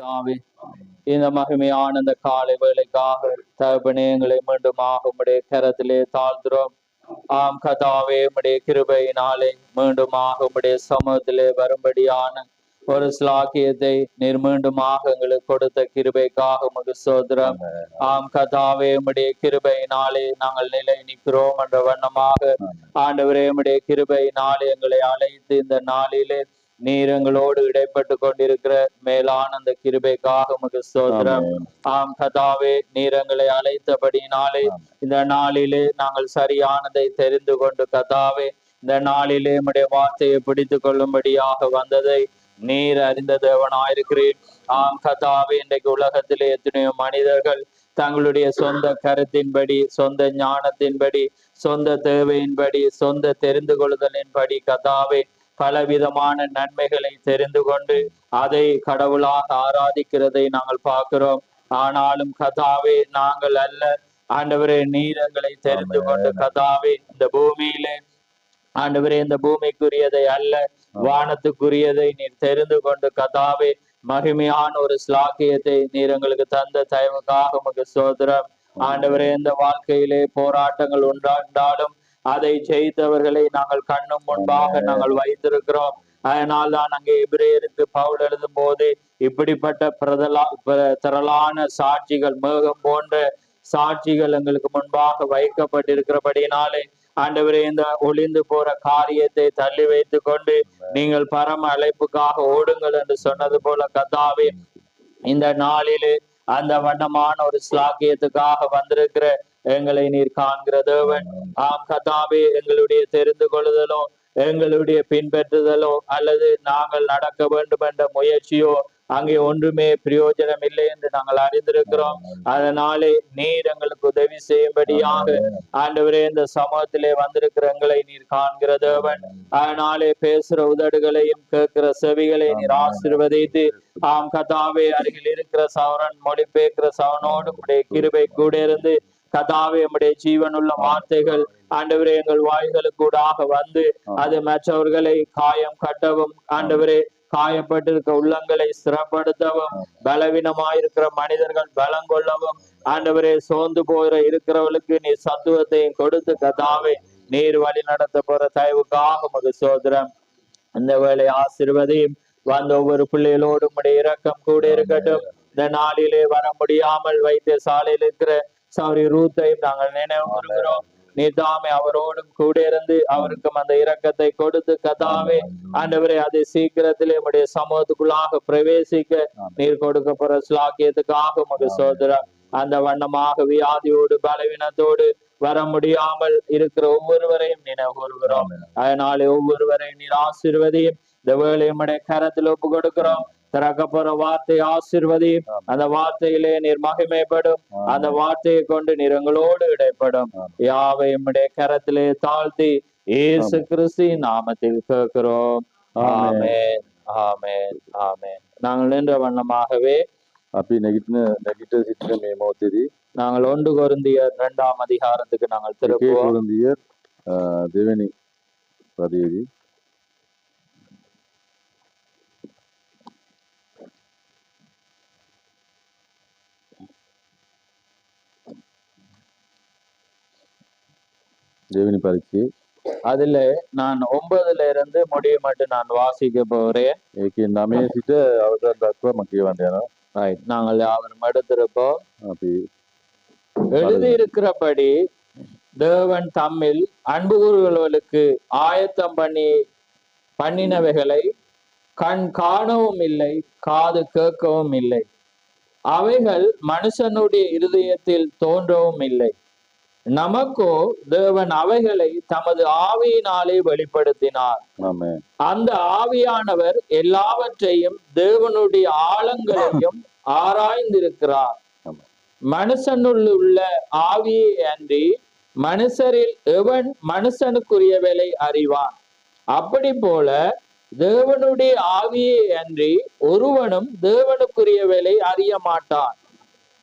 கர்த்தாவே, இந்த மகிமையான இந்த காலை வேளைக்காக தகப்பனே எங்களை மீண்டுமாக உம்முடைய கரத்திலே தாழ்த்துறோம். ஆம் கர்த்தாவே, உம்முடைய கிருபையினாலே மீண்டுமாக உம்முடைய சமூகத்திலே வரும்படியான ஒரு ஸ்லாக்கியத்தை நீர் மீண்டுமாக எங்களுக்கு கொடுத்த கிருபைக்காக உமக்கு ஸ்தோத்திரம். ஆம் கர்த்தாவே, உம்முடைய கிருபையினாலே நாங்கள் நிலை நிற்கிறோம் என்ற வண்ணமாக ஆண்டவரே, உம்முடைய கிருபையினாலே எங்களை அழைத்து இந்த நாளிலே நீர் எங்களோடு இடைப்பட்டு கொண்டிருக்கிற மேலான அந்த கிருபைக்காக உமக்கு ஸ்தோத்திரம். ஆம் கர்த்தாவே, நீர் எங்களை அழைத்தபடினாலே இந்த நாளிலே நாங்கள் சரியானதை தெரிந்து கொண்டு கர்த்தாவே இந்த நாளிலே உம்முடைய வார்த்தையை பிடித்து கொள்ளும்படியாக வந்ததை நீர் அறிந்த தேவனாயிருக்கிறீர். ஆம் கர்த்தாவே, இன்றைக்கு உலகத்திலே எத்தனையோ மனிதர்கள் தங்களுடைய சொந்த கருத்தின்படி, சொந்த ஞானத்தின்படி, சொந்த தேவையின்படி, சொந்த தெரிந்து கொள்ளுதலின்படி கர்த்தாவே பலவிதமான நன்மைகளை தெரிந்து கொண்டு அதை கடவுளாக ஆராதிக்கிறதை நாங்கள் பார்க்கிறோம். ஆனாலும் கர்த்தாவே, நாங்கள் அல்ல ஆண்டவரே, நீர் எங்களை தெரிந்து கொண்டு கர்த்தாவே இந்த பூமியிலே ஆண்டவரே இந்த பூமிக்குரியதை அல்ல வானத்துக்குரியதை நீர் தெரிந்து கொண்டு கர்த்தாவே மகிமையான ஒரு ஸ்லாக்கியத்தை நீர் எங்களுக்கு தந்த தயவுக்காக உமக்கு ஸ்தோத்திரம். ஆண்டவரே, இந்த வாழ்க்கையிலே போராட்டங்கள் உண்டாலும் அதை ஜெயித்தவர்களை நாங்கள் கண்ணும் முன்பாக நாங்கள் வைத்திருக்கிறோம். அதனால் தான் அங்கே எபிரேயருக்கு பவுல் எழுதும் போது இப்படிப்பட்ட திரளான சாட்சிகள், மேகம் போன்ற சாட்சிகள் எங்களுக்கு முன்பாக வைக்கப்பட்டிருக்கிறபடினாலே ஆண்டவரே இந்த ஒளிந்து போற காரியத்தை தள்ளி வைத்து கொண்டு நீங்கள் பரம அழைப்புக்காக ஓடுங்கள் என்று சொன்னது போல கர்த்தாவே இந்த நாளிலே அந்த வண்ணமான ஒரு ஸ்லாக்கியத்துக்காக வந்திருக்கிற எங்களை நீர் காண்கிற தேவன். ஆம் கர்த்தாவே, எங்களுடைய தெரிந்து கொள்ளுதலோ எங்களுடைய பின்பற்றுதலோ அல்லது நாங்கள் நடக்க வேண்டும் என்ற முயற்சியோ அங்கே ஒன்றுமே பிரயோஜனம் இல்லை என்று நாங்கள் அறிந்திருக்கிறோம். அதனாலே நீர் எங்களுக்கு உதவி செய்யும்படியாக ஆண்டவரே இந்த சமூகத்திலே வந்திருக்கிற எங்களை நீர் காண்கிற தேவன். அதனாலே பேசுற உதடுகளையும் கேட்கிற செவிகளை நீர் ஆசீர்வதித்து ஆம் கர்த்தாவே, அருகில் இருக்கிற சவரன் மொழிபெயர்க்கிற சவனோடு உடைய கிருபை கூட இருந்து கர்த்தாவே உம்முடைய ஜீவனுள்ள வார்த்தைகள் ஆண்டவரே எங்கள் வாய்களுக்கூடாக வந்து அது மற்றவர்களை காயம் கட்டவும் ஆண்டவரே காயப்பட்டிருக்க உள்ளங்களை ஸ்திரப்படுத்தவும் பலவீனமாயிருக்கிற மனிதர்கள் பலம் கொள்ளவும் ஆண்டவரே சோர்ந்து போகிற இருக்கிறவர்களுக்கு நீர் சத்துவத்தையும் கொடுத்து கர்த்தாவே நீர் வழி நடத்த போற தயவுக்காக உமக்கு ஸ்தோத்திரம். இந்த வேளை ஆசீர்வதியும் வந்த ஒவ்வொரு பிள்ளைகளோடு உம்முடைய இரக்கம் கூட இருக்கட்டும். இந்த நாளிலே வர முடியாமல் வைத்தியசாலையில் இருக்கிற சௌரி ரூத்தையும் நாங்கள் நினைவு கூறுகிறோம். நீதாமே அவரோடும் கூட இருந்து அவருக்கும் அந்த இரக்கத்தை கொடுத்து கர்த்தாவே ஆண்டவரே அதை சீக்கிரத்திலே உம்முடைய சமூகத்துக்குள்ளாக பிரவேசிக்க நீர் கொடுக்க போற ஸ்லாக்கியத்துக்காக உமக்கு ஸ்தோத்திரம். அந்த வண்ணமாக வியாதியோடு பலவீனத்தோடு வர முடியாமல் இருக்கிற ஒவ்வொருவரையும் நினைவு கூறுகிறோம். அதனாலே ஒவ்வொருவரையும் நீர் ஆசீர்வதியும். இந்த வேளை உம்முடைய கரத்தில் ஒப்பு கொடுக்கிறோம். திறக்க போற வார்த்தை ஆசீர்வதி. அந்த வார்த்தையிலே நீர் மகிமைப்படும். அந்த வார்த்தையை கொண்டு நீர் எங்களோடு இடைப்படும். யாவை உம்முடைய கரத்திலே தாழ்த்தி இயேசு கிறிஸ்து நாமத்தில் கேட்கிறோம். ஆமென், ஆமென், ஆமென். நாங்கள் நின்ற வண்ணமாகவே நாங்கள் 1 கொரிந்தியர் 2ஆம் அதிகாரத்துக்கு நாங்கள் திருப்புவோம். தேவனி தேவனி பரீட்சை அதுல நான் 9ல இருந்து முடிய மட்டும் நான் வாசிக்க போறேன். நாங்கள் யாவரும் எடுத்திருப்போம். எழுதியிருக்கிறபடி தேவன் தம்மில் அன்பு கூறுகிறவர்களுக்கு ஆயத்தம் பண்ணினவைகளை கண் காணவும் இல்லை, காது கேட்கவும் இல்லை, அவைகள் மனுஷனுடைய இருதயத்தில் தோன்றவும் இல்லை. நமக்கோ தேவன் அவைகளை தமது ஆவியினாலே வெளிப்படுத்தினார். அந்த ஆவியானவர் எல்லாவற்றையும் தேவனுடைய ஆழங்களையும் ஆராய்ந்திருக்கிறார். மனுஷனுள் உள்ள ஆவியை அன்றி மனுஷரில் எவன் மனுஷனுக்குரியவளை அறிவான்? அப்படி போல தேவனுடைய ஆவியை அன்றி ஒருவனும் தேவனுக்குரியவளை அறிய மாட்டான்.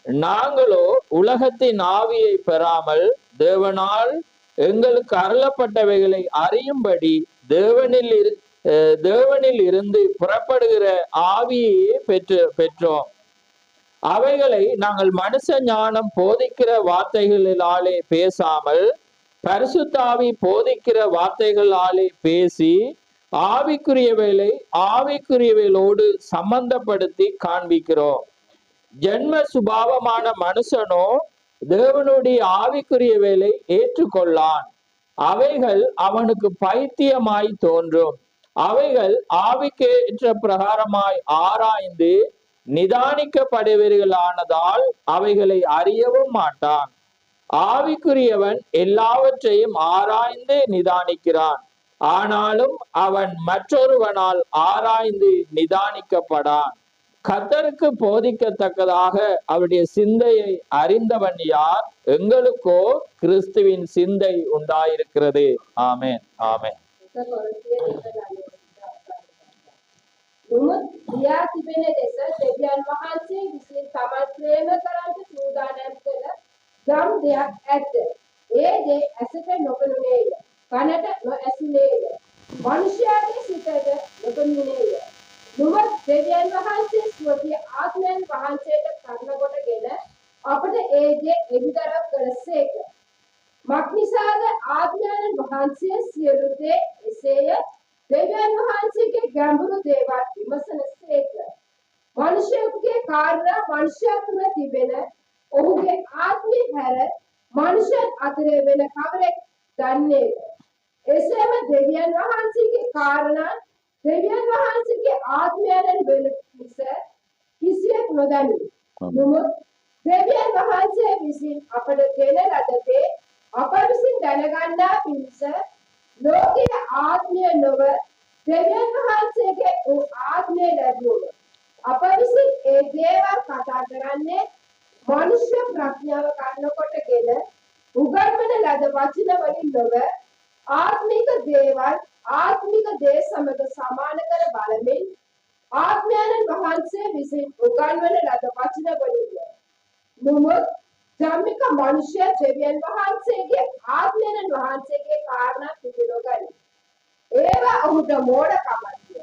நாங்களோ உலகத்தின் ஆவியை பெறாமல் தேவனால் எங்களுக்கு அருளப்பட்டவைகளை அறியும்படி தேவனில் தேவனில் இருந்து புறப்படுகிற ஆவியையே பெற்றோம். அவைகளை நாங்கள் மனுஷ ஞானம் போதிக்கிற வார்த்தைகளினாலே பேசாமல் பரிசுத்தாவி போதிக்கிற வார்த்தைகளாலே பேசி ஆவிக்குரியவைகளை ஆவிக்குரியவைகளோடு சம்பந்தப்படுத்தி காண்பிக்கிறோம். ஜென்ம சுபாவமான மனுஷனோ தேவனுடைய ஆவிக்குரியவைகளை ஏற்றுக்கொள்ளான். அவைகள் அவனுக்கு பைத்தியமாய் தோன்றும். அவைகள் ஆவிக்கேற்ற பிரகாரமாய் ஆராய்ந்து நிதானிக்கப்படுவீர்களானதால் அவைகளை அறியவும் மாட்டான். ஆவிக்குரியவன் எல்லாவற்றையும் ஆராய்ந்து நிதானிக்கிறான். ஆனாலும் அவன் மற்றொருவனால் ஆராய்ந்து நிதானிக்கப்படான். கர்த்தருக்கு போதிக்கத்தக்கதாக அவருடைய சிந்தையை அறிந்தவன் யார்? எங்களுக்கோ கிறிஸ்துவின் சிந்தை உண்டாயிருக்கிறது. ஆமென், ஆமென். උමුත් ලියා තිබෙන ලෙස දෙවියන් වහන්සේ විසින් තමන් ප්‍රේම කරන්ට සූදානම් කළ ගම් දෙයක් ඇත. ඒ දේ ඇසට නොපෙනුනේය, කනට නොඇසුනේය, මනුෂ්‍යයාගේ සිතට නොපෙනුනේය. උමුත් දෙවියන් වහන්සේ ස්වකීය ආත්මයන් වහන්සේට කරුණ කොටගෙන අපට ඒ දේ එළිදරව් කළසේක. මක්නිසාද ආත්මයන් වහන්සේ සියලු දේ එසේය දෙවියන් වහන්සේගේ ගැඹුරු දේවල් විමසනසේක. මනුෂ්‍යයෙකුගේ කාර්ය මනුෂ්‍යයා තුළ තිබෙන ඔහුගේ ආත්මය හැර මනුෂ්‍යයන් අතරේ වෙන කවරෙක් දන්නේද? එසේම දෙවියන් වහන්සේගේ කාරණා දෙවියන් වහන්සේගේ ආත්මයන් වෙන මිස කිසියෙක් නොදනි. නමුත් දෙවියන් වහන්සේ විසින් අපට දෙන ලද දේ අප විසින් දැනගන්නා පිණිස ලෝකයේ ආත්මය නොව දෙවියන් වහන්සේගේ ආත්මය ලැබුණා. අප විසින් ඒ දේවල් කතා කරන්නේ මනුෂ්‍ය ප්‍රඥාව කන්න කොටගෙන උගන්වන ලද වචන වලින් නොව ආත්මික දේවල් ආත්මික දේ සමග සමාන කර බලමින් ආත්මයන් වහන්සේ විසින් උගන්වන ලද වචන වලින්. නමුත් ධම්මික මනුෂ්‍ය දෙවියන් වහන්සේගේ ආත්මයන් වහන්සේගේ කාරණා පිළිගනි. ඒවා ඔහුට මෝඩකමක්ය.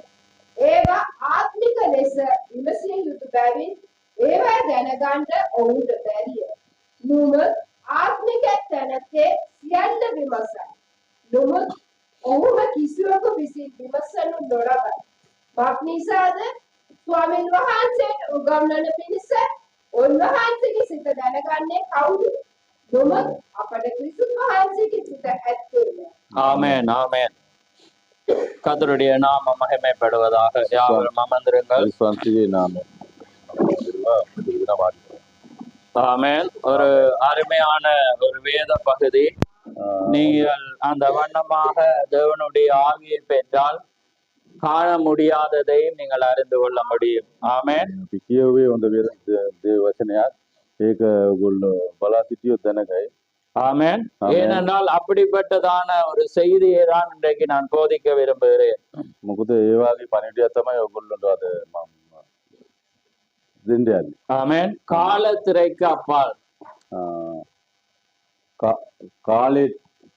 ඒවා ආත්මික ලෙස විමසිය යුතු බැවින් ඒවා දැනගන්න ඔහුට බැරිය. නමුත් ආත්මික තැනැත්තේ සියල්ල විමසයි. නමුත් ඔහුම කිසිවකු විසින් විමසනු නොලබයි. මක්නිසාද ස්වාමීන් වහන්සේට උගන්වන පිණිස උන්වහන්සේගේ සිත දැනගන්නේ කවුද? නමුත් අපට ක්‍රිස්තුස් වහන්සේගේ සිත ඇත්තේ. ஆமென், ஆமென். கர்த்தருடைய நாமம் மகிமைப்படுவதாக. யாவரும் அமர்ந்திருங்கள். விசுவாசியை நாம ஆமென். ஒரு அருமையான ஒரு வேத பகுதி. நீங்கள் அந்த வண்ணமாக தேவனுடைய ஆவியை பெற்றால் காண முடியாததை நீங்கள் அறிந்து கொள்ள முடியும். ஆமென். කියවේ හොඳ වචනයක්. ඒක ඔයගොල්ලෝ බලා සිටියොත් දැනගයි. ஆமென். ஆமென். ஏனென்றால் அப்படிப்பட்டதான ஒரு செய்தியை தான் இன்றைக்கு நான் போதிக்க விரும்புகிறேன். මොකද ඒ වගේ පණිවිඩයක් තමයි ඔයගොල්ලන්ට අද මම දෙන්න යන්නේ. ஆமென். காலத்திரைக்கு அப்பால்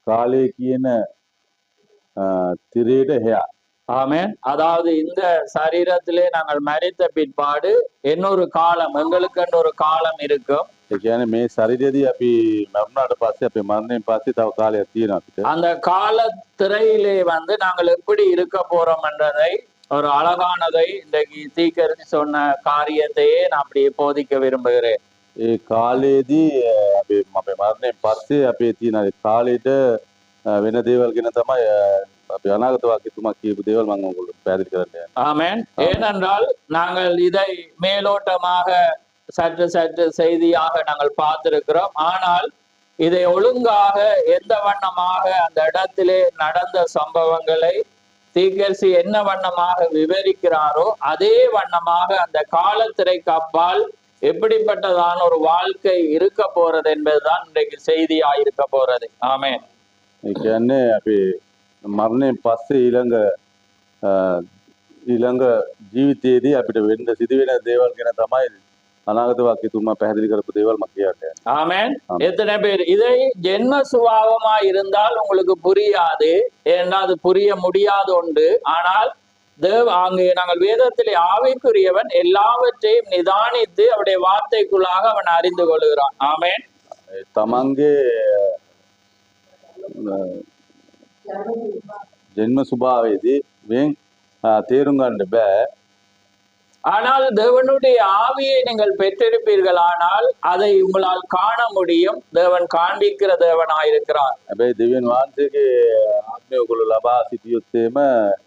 කාලේ කියන තිරයට එහා. ஆமென். அதாவது இந்த சரீரத்திலே நாங்கள் மரித்த பிற்பாடு இன்னொரு காலம், எங்களுக்கு ஒரு காலம் இருக்கும். ඒ කියන්නේ මේ ශරීරයේදී අපි මරණයට පස්සේ අපේ මරණයෙන් පස්සේ තව කාලයක් තියෙනවා අපිට. அந்த கால திரையிலே நாங்கள் எப்படி இருக்க போறோம் என்றதை ஒரு அழகானதை இன்றைக்கு தீர்க்கதரிசி சொன்ன காரியத்தையே நான் அப்படியே போதிக்க விரும்புகிறேன். ඒ කාලේදී අපේ මරණයෙන් පස්සේ අපේ තියෙන කාලෙට වෙන දේවල් ගැන තමයි අපි අනාගත වාක්‍යතුමා කියපු දේවල් මම ඔයගොල්ලෝ පැහැදිලි කරන්න යනවා. ஆமென். ஏனென்றால் நாங்கள் இதை மேலோட்டமாக சற்று சற்று செய்தியாக நாங்கள் பார்த்திருக்கிறோம். ஆனால் இதை ஒழுங்காக எந்த வண்ணமாக அந்த இடத்திலே நடந்த சம்பவங்களை தீர்க்கதரிசி என்ன வண்ணமாக விவரிக்கிறாரோ அதே வண்ணமாக அந்த காலத்திரைக்கு அப்பால் எப்படிப்பட்டதான ஒரு வாழ்க்கை இருக்க போறது என்பதுதான் இன்றைக்கு செய்தியா இருக்க போறது. ஆமென். ඒ කියන්නේ අපේ මරණයෙන් පස්සේ ඊළඟ ජීවිතයේදී අපිට වෙන්න සිදුවෙන දේවල් ගැන තමයි අනාගත වාක්‍යතුමා පැහැදිලි කරපු දේවල් මම කියන්නේ. ஆமென். ஆமென். எத்தனை பேர் இதை ஜென்ம சுபாவமா இருந்தால் உங்களுக்கு புரியாது, ஏன்னா அது புரிய முடியாத ஒன்று. ஆனால் அங்கு நாங்கள் வேதத்திலே ஆவிக்குரியவன் எல்லாவற்றையும் நிதானித்து அவருடைய வார்த்தைக்குள்ளாக அவன் அறிந்து கொள்கிறான். ஆமென். තමන්ගේ ජෙන්ම ස්වභාවයේදී මෙන් තේරුම් ගන්න බෑ. ஆனால் தேவனுடைய ஆவியை நீங்கள் பெற்றிருப்பீர்கள், ஆனால் அதை உங்களால் காண முடியும். தேவன் காண்பிக்கிற தேவனாயிருக்கிறார். හැබැයි දෙවියන් වහන්සේගේ ආත්මය ඔයගොල්ලෝ ලබා සිටියොත් එහෙම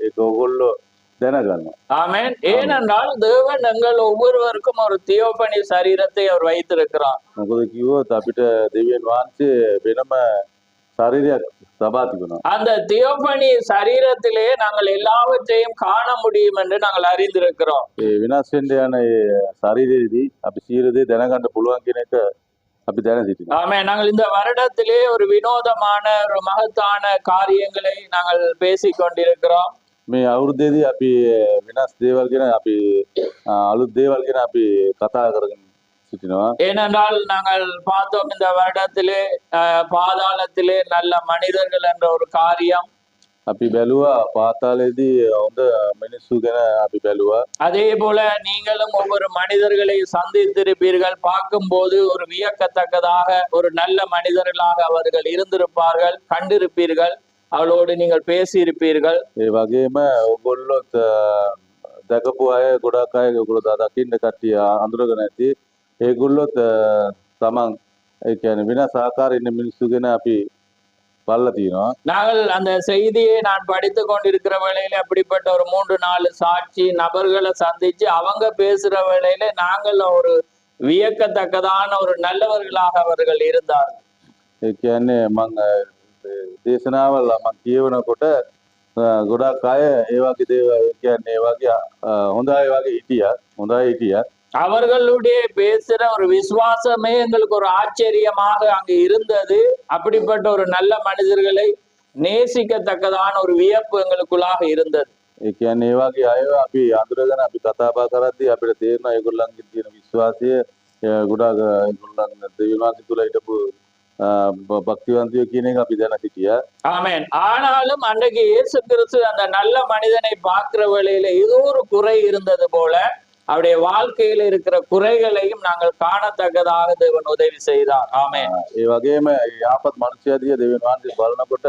ඒක ඔයගොල්ලෝ දැනගන්නවා. ஆமென். ஏனென்றால் தேவன் எங்கள் ஒவ்வொருவருக்கும் ஒரு தியோபனி சரீரத்தை அவர் வைத்திருக்கிறார். මොකද කිව්වොත් අපිට දෙවියන් වහන්සේ වෙනම ශරීරයක් ලබා තිබුණා. அந்த தியோபனி சரீரத்திலே நாங்கள் எல்லாவற்றையும் காண முடியும் என்று நாங்கள் அறிந்திருக்கிறோம். ඒ විනාශ වෙන්න යන ඒ ශරීරයේදී අපි සියලු දේ දැනගන්න පුළුවන් කියන එක අපි දැන සිටිනවා. ஆமென். நாங்கள் இந்த வருடத்திலே ஒரு வினோதமான ஒரு மகத்தான காரியங்களை நாங்கள் பேசிக் கொண்டிருக்கிறோம். මේ අවුරුද්දේදී අපි වෙනස් දේවල් ගැන අපි අලුත් දේවල් ගැන අපි කතා කරගෙන සිටිනවා. ஏனென்றால் நாங்கள் பார்த்தோம் இந்த வருடத்திலே பாதாளத்திலே நல்ல மனிதர்கள் என்ற ஒரு காரியம். අපි බැලුවා පාතාලයේදී හොඳ මිනිස්සු ගැන අපි බැලුවා. அதே போல நீங்களும் ஒவ்வொரு மனிதர்களை சந்தித்திருப்பீர்கள். பார்க்கும்போது ஒரு வியக்கத்தக்கதாக ஒரு நல்ல மனிதர்களாக அவர்கள் இருந்திருப்பார்கள், கண்டிருப்பீர்கள், அவளோடு நீங்கள் பேசியிருப்பீர்கள். ඒ වගේම ඔයගොල්ලොත් දැකපු අය ගොඩක් අය ඔයගොල්ලෝ දකින්න කට්ටිය අඳුරගෙන ඇති. ඒගොල්ලොත් තමන් ඒ කියන්නේ වෙනස් ආකාරයේ ඉන්න මිනිස්සු ගැන අපි බලලා තියෙනවා. நாங்கள் அந்த செய்தியை நான் படித்து கொண்டிருக்கிற வேளையில அப்படிப்பட்ட ஒரு 3-4 சாட்சி நபர்களை சந்திச்சு அவங்க பேசுற வேளையில நாங்கள் ஒரு வியக்கத்தக்கதான ஒரு நல்லவர்களாக அவர்கள் இருந்தார்கள். ඒ කියන්නේ මම දේශනාවල මම කියවනකොට ගොඩක් අය ඒ වගේ දේවල් කියන්නේ ඒ වගේ හොඳ අය වගේ හිටියා. அவர்களுடைய பேசுற ஒரு விசுவாசமே எங்களுக்கு ஒரு ஆச்சரியமாக அங்கு இருந்தது. அப்படிப்பட்ட ஒரு நல்ல மனிதர்களை நேசிக்கத்தக்கதான ஒரு வியப்பு எங்களுக்குள்ளாக இருந்தது. ඒ කියන්නේ ඒ වගේ අයව අපි අඳුරගෙන අපි කතා බහ කරද්දී අපිට තේරෙනවා ඒගොල්ලන්ගේ තියෙන විශ්වාසය ගොඩක් ඒගොල්ලන් දෙවියන් වහන්සේ තුල හිටපු பக்திவந்தியோ කියන එක අපි දැන සිටියා. ஆமென். ஆனாலும் அன்றைக்கு இயேசு கிறிஸ்து அந்த நல்ல மனிதனை பார்க்கிற வேளையில ஏதோ ஒரு குறை இருந்தது போல அவருடைய வாழ்க்கையில இருக்கிற குறைகளையும் நாங்கள் காணத்தக்கதாக தேவன் உதவி செய்தார். ஆமென். ඒ වගේම යාපත් මනුස්සයදිය දෙවියන් වහන්සේ බලනකොට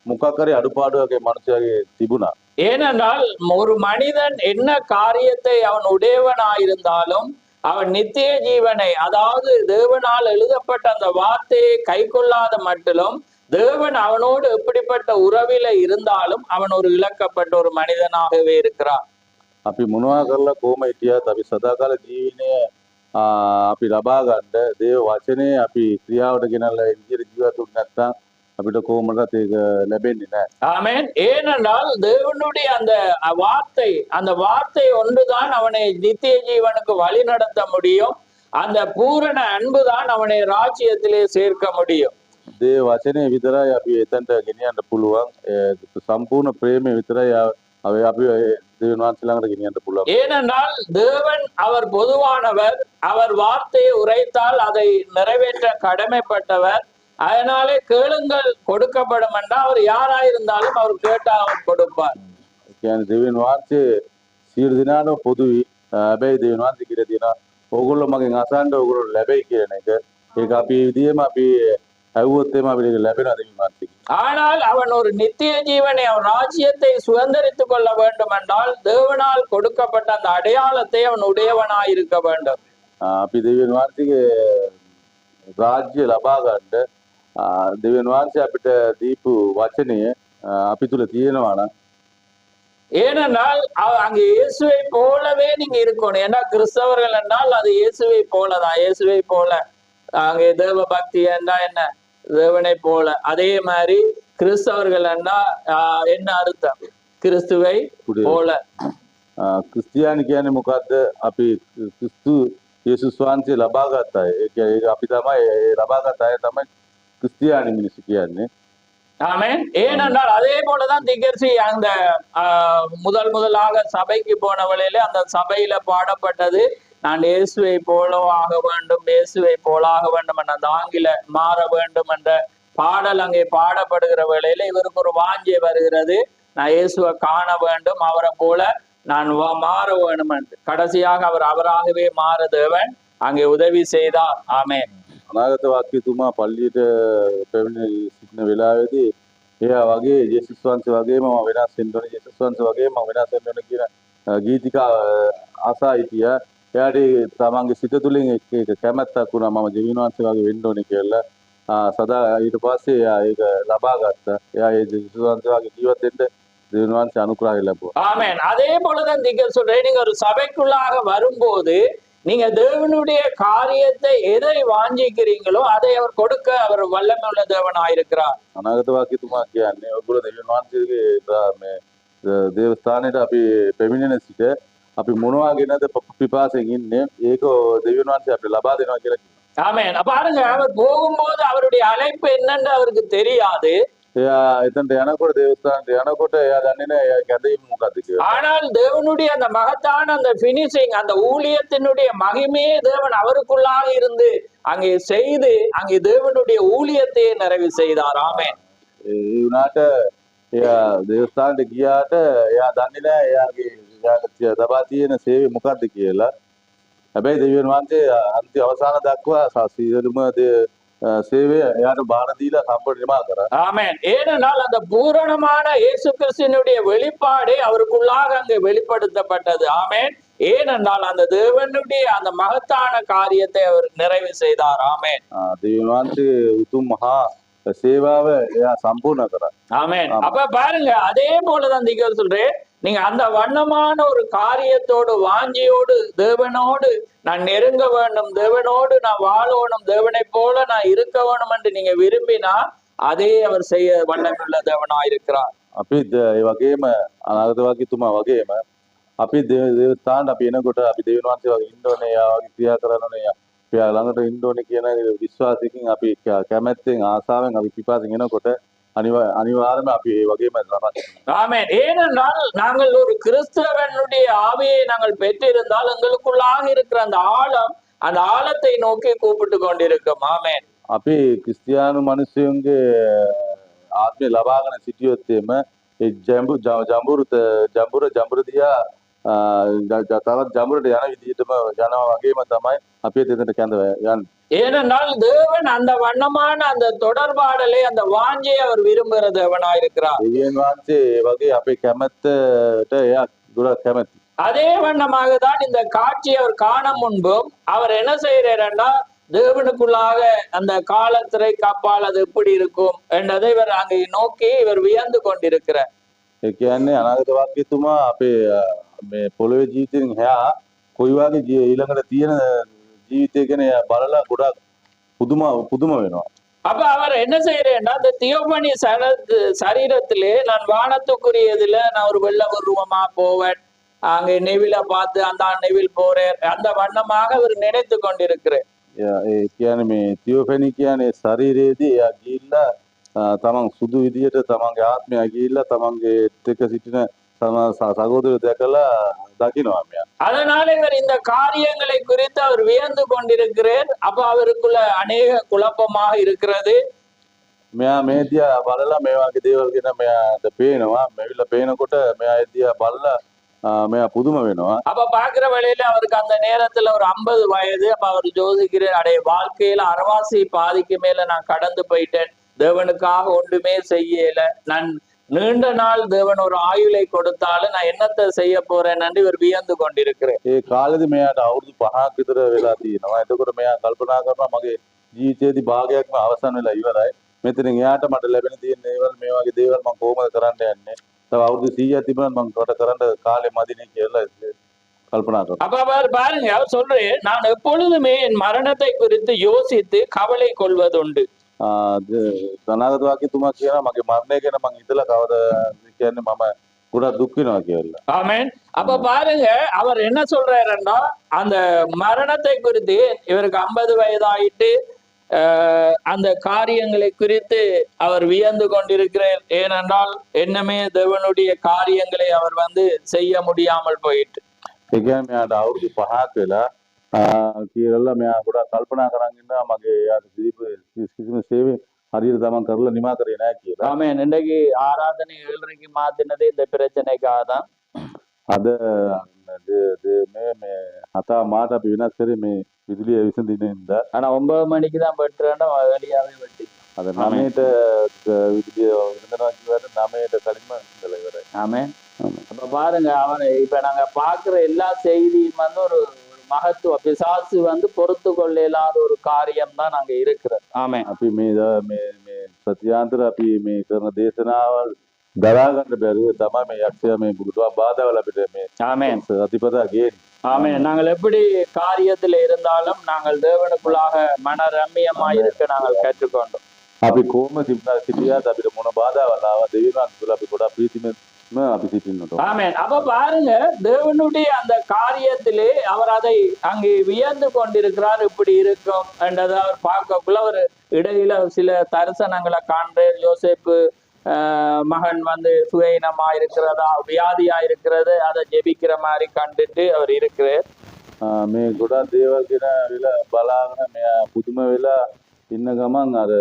මොකක් හරි අඩුපාඩුවක මනුස්සයාගේ තිබුණා. ஏனென்றால் ஒரு மனிதன் என்ன காரியத்தை அவன் உடையவனாயிருந்தாலும் அவன் நித்திய ஜீவனை, அதாவது தேவனால் எழுதப்பட்ட அந்த வார்த்தையை கை கொள்ளாத மட்டிலும் தேவன் அவனோடு எப்படிப்பட்ட உறவில இருந்தாலும் அவன் ஒரு இழக்கப்பட்ட ஒரு மனிதனாகவே இருக்கிறான். අපි මොනවා කරලා කොහොම හිටියත් අපි සදාකාල ජීවනය අපි ලබා ගන්න දේව වචනේ අපි ක්‍රියාවට ගෙනල්ලා ඉදිරි ජීවිතුත් නැත්නම් අපිට කොහොමදත් ඒක ලැබෙන්නේ නැහැ. ஆமென். ஏனென்றால் தேவனுடைய அந்த வார்த்தை ஒன்றுதான் அவனை நித்திய ஜீவனுக்கு வழி நடத்த முடியும். அந்த பூரண அன்புதான் அவனை ராஜ்யத்திலே சேர்க்க முடியும். දේව වචනේ විතරයි අපි එතනට ගෙනියන්න පුළුවන්. සම්පූර්ණ ප්‍රේමය විතරයි අපි දෙවියන් වහන්සේ ළඟට ගෙනියන්න පුළුවන්. ஏனென்றால் தேவன் அவர் பொதுவானவர். அவர் வார்த்தையை உரைத்தால் அதை நிறைவேற்ற கடமைப்பட்டவர். அதனாலே கேளுங்கள் கொடுக்கப்படும் என்றால் அவர் யாராயிருந்தாலும் அவர் கேட்டா அவர் கொடுப்பார். කියන්නේ දෙවියන් වහන්සේ සියලු දිනාටම පොදුයි. හැබැයි දෙවියන් වහන්සේ කියලා තියෙනවා ඕගොල්ලෝ මගෙන් අසන්න ඕගොල්ලෝ ලැබෙයි කියන එක. ඒක අපි විදියේම අපි ඇහුවොත් එම අපිට ලැබෙනවා දෙවියන් වහන්සේ. ஆனால் அவன் ஒரு நித்திய ஜீவனை, அவன் ராஜ்யத்தை சுதந்திரித்துக் கொள்ள வேண்டும் என்றால் தேவனால் கொடுக்கப்பட்ட அந்த அடையாளத்தை அவன் உடையவனாய் இருக்க வேண்டும். අපි දෙවියන් වහන්සේගේ රාජ්‍ය ලබා ගන්න දෙවියන් වහන්සේ අපිට දීපු වචනය අපි තුල තියෙනවා නම්, ஏனென்றால் அங்கே இயேசுவை போலவே நீங்க இருக்கணும். ஏன்னா கிறிஸ்தவர்கள் என்றால் அது இயேசுவை போலதான். இயேசுவை போல அங்கே தேவ பக்தி என்றா என்ன, தேவனை போல. அதே மாதிரி கிறிஸ்தவர்கள் என்றா என்ன அர்த்தம், கிறிஸ்துவை போல. ක්‍රිස්තියානි කියන්නේ මොකද්ද? අපි ක්‍රිස්තු යේසුස් වහන්සේ ලබා ගත්ත අය. ඒක අපි තමයි ලබා ගත්ත අය තමයි ක්‍රිස්තියානි මිනිස්සු කියන්නේ. ஆமென். ஏனென்றால் அதே போலதான் திகர்சி அந்த முதலாக சபைக்கு போன வேளையில அந்த சபையில பாடப்பட்டது, நான் இயேசுவை போலவாக வேண்டும், இயேசுவை போலாக வேண்டும் என்ற அந்த ஆங்கில மாற வேண்டும் என்ற பாடல் அங்கே பாடப்படுகிற வேளையில இவருக்கு ஒரு வாஞ்சை வருகிறது. நான் இயேசுவை காண வேண்டும், அவரை போல நான் மாற வேண்டும் என்று. கடைசியாக அவர் அவராகவே மாற தேவன் அங்கே உதவி செய்தார். ஆமென். අනාගත වාක්‍යතුමා පල්ලියට පැමිණ සිටින වෙලාවේදී එයා වගේ ජේසුස් වහන්සේ වගේම මම වෙනස් වෙන්න ඕනේ, ජේසුස් වහන්සේ වගේම මම වෙනස් වෙන්න ඕනේ කියන ගීතිකා ආසා හිටියා. එයාට තමන්ගේ සිත තුළින් එක කැමැත්තක් වුණා මම ජීවන වහන්සේ වගේ වෙන්න ඕනේ කියලා. සදා ඊට පස්සේ එයා ඒක ලබා ගත්තා. එයා ඒ ජේසුස් වහන්සේ වගේ ජීවත් වෙන්න ජීවන වහන්සේ අනුග්‍රහය ලැබුවා. ஆமென். அதே போலதான் நீங்க சொல்றேன், நீங்க ஒரு சபைக்குள்ளாக வரும்போது நீங்க தேவனுடைய காரியத்தை எதை வாஞ்சிக்கிறீங்களோ அதை அவர் கொடுக்க அவர் வல்லமை உள்ள தேவனாயிருக்கிறார். අනාගත වාක්‍යතුමා කියන්නේ ඔයගොල්ලෝ දෙවියන් වහන්සේගේ මේ දේවස්ථානයට අපි පැමිණෙන සිට අපි මොනවා ගැනද පිපාසයෙන් ඉන්නේ ඒක දෙවියන් වහන්සේ අපිට ලබා දෙනවා කියලා කියනවා. ஆமென். பாருங்க, அவர் போகும்போது அவருடைய அழைப்பு என்னன்னு அவருக்கு தெரியாது. එයා එතනට යනකොට දේවස්ථානට යනකොට එයා දන්නේ නැහැ එයා කැඳීම මොකද්ද කියලා. ஆனால் தேவனுடைய அந்த மகத்தான அந்த பினிஷிங், அந்த ஊழியத்தினுடைய மகிமையே தேவன் அவருக்குள்ளாக இருந்து அங்கே செய்து அங்கே தேவனுடைய ஊழியத்தை நிறைவு செய்தார். ஆமென். ඒ වුණාට එයා දේවස්ථානට ගියාට එයා දන්නේ නැහැ එයාගේ ලබා තියෙන සේවය මොකද්ද කියලා. හැබැයි දෙවියන් වහන්සේ අන්තිම අවසාන දක්වා සියලුම சேவையை யாரும் பாரதியில சம்பளமா இருக்கிறார். ஆமென். ஏனென்றால் அந்த பூரணமான இயேசு கிறிஸ்துவினுடைய வெளிப்பாடு அவருக்குள்ளாக அங்கே வெளிப்படுத்தப்பட்டது. ஆமென். ஏனென்றால் அந்த தேவனுடைய அந்த மகத்தான காரியத்தை அவர் நிறைவு செய்தார். ஆமென். தேவனாந்து உத்தும் மகா சேவாவை சம்பூர்ண கரார். ஆமென். அப்ப பாருங்க, அதே போலதான் நீங்க சொல்றேன், நீங்க அந்த வண்ணமான ஒரு காரியத்தோடு வாஞ்சியோடு தேவனோடு நான் நெருங்க வேண்டும், தேவனோடு நான் வாழணும், தேவனை போல நான் இருக்க வேணும் என்று நீங்க விரும்பினா அதே அவர் செய்ய வண்ணமுள்ள தேவனா இருக்கிறார். අපි ඒ වගේම අනාගත වාක්‍යතුමා වගේම අපි දේවස්ථාන අපි එනකොට අපි දෙවියන් වහන්සේ වගේ ඉන්න ඕනේ, යා වගේ ක්‍රියා කරන්න ඕනේ, යා ළඟට ඉන්න ඕනේ කියන විශ්වාසයෙන් අපි කැමැත්තෙන් ආසාවෙන් අපි පිපාසෙන් එනකොට அனிவாரமே அப்படி வகையுமே. ஆமென். ஏனென்றால் நாங்கள் ஒரு கிறிஸ்தவனுடைய ஆவியை நாங்கள் பெற்றிருந்தால் எங்களுக்குள்ளாக இருக்கிற அந்த ஆழம், அந்த ஆழத்தை நோக்கி கூப்பிட்டு கொண்டிருக்கும். ஆமென். අපි ක්‍රිස්තියානු මිනිස්සුන්ගේ ආත්මය ලබාගෙන සිටියොත් ඒ ජඹුර දිහා තවත් ජඹුරට යන විදිහටම යනවා වගේම තමයි අපි එතනට කැඳ යන්නේ. ஏனென்றால் தேவன் அந்த வண்ணமான அந்த தொடர்பாடலை, அந்த வாஞ்சையை அவர் விரும்புகிற தேவனா இருக்கிறார். දෙවියන් වහන්සේ වගේ අපේ කැමැත්තට එයා ගොඩක් කැමැති. அதே வண்ணமாக தான் இந்த காட்சியை அவர் காண முன்பும் அவர் என்ன செய்யறாருன்னா, தேவனுக்குள்ளாக அந்த காலத்திரை கப்பால் அது எப்படி இருக்கும் என்றதை இவர் அங்கே நோக்கி இவர் வியந்து கொண்டிருக்கிறார். ඒ කියන්නේ අනාගත වාක්‍යතුමා අපේ මේ පොළොවේ ජීවිතෙන් එහා කොයි වගේ ඊළඟට තියෙන ජීවිතය ගැන බලලා ගොඩක් පුදුම වෙනවා. அப்ப அவர் என்ன செய்யறேன்னா, இந்த தியோபனி சரீரத்திலே நான் வானத்துக்குரியதுல நான் ஒரு வெள்ள உருவமா போவேன், அங்கே நெவில பார்த்து அந்த நெவில் போறேன், அந்த வண்ணமாக அவர் நினைத்து கொண்டிருக்கிறேன். ඒ කියන්නේ මේ තියෝෆැනි කියන්නේ ශරීරයේදී එයා ගිහිල්ලා තමන් සුදු විදියට තමන්ගේ ආත්මය ගිහිල්ලා තමන්ගේ එක්ක සිටින சகோதரர் දැකලා දකිනවා මෙයා. அதனால இவர் இந்த காரியங்களை குறித்து அவர் வியந்து கொண்டிருக்கிறார். அப்ப அவருக்குள்ள அநேக குழப்பமாக இருக்கிறது. මෙයා මේ දිහා බලලා මේ වගේ දේවල් ගැන මෙයාට පේනවා. මෙවිලා පේනකොට මෙයා ඒ දිහා බලලා මෙයා පුදුම වෙනවා. அப்ப பாக்குற வேளையில அவருக்கு அந்த நேரத்துல ஒரு 50 வயது. அப்ப அவர் யோசிக்கிறார், அடைய வாழ்க்கையில அரைவாசி பாதிக்கு மேல நான் கடந்து போயிட்டேன், தேவனுக்காக ஒன்றுமே செய்யல, நான் நீண்ட நாள் தேவன் ஒரு ஆயுளை கொடுத்தாலும் நான் என்னத்தை செய்ய போறேன் என்று இவர் வியந்து கொண்டிருக்கிறேன். ඒ කාලෙදි මෙයාට අවුරුදු 5ක් විතර වෙලා තියෙනවා. එතකොට මෙයා කල්පනා කරනවා මගේ ජීවිතයේදී භාගයක්ම අවසන් වෙලා ඉවරයි. මෙතනින් එයාට මට ලැබෙන තියෙන දේවල් මේ වගේ දේවල් මම කොහොමද කරන්න යන්නේ? තව අවුරුදු 100ක් තිබුණා මම කොට කරන්න කාලෙ මදිනේ කියලා கல்பனா. அப்ப அவர் பாருங்க, அவர் சொல்றேன், நான் எப்பொழுதுமே என் மரணத்தை குறித்து யோசித்து கவலை கொள்வதுண்டு. අනාගත වාක්‍යතුමා කියනවා මගේ මරණය ගැන මං හිතලා කවද කියන්නේ මම ගොඩක් දුක් වෙනවා කියලා. ஆமென். அப்ப பாருங்க, அவர் என்ன சொல்றாருன்னா, அந்த மரணத்தை குறித்து இவருக்கு 50 வயதாயிட்டு அந்த காரியங்களை குறித்து அவர் வியந்து கொண்டிருக்கிறார். ஏனென்றால் என்னமே தேவனுடைய காரியங்களை அவர் செய்ய முடியாமல் போயிட்டு. ඒ කියන්නේ මෙයාට අවුරුදු 5ක් වෙලා කියලා මෙයා ගොඩක් කල්පනා කරන් ඉන්නවා මගේ යාට කිසිම සේවය හරියට තමන් කරලා නිමා කරේ නැහැ කියලා. ஆமென். இன்றைக்கு ஆராதனை 7:30க்கு மாத்தினதே இந்த பிரச்சனைக்காக தான். අද මේ හතා මාට අපි වෙනස් කරේ මේ විදුලිය විසඳින්න ඉඳලා. ஆனா 9 மணிக்கு தான் வெட்டுறேன்னா வெளியாவே வெட்டி. අද 9ට විදුලිය විසඳනවා කියලාට 9ට කලින්ම ඉඳලා ඉවරයි. ஆமென். அப்ப பாருங்க அவனை இப்ப நாங்க பாக்குற எல்லா செய்தியும் வந்து ஒரு மகத்துவ பிசாசு வந்து பொறுத்து கொள்ள இயலாத ஒரு காரியம் தான் நாங்க இருக்கிறது. ஆமென். අපි මේ සත්‍යාන්තර අපි මේ කරන දේශනාවල් දරා ගන්න බැරුව තමයි මේ යක්ෂයා මේ බුදුතුමා බාධාවල අපිට මේ ஆமென். අතිපතා ගේන්නේ. ஆமென். நாங்கள் எப்படி காரியத்தில் இருந்தாலும் நாங்கள் தேவனுக்குள்ளாக மன ரம்மியமாய் இருக்க நாங்கள் கற்றுக்கொண்டோம். අපි කොහොම සිටියාද අපිට මොන බාධාවල් ආවා දෙවියන් තුළ අපි ගොඩක් ප්‍රීතිමත්ම අපි සිටින්නට. ஆமென். அப்ப பாருங்க தேவனுடைய அந்த காரியத்திலே அவர் அதை அங்கே வியந்து கொண்டிருக்கிறார். இப்படி இருக்கும் என்றதை அவர் பார்க்கக்குள்ள ஒரு இடையில சில தரிசனங்களை காண்றார். யோசேப்பு மகன் வந்து சுயநமா இருக்கிறதா வியாதியா இருக்கிறது அதை ஜெபிக்கிற மாதிரி கண்டுட்டு அவர் இருக்கிறார். මේ ගොඩක් දේවල් කියන වෙලා බලාගෙන මෙයා පුදුම වෙලා ඉන්න ගමන් අර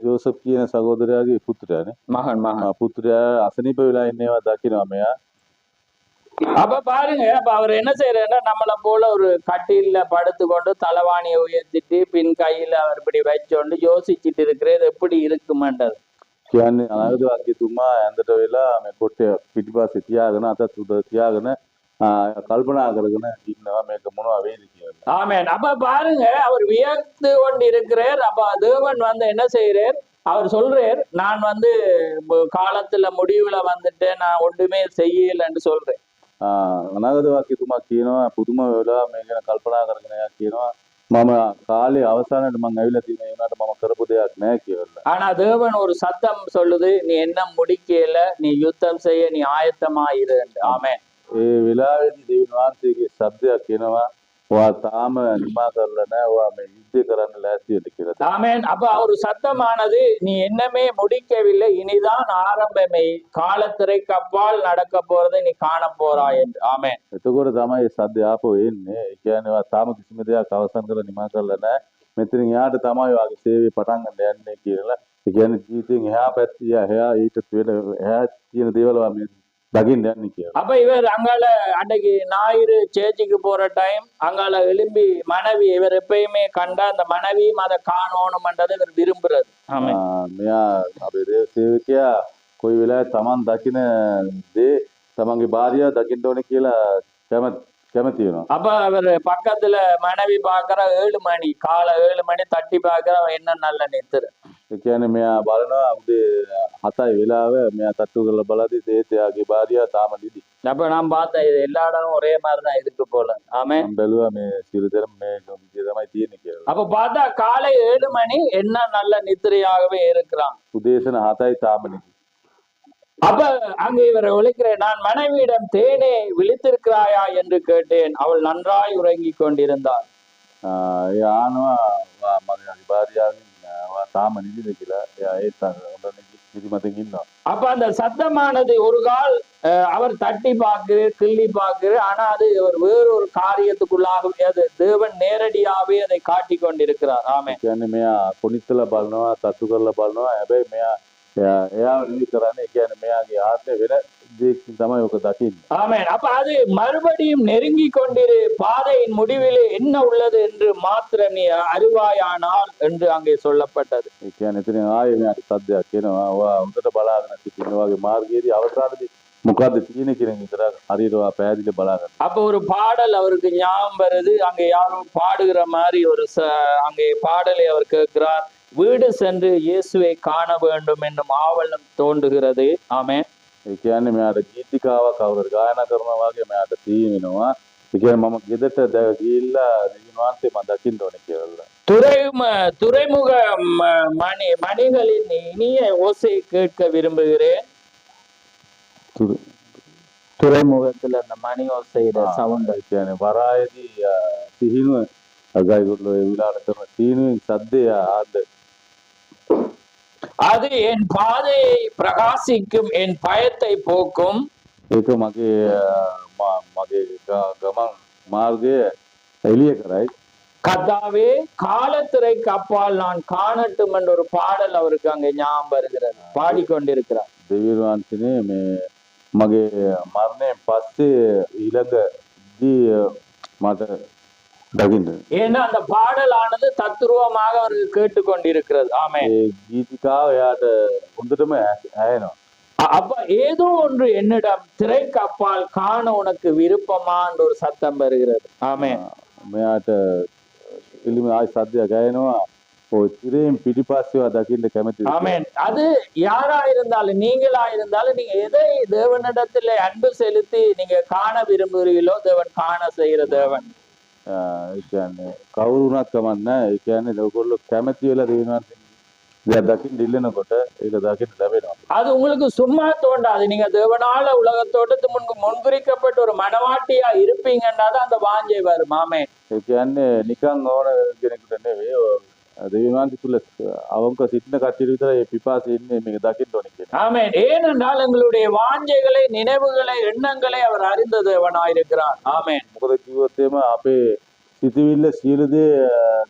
ජෝසප් කියන සහෝදරයාගේ පුත්‍රයානේ மகன் පුත්‍රයා අසනීප වෙලා ඉන්නේවා දකිනවා මෙයා. அப்ப பாருங்க அப்ப அவர் என்ன செய்யறாருன்னா நம்மளை போல ஒரு கட்டில படுத்து கொண்டு தலைவாணியை உயர்த்திட்டு பின் கையில அவர் இப்படி வச்சோண்டு யோசிச்சுட்டு இருக்கிறது எப்படி இருக்குமென்றது. කියන්නේ අනාගත වාක්‍යතුමා ඇඳට වෙලා මේ කොට්ටේ පිටිපස්සේ තියාගෙන අතත් උඩ තියාගෙන කල්පනා කරගෙන ඉන්නවා මේක මොනවා වේද කියලා. ஆமென். அப்ப பாருங்க அவர் வியந்து கொண்டு இருக்கிறார். அப்ப தேவன் வந்து என்ன செய்யறார்? அவர் சொல்றார் நான் வந்து காலத்துல முடிவுல வந்துட்டேன் நான் ஒன்றுமே செய்யலன்னு சொல்றேன். අනාගත වාක්‍යතුමා කියනවා පුදුම වෙලා මේ ගැන කල්පනා කරගෙන එයා කියනවා මම කාලේ අවසානයේ මම ඇවිල්ලා තියෙන ඒකට මම කරපු දෙයක් නැහැ කියලා. ஆனா தேவன் ஒரு சத்தம் சொல்லுது நீ என்ன முடிக்கல நீ யுத்தம் செய்ய நீ ஆயத்தமாயிரு. ஆமென். ඒ වෙලාවේදී දෙවියන් වහන්සේගේ ශබ්දයක් එනවා ඔයා තාම නිමා කරලා නැහැ ඔයා මේ යුද්ධය කරන්න ලෑස්තිද කියලා. ஆமென். அப்ப ஒரு சத்தமானது நீ என்னமே முடிக்கவில்லை இனிதான் ஆரம்பமே காலத்திரைக்கு அப்பால் நடக்க போறதை நீ காண போறாய் என்று. ஆமென். එතකොට තමයි මේ ශබ්දය ආපහු එන්නේ. ඒ කියන්නේ ඔයා තාම කිසිම දෙයක් අවසන් කරලා නිමා කරලා නැහැ. මෙතනින් එහාට තමයි ඔයාගේ සේවය පටන් ගන්න යන්නේ කියලා. ඒ කියන්නේ ජීවිතෙන් එහා පැත්තේ එහා ඊට වෙන එහා තියෙන දේවල් ඔයා මේ දකින්න යන්නේ කියලා. அப்ப இவர் அங்கால அன்னைக்கு ஞாயிறு சேர்ச்சிக்கு போற டைம் அங்கால எழும்பி மனைவி இவர் எப்பயுமே கண்டா அந்த மனைவியும் அதை காணணும்ன்றதை இவர் விரும்புறது. ஆமென். මෙයා අපේ දේව සේවකයා කොයි වෙලාවෙ Taman දකින දේ තමන්ගේ භාර්යාව දකින්න ඕනේ කියලා කැමති වෙනවා. அப்ப அவர் பக்கத்துல மனைவி பாக்குற 7 மணி காலை 7 மணி தட்டி பாக்குற என்ன நல்ல நித்திரு. ඒ කියන්නේ මෙයා බලනවා උදේ 7යි වෙලාව මෙයා තට්ටු කරලා බලද්දි ඒත් එයාගේ භාර්යාව තාම නිදි. அப்ப நான் பார்த்தேன் இது எல்லா இடமும் ஒரே மாதிரிதான் இருக்கு போல. ஆமென். මම බැලුවා මේ සියලු දෙනා මේ විදිය තමයි තියෙන්නේ කියලා. அப்ப பார்த்தா காலை 7 மணி என்ன நல்ல நித்திரையாகவே இருக்கிறான். උදේසන 7යි තාම නිදි. அப்ப அங்கே இவர் ஒழிக்கிறேன் நான் மனைவியிடம் தேனே விழித்திருக்கிறாயா என்று கேட்டேன். அவள் நன்றாய் உறங்கி கொண்டிருந்தாள். ඒ ආනවා මගේ භාර්යාවෙන් තාම නිදිද කියලා එයා ඒත් හොඳ නිදිමතින් ඉන්නවා. அப்ப அந்த சத்தமானது ஒரு கால் அவர் தட்டி பார்க்கிறார் கிள்ளி பார்க்கிறார். ஆனா அது ஒரு வேறொரு காரியத்துக்குள்ளாகவே அது தேவன் நேரடியாவே அதை காட்டி கொண்டிருக்கிறார். ஆமென். කියන්නේ මෙයා කොනිස්සලා බලනවා තට්ටු කරලා බලනවා හැබැයි එයා නිදි කරන්නේ කියන්නේ මෙයාගේ ආත්මය වෙන දෙයකින් තමයි ඔක දකින්නේ. ஆமென். அப்ப அது மறுபடியும் நெருங்கி கொண்டிரு பாதையின் முடிவிலே என்ன உள்ளது என்று மாத்திரம் நீ அறிவாயானால் என்று அங்கே சொல்லப்பட்டது. ඒ කියන්නේ එතන ආයේ මෙයාට සද්දයක් එනවා. ඔයා හොඳට බලාගෙන සිටින්න වගේ මාර්ගයේදී අවසානයේදී මොකද්ද තියෙන්නේ කියන එක විතර හරියට ඔයා පැහැදිලි බලාගන්න. அப்ப ஒரு பாடல் அவருக்கு ஞாபகம் வருது. அங்கே யாரோ பாடுகிற மாதிரி ஒரு அங்கே பாடலை அவர் கேட்கிறார். வீடு சென்று இயேசுவை காண வேண்டும் என்னும் ஆவலம் தோன்றுகிறது. ஆமென். ඒ කියන්නේ මෙයාට ගීතිකාවක් කවුරුද ගායනා කරනවා වගේ මෙයාට තීවෙනවා. ඒ කියන්නේ මම ගෙදරට ගිහිල්ලා දෙවියන් වහන්සේ මම දකින්න ඕනේ කියලා. துறைமுக மணிகளின் இனிய ஓசை கேட்க விரும்புகிறேன். துறைமுகத்துல அந்த மணி ஓசையோட சவுண்ட். ඒ කියන්නේ වරායේදී සිහිනුව අගයිගොල්ලෝ ඒ විලාට කරන සීනුවෙන් සද්දය ආද அது என் பாதையை பிரகாசிக்கும் என் பயத்தை போக்கும். ඒක මගේ ගමන් මාර්ගය එළිය කරයි. கர்த்தாவே காலத்திரைக்கு அப்பால் நான் காணட்டும் என்ற ஒரு பாடல் அவருக்கு அங்கே ஞாபகம் வருகிறது, பாடிக்கொண்டிருக்கிறார். දෙවියන් වහන්සේනේ මේ මගේ මරණයෙන් පස්සේ ඊළඟදී මට දකින්න. ஏன்னா அந்த பாடலானது தத்துருவமாக அவருக்கு கேட்டுக்கொண்டிருக்கிறது. ஆமென். ඒ ගීතිකාව එයාට හොඳටම ඇහෙනවා. அப்ப ஏதோ ஒன்று என்னிடம் திரைக்கு அப்பால் காண உனக்கு விருப்பமா என்ற ஒரு சத்தம் வருகிறது. ஆமென். මෙයාට එළිම ආයි සද්දයක් ඇහෙනවා. ඔය තිරයෙන් පිටිපස්සේවා දකින්න කැමතිද? ஆமென். அது யாரா இருந்தாலும், நீங்களா இருந்தாலும், நீங்க எதை தேவனிடத்துல அன்பு செலுத்தி நீங்க காண விரும்புகிறீர்களோ தேவன் காண செய்கிற தேவன். ඒ කියන්නේ කවුරු වුණත් කමක් නැහැ. ඒ කියන්නේ ඔයගොල්ලෝ කැමති වෙලා දෙවියන් වහන්සේ දෙයක් දකින්න ඉල්ලනකොට ඒක දකින්න ලැබෙනවා. அது உங்களுக்கு சும்மா தோண்டாது. நீங்க தேவனால உலகத்தோட்டத்து முன்குறிக்கப்பட்ட ஒரு மனவாட்டியா இருப்பீங்கன்னா தான் அந்த வாஞ்சை வரும். ஆமென். ඒ කියන්නේ නිකන් ඕන කෙනෙකුට නෙවෙයි. දෙවියන් වහන්සේ තුල අවංක සිටින කට්ටියට විතරයි මේ පිපාසය ඉන්නේ මේක දකින්න ඕනේ කියන්නේ. ஆமென். ஏனென்றால் எங்களுடைய வாஞ்சைகளை, நினைவுகளை, எண்ணங்களை அவர் அறிந்த தேவனாயிருக்கிறார். ஆமென். මොකද කිව්වොත් එම අපේ සිතවිල්ල සියලු දේ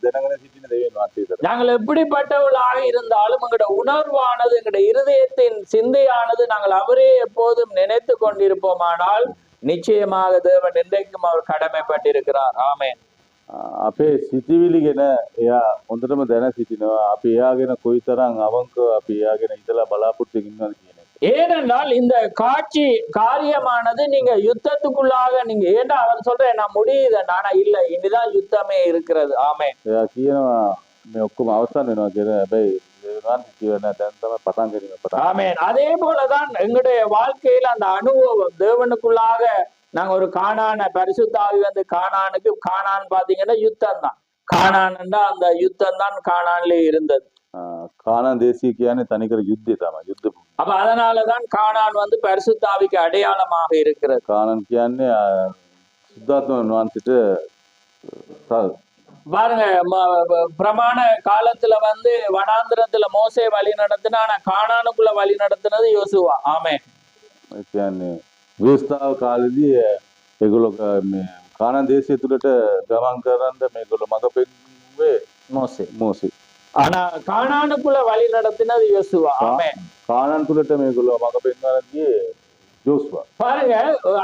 දැනගෙන සිටින දෙවියන් වහන්සේ විතරයි. நாங்கள் எப்படிப்பட்டவர்களாக இருந்தாலும் எங்களுடைய உணர்வானது, எங்களுடைய இருதயத்தின் சிந்தையானது நாங்கள் அவரே எப்போதும் நினைத்து கொண்டிருப்போமானால் நிச்சயமாக தேவன் இன்றைக்கும் அவர் கடமைப்பட்டிருக்கிறார். ஆமென். අපේ සිතවිලි ගැන එයා හොඳටම දැන සිටිනවා. අපි එයා ගැන කොයිතරම් අවංකව අපි එයා ගැන ඉතලා බලාපොරොත්තු ඉන්නවද කියන එක. ஏனென்றால் இந்த காட்சி காரியமானது நீங்க யுத்தத்துக்குள்ளாக நீங்க ஏன்டா அவர் சொல்றேன் நான் முடியுது, ஆனா இல்ல இனிதான் யுத்தமே இருக்கிறது. ஆமென். එයා කියනවා මේ ඔක්කොම අවසන් වෙනවා කියලා. හැබැයි දෙවියන් වහන්සේ කියනවා දැන් තමයි පටන් ගන්න පටන්. ஆமென். அதே போலதான் எங்களுடைய வாழ்க்கையில அந்த அனுபவம் தேவனுக்குள்ளாக நாங்க ஒரு கானான பரிசுத்தாவி வந்து கானானுக்கு, கானான் பாத்தீங்கன்னா யுத்தம் தான். கானான்டா அந்த யுத்தம் தான் கானான்ல இருந்தது. කානාන් දේශය කියන්නේ තනිකර යුද්ධය තමයි. යුද්ධ அப்ப அதனாலதான் கானான் வந்து பரிசுத்தாவிக்கு அடையாளமாக இருக்கிறது. කානාන් කියන්නේ සුද්ධාත්ම වහන්සේට பாருங்க, பிரமாண காலத்துல வந்து வனாந்திரத்துல மோசே வழி நடத்தினா, ஆனா கானானுக்குள்ள வழி நடத்தினது யோசுவா. ஆமென். ඒ කියන්නේ විස්තාව කාලෙදී ඒගොල්ලෝ මේ කානාන් දේශය තුලට ගමන් කරන්න මේගොල්ලෝ මඟ පෙන්නුවේ මෝසේ. ஆனா கானானுக்குள்ள வழி நடத்தினது யோசுவா. ஆமென். කානාන් තුලට මේගොල්ලෝ මඟ පෙන්වන්නේ யோசுவா. பாருங்க,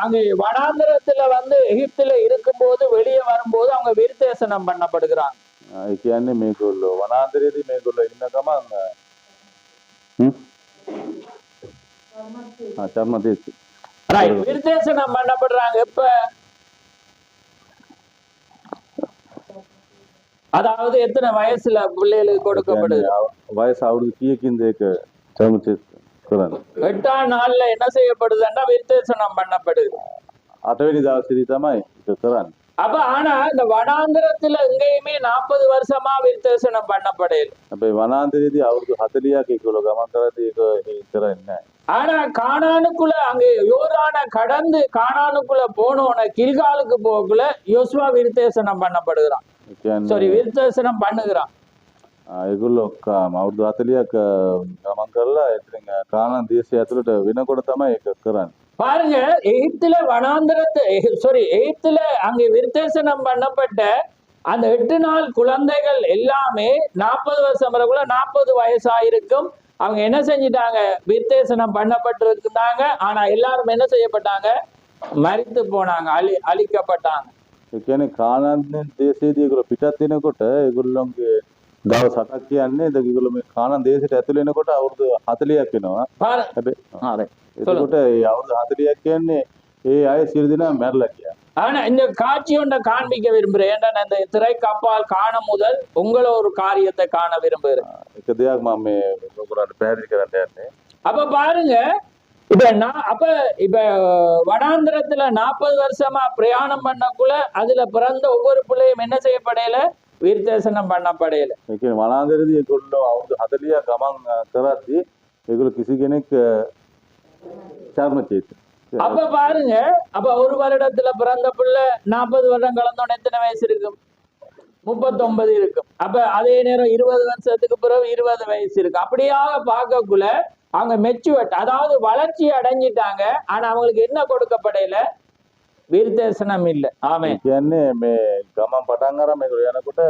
அங்க வனாந்திரத்துல வந்து எகிப்துல இருக்கும்போது வெளியே வரும்போது அவங்க விருத்தேசனம் பண்ணப்படுகிறாங்க. ඒ කියන්නේ මේගොල්ලෝ වනාන්තරයේදී මේගොල්ලෝ ඉන්න ගමන් චර්මදේශ ரைட், விருத்தேசனம் பண்ணப்படுறாங்க. எப்ப? அதாவது எத்தனை வயசுல பிள்ளைகளுக்கு கொடுக்கப்படுது? වයස අවුරුදු 100කින්ද ඒක චර්මදේශ කරන්නේ. 8ஆம் நாள்ல என்ன செய்யப்படுதுன்னா விருத்தேசனம் பண்ணப்படுது. 8වෙනි දවසේදී තමයි ඒක කරන්නේ. அப்ப ஆனா இந்த வனாந்திரத்துல எங்கேயுமே 40 வருஷமா விருத்தேசனம் பண்ணப்படையில. හැබැයි වනාන්තරයේදී අවුරුදු 40ක් ඒගොල්ලෝ ගමන් කරද්දී ඒක කරන්නේ නැහැ. ஆனா கானானுக்குள்ள அங்கே யோர்தானை கடந்து கானானுக்குள்ள போனோன கில்காலுக்கு போகக்குள்ள யோசுவா விருத்தேசனம் பண்ணப்படுகிறான். ඒ කියන්නේ சாரி, விருத்தேசனம் பண்ணுகிறான். ඒගොල්ලෝ අවුරුදු 40ක් ගමන් කරලා ඉතින් කානාන් දේශය ඇතුළට වෙනකොට තමයි ඒක කරන්නේ. பாருங்க, எகிப்துல எகிப்துல அங்கே விருத்தேசனம் பண்ணப்பட்ட அந்த 8 நாள் குழந்தைகள் எல்லாமே 40 வருஷம் வரக்குள்ள 40 வயசாயிருக்கும். அவங்க என்ன செஞ்சிட்டாங்க? விருத்தேசனம் பண்ணப்பட்டிருந்தாங்க. ஆனா எல்லாரும் என்ன செய்யப்பட்டாங்க? மரித்து போனாங்க, அழிக்கப்பட்டாங்க. ඒ කියන්නේ කානාන් දේශයේදී ඒගොල්ලෝ පිටත් වෙනකොට ඒගොල්ලෝගේ දවස් 8ක් කියන්නේ ඒගොල්ලෝ මේ කානාන් දේශයට ඇතුල් වෙනකොට අවුරුදු 40ක් වෙනවා. හැබැයි එතකොට ඒ අවුරුදු 40ක් කියන්නේ ඒ අය සියලු දෙනා මැරලා ගියා. ஆனா இந்த காட்சி ஒன்றை காண்பிக்க விரும்புறேன். ஏன்டா நான் இந்த திரைக்கு அப்பால் காண முதல் உங்களை ஒரு காரியத்தை காண விரும்புகிறேன். එක දෙයක් මම මේ ඔයගොල්ලන්ට පැහැදිලි කරන්න යන්නේ. அப்ப பாருங்க, இப்ப வனாந்திரத்துல 40 வருஷமா பிரயாணம் பண்ணக்குள்ள அதுல பிறந்த ஒவ்வொரு பிள்ளையும் என்ன செய்யப்படையில? விருத்தேசனம் பண்ணப்படையில. ඒ කියන්නේ වනාන්තරයේදී ඒගොල්ලෝ අවුරුදු 40ක් ගමන් කරද්දී ඒගොල්ලෝ කිසි කෙනෙක් චර්මචේත. அப்ப பாருங்க, அப்ப ஒரு வருடத்துல பிறந்த பிள்ளை 40 வருடம் கலந்தோன்னு எத்தனை வயசு இருக்கும்? 39 இருக்கும். அப்ப அதே நேரம் 20 வருஷத்துக்கு பிறகு 20 வயசு இருக்கு. அப்படியாக பார்க்கக்குள்ள அவங்க மெச்சுவர்ட், அதாவது வளர்ச்சி அடைஞ்சிட்டாங்க. ஆனா அவங்களுக்கு என்ன கொடுக்கப்படையில? විර්තේශනම් இல்ல. ආමෙන්. කියන්නේ මේ ගමන් පටන් අරන් මේගොල්ලෝ යනකොට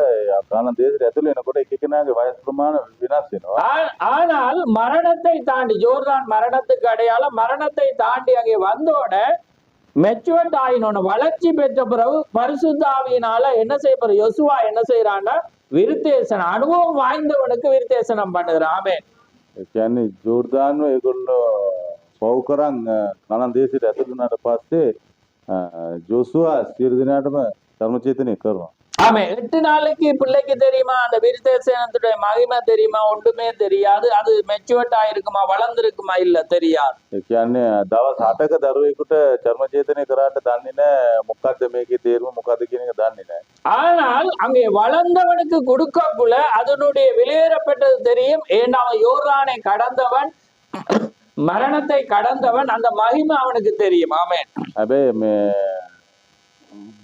කාලන් දේශයට ඇතුළේ එනකොට එක එකනාගේ වයස් ප්‍රමාණ වෙනස් වෙනවා. ஆனால் மரணத்தை தாண்டி ஜோர்தான் மரணத்துக்கு அடையாளம் மரணத்தை தாண்டி அங்கே வந்தோட மெச்சுவர்ட் ஆயினோட வளர்ச்சி பெற்ற பிறகு பரிசுத்த ஆவியினால என்ன செய்ய போற யோசுவா என்ன செய்யறான்னா விருத்தேசனம் அனுபவம் வாய்ந்தவனுக்கு விருத்தேசனம் பண்ணுகிறான். ஆமென். ඒ කියන්නේ ජෝර්දාන්ව ඒගොල්ලෝ පව් කරන් කාලන් දේශයට ඇතුළේ වුණාට පස්සේ ජෝසුවා සියලු දෙනාටම ධර්මචේතනය කරනවා. ஆமே 8 நாளைக்கு பிள்ளைக்கு தெரியுமா அந்த விருத்தேசனத்துடைய மகிமை தெரியுமா? ஒன்றுமே தெரியாது. அது மெச்சுவர்ட் ஆயிருக்குமா வளர்ந்துருக்குமா? இல்ல தெரியாது. ඒ කියන්නේ දවස් 8ක දරුවෙකුට ධර්මචේතනය කරාට දන්නේ නැහැ මොකක්ද මේකේ තේරුම මොකක්ද කියන එක දන්නේ නැහැ. ஆனால் அங்கே வளர்ந்தவனுக்கு கொடுக்கக்குள்ள அதனுடைய வெளியேறப்பட்டது தெரியும். ஏன்னா அவன் யோர்தானை கடந்தவன் மரணத்தை கடந்தவன் அந்த மகிமை அவனுக்கு தெரியும். ஆமென். හැබැයි මේ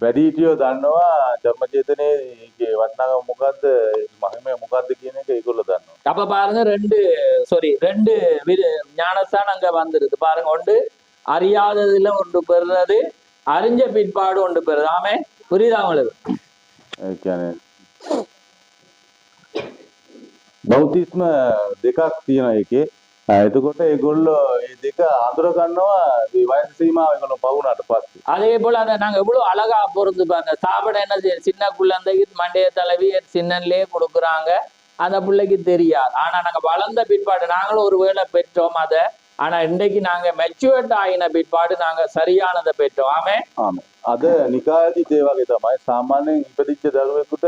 වැඩිහිටියෝ දන්නවා ධර්මචේතනයේ ඒකේ වටිනාකම මොකද්ද මහිමය මොකද්ද කියන එක ඒගොල්ලෝ දන්නවා. அப்ப பாருங்க ரெண்டு ஞானஸ்தானம் அங்க வந்துருது பாருங்க. ஒன்று அறியாததுல ஒன்று பெறுறது, அறிஞ்ச பிற்பாடு ஒன்று பெறுது. ஆமே புரியுதா உங்களுக்கு? ඒ කියන්නේ බෞද්ධිස්ම දෙකක් තියෙනවා ඒකේ. එතකොට ඒගොල්ලෝ මේ දෙක අඳුර ගන්නවා මේ වයස සීමාව ඒගොල්ලෝ පවුනාට පස්සේ. அதே போல அதை நாங்க எவ்வளவு அழகா பொருந்து பாருங்க. சாப்பிட என்ன செய்யும்? சின்ன குழந்தைக்கு மண்டைய தடவி சின்னன்லயே கொடுக்குறாங்க. அந்த பிள்ளைக்கு தெரியாது. ஆனா நாங்க வளர்ந்த பிற்பாடு நாங்களும் ஒரு வேளை பெற்றோம் அதை. ஆனா இன்றைக்கு நாங்க மெச்சுவர்ட் ஆகின பிற்பாடு நாங்க சரியானதை பெற்றோம். ஆமே. ආමේ. අද නිකායේදී ඒ වගේ තමයි සාමාන්‍යයෙන් ඉපදිච්ච දරුවෙකුට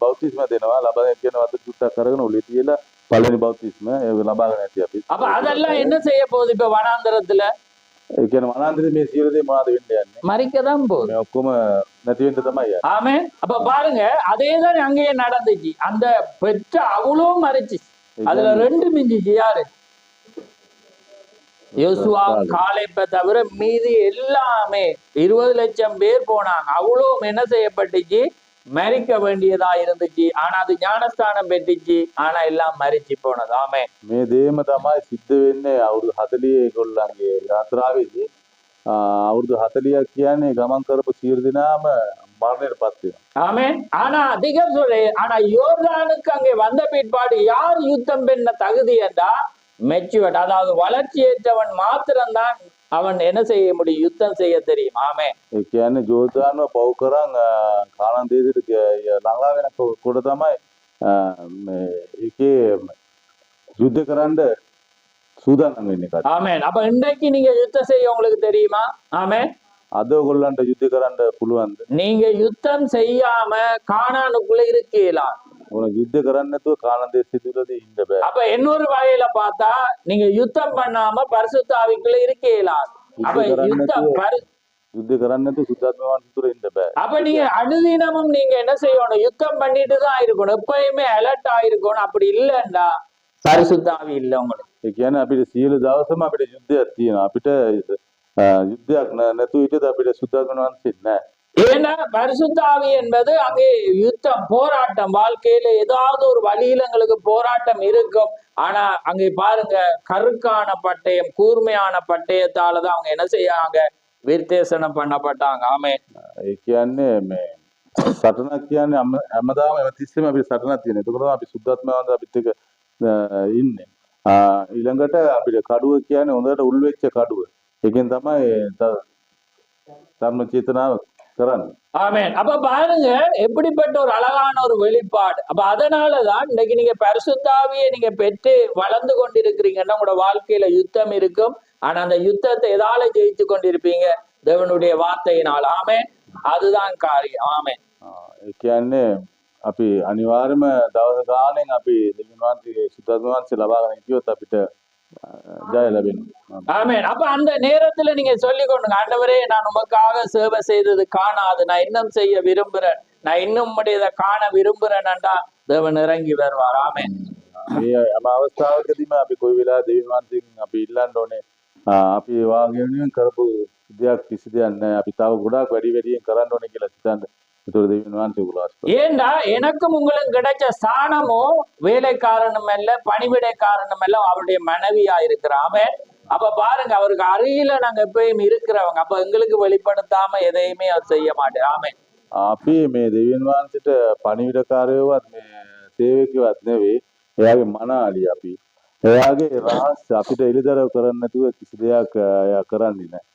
බෞද්ධිස්ම දෙනවා ලබන කියන වද චුට්ටක් කරගෙන උලේ තියලා පළවෙනි බෞද්ධිස්ම ඒ ලබාගෙන ඇති අපි. அப்ப அதெல்லாம் என்ன செய்ய போகுது? இப்ப வனாந்தரத்துல ඒ කියන්නේ වනාන්තරේ මේ සියලු දේ මොනවද වෙන්න යන්නේ? மறிக்கதான் போகுது. මේ ඔක්කොම නැති වෙන්න තමයි යන්නේ. ஆமே. அப்ப பாருங்க அதேதான் அங்கேயே நடந்துச்சு. அந்த பெற்ற அவ்வளோ மறைச்சு அதுல ரெண்டு மிஞ்சிச்சு. யாரு? யோசுவா காலேப்பை தவிர மீதி எல்லாமே 20 லட்சம் பேர் போனாங்க. அவ்வளோ என்ன செய்யப்பட்டுச்சு? மறிக்க வேண்டியதா இருந்துச்சு. ஆனா அது ஞானஸ்தானம் பெற்றுச்சு. ஆனா எல்லாம் மறிச்சு போனது. ஆமே. මේ දේම තමයි සිද්ධ වෙන්නේ අවුරුදු 40 ඒගොල්ලන්ගේ යාත්‍රාවේදී අවුරුදු 40ක් කියන්නේ ගමන් කරපු සියලු දෙනාම මරණයටපත් වෙනවා. ஆமே. ஆனா அதிகம் சொல்லு. ஆனா யோர்தானுக்கு அங்கே வந்த பிற்பாடு யார் யுத்தம் பண்ண தகுதி என்றா மெச்சுவர்ட், அதாவது வளர்ச்சி ஏற்றவன் மாத்திரம்தான் அவன் என்ன செய்ய முடியும்? யுத்தம் செய்ய தெரியும். ஆமே. ඒ කියන්නේ ජෝර්දාන්ව පව් කරන් කාලන් දේශයට ළඟා වෙනකොට තමයි මේ ඒකේ යුද්ධ කරන්න සූදානම් වෙන්නේ කට්ටිය. ஆமென். அப்ப இன்றைக்கு நீங்க யுத்தம் செய்ய உங்களுக்கு தெரியுமா? ஆமென். අද ඔයගොල්ලන්ට යුද්ධ කරන්න පුළුවන්ද? நீங்க யுத்தம் செய்யாம கானானுக்குள்ள இருக்கீங்களா? ඕන යුද්ධ කරන්න නැතුව කාලන් දේශය තුලදී ඉන්න බෑ. அப்ப இன்னொரு வகையில பார்த்தா நீங்க யுத்தம் பண்ணாம பரிசுத்த ஆவிக்குள்ள இருக்கீங்களா? அப்ப යුද්ධ කරන්න නැතුව සුද්ධාත්ම වහන්සේ තුල ඉන්න බෑ. அப்ப நீங்க அனுதினமும் நீங்க என்ன செய்யணும்? யுத்தம் பண்ணிட்டு தான் இருக்கணும். எப்பயுமே அலர்ட் ஆயிருக்கணும். அப்படி இல்லைன்னா பரிசுத்த ஆவி இல்ல உங்களுக்கு. ඒ කියන්නේ අපිට සියලු දවසම අපිට යුද්ධයක් තියෙනවා. අපිට යුද්ධයක් නැතුව හිටියද අපිට සුද්ධාත්ම වහන්සේ නැහැ. ஏன்னா பரிசுத்த ஆவி என்பது அங்கே யுத்தம், போராட்டம். வாழ்க்கையில ஏதாவது ஒரு வழியில எங்களுக்கு போராட்டம் இருக்கும். ஆனா அங்கே பாருங்க கருக்கான பட்டயம், கூர்மையான பட்டயத்தாலதான் அவங்க என்ன செய்யாங்க? விருத்தேசனம் பண்ணப்பட்டாங்க. ஆமே. ඒ කියන්නේ මේ සටනක් කියන්නේ හැමදාම හැමතිස්සෙම අපි සටනක් තියෙනවා. ඒකෝද අපි සුද්ධාත්ම වහන්සේ අපිත් එක්ක ඉන්නේ. ඊළඟට අපිට කඩුව කියන්නේ හොඳට උල් වෙච්ච කඩුව. ඒකෙන් තමයි ධර්ම චේතනාව කරන්නේ. ஆமென். அப்ப பாருங்க எப்படிப்பட்ட ஒரு அழகான ஒரு வெளிப்பாடு. அப்ப அதனாலதான் இன்னைக்கு நீங்க பரிசுத்த ஆவியை நீங்க பெற்று வளர்ந்து கொண்டிருக்கிறீங்கன்னா உங்களோட வாழ்க்கையில யுத்தம் இருக்கும். ஆனா அந்த யுத்தத்தை எதால ஜெயிச்சு கொண்டிருப்பீங்க? தேவனுடைய வார்த்தையினால். ஆமென். அதுதான் காரியம். ஆமென். ඒ කියන්නේ අපි අනිවාර්යයෙන්ම දවස් ගානෙන් අපි දෙවියන් වහන්සේගේ සුද්ධාත්ම වහන්සේ ලබාගෙන හිටියොත් අපිට ජය ලැබෙනවා. ஆமென். அப்ப அந்த நேரத்துல நீங்க சொல்லிக் கொண்டுங்க, ஆண்டவரே நான் உமக்காக சேவை செய்தது காணாது, நான் இன்னும் செய்ய விரும்புறேன், நான் இன்னும் உம்முடையதை காண விரும்புறேன்டா தேவன் இறங்கி வருவார். ஆமென். මේ හැම අවස්ථාවකදීම අපි කොයි වෙලාවෙ දෙවියන් වහන්සේගෙන් අපි ඉල්ලන්න ඕනේ අපි වාගේ වෙනුවෙන් කරපු දෙයක් කිසි දෙයක් නැහැ. අපි තව ගොඩාක් වැඩි වැඩියෙන් කරන්න ඕනේ කියලා හිතන්න. ඒතකොට දෙවියන් වහන්සේ උගලාස්ත. ஏண்டா எனக்கும் உங்களுக்கு கிடைச்ச ஸ்தானமோ வேலைக்காரனும் அல்ல, பணிவிடைக்காரனும் அல்ல, அவருடைய மனைவியா இருக்கிறாம. அப்ப பாருங்க, அவருக்கு அருகில நாங்க எப்பயும் இருக்கிறவங்க. அப்ப எங்களுக்கு வெளிப்படுத்தாம எதையுமே அவர் செய்ய மாட்டார். ஆமே. අපි මේ දෙවියන් වහන්සේට පණිවිඩකාරයෝවත් මේ සේවකයෝවත් නෙවෙයි. එයාගේ මනාලි අපි. එයාගේ රහස් අපිට එළිදරව් කරන්න නැතුව කිසි දෙයක් එයා කරන්නේ නැහැ.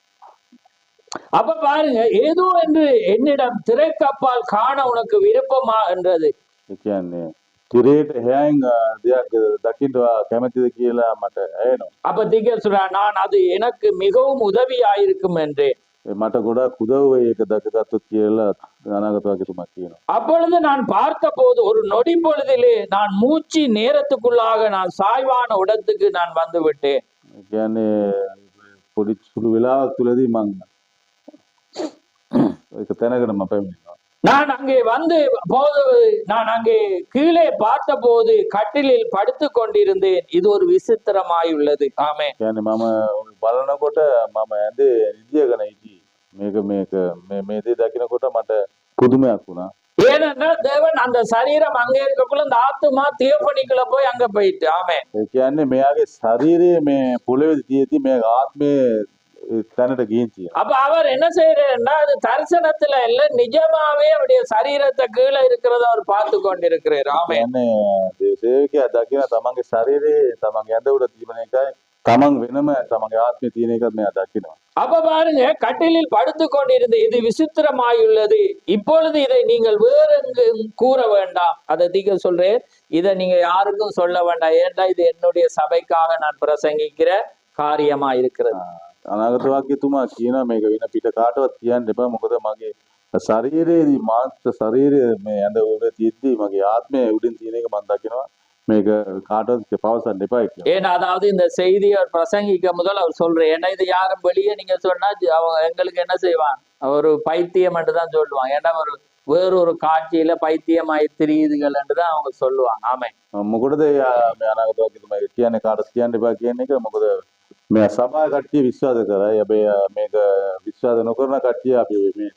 அப்ப பாருங்க, ஏதோ என்று என்னிடம் திரைக்கப்பால் காண உனக்கு விருப்பமா என்றது. ඒ කියන්නේ තිරයට එහායින් දෙයක් දකින්න කැමතිද කියලා මට ඇහෙනවා. அப்ப தீர்க்கதரிசி சொல்றார், நான் அது எனக்கு மிகவும் உதவியாயிருக்கும் என்றேன். මට ගොඩක් උදව් වෙයි ඒක දැකගත්තොත් කියලා අනාගත වගේතුමා කියනවා. அப்பொழுது நான் பார்த்தபோது ஒரு நொடி பொழுதிலே நான் மூச்சு நேரத்துக்குள்ளாக நான் சாய்வான இடத்துக்கு நான் வந்து விட்டேன். ඒ කියන්නේ පොඩි සුළු වෙලාවක් තුලදී මම ඒක තැනකට මම පැමිණෙනවා. நான் அங்கே வந்து போது நான் அங்கே கீழே பார்த்தபோது கட்டிலில் படுத்து கொண்டிருந்தேன். இது ஒரு விசித்திரமாய் உள்ளது. ஆமே. කියන්නේ මම බලනකොට මම ඇඳේ නිදියගෙන හිටියේ. මේක මේ දේ දකිනකොට මට පුදුමයක් වුණා. ஏனென்றால் தேவன் அந்த சரீரம் அங்கே இருக்கக்குள்ள அந்த ஆத்துமா தியோபனிக்குள்ள போய் அங்க போயிட்டு. ஆமே. ඒ කියන්නේ මෙයාගේ ශරීරයේ මේ පොළවේ තියෙති මේ ආත්මයේ තැනට ගිහින් තියෙනවා. அப்ப அவர் என்ன செய்யறாருன்னா, அது தரிசனத்துல இல்ல, நிஜமாவே அவருடைய சரீரத்தை கீழே இருக்கிறத அவர் பார்த்து கொண்டிருக்கிறார். ஆமே. කියන්නේ දේව සේවකයා දකින තමන්ගේ ශරීරයේ තමන්ගේ ඇඳ උඩ තිබෙන එකයි තමන් වෙනම තමන්ගේ ආත්මය තියෙන එකත් මෙයා දකිනවා. அப்ப பாருங்க, கட்டிலில் படுத்து கொண்டிருந்து இது விசித்திரமாயுள்ளது. இப்பொழுது இதை நீங்கள் வேறெங்கும் கூற வேண்டாம். அதை தீக்க சொல்றேன், இதை நீங்க யாருக்கும் சொல்ல வேண்டாம். ஏன்டா இது என்னுடைய சபைக்காக நான் பிரசங்கிக்கிற காரியமா இருக்கிறது. අනාගත වාක්‍යතුමා කියනවා මේක වෙන පිට කාටවත් කියන්න එපා. මොකද මගේ ශරීරයේදී මාත්‍ර ශරීරයේ මේ ඇඳ උඩ තියෙද්දි මගේ ආත්මය උඩින් තියෙන එක මම දකිනවා. මේක කාටවත් පවසන්න එපා කියලා. ஏன்னா அதாவது இந்த செய்தியை அவர் பிரசங்கிக்க முதல் அவர் சொல்றேன், ஏன்னா இது யாரும் வெளியே நீங்க சொன்னா அவங்க எங்களுக்கு என்ன செய்வான், ஒரு பைத்தியம் என்று தான் சொல்லுவாங்க. ஏன்னா ஒரு வேறொரு காட்சியில பைத்தியமாய் திரியுதுகள் என்று தான் அவங்க சொல்லுவாங்க. ஆமே. මොකටද මේ අනාගත වාක්‍යතුමා කියන්නේ කාටවත් කියන්න එපා කියන එක? මොකද මේ සභා කට්ටිය විශ්වාස කරයි. හැබැයි මේක විශ්වාස නොකරන කට්ටිය අපි මේ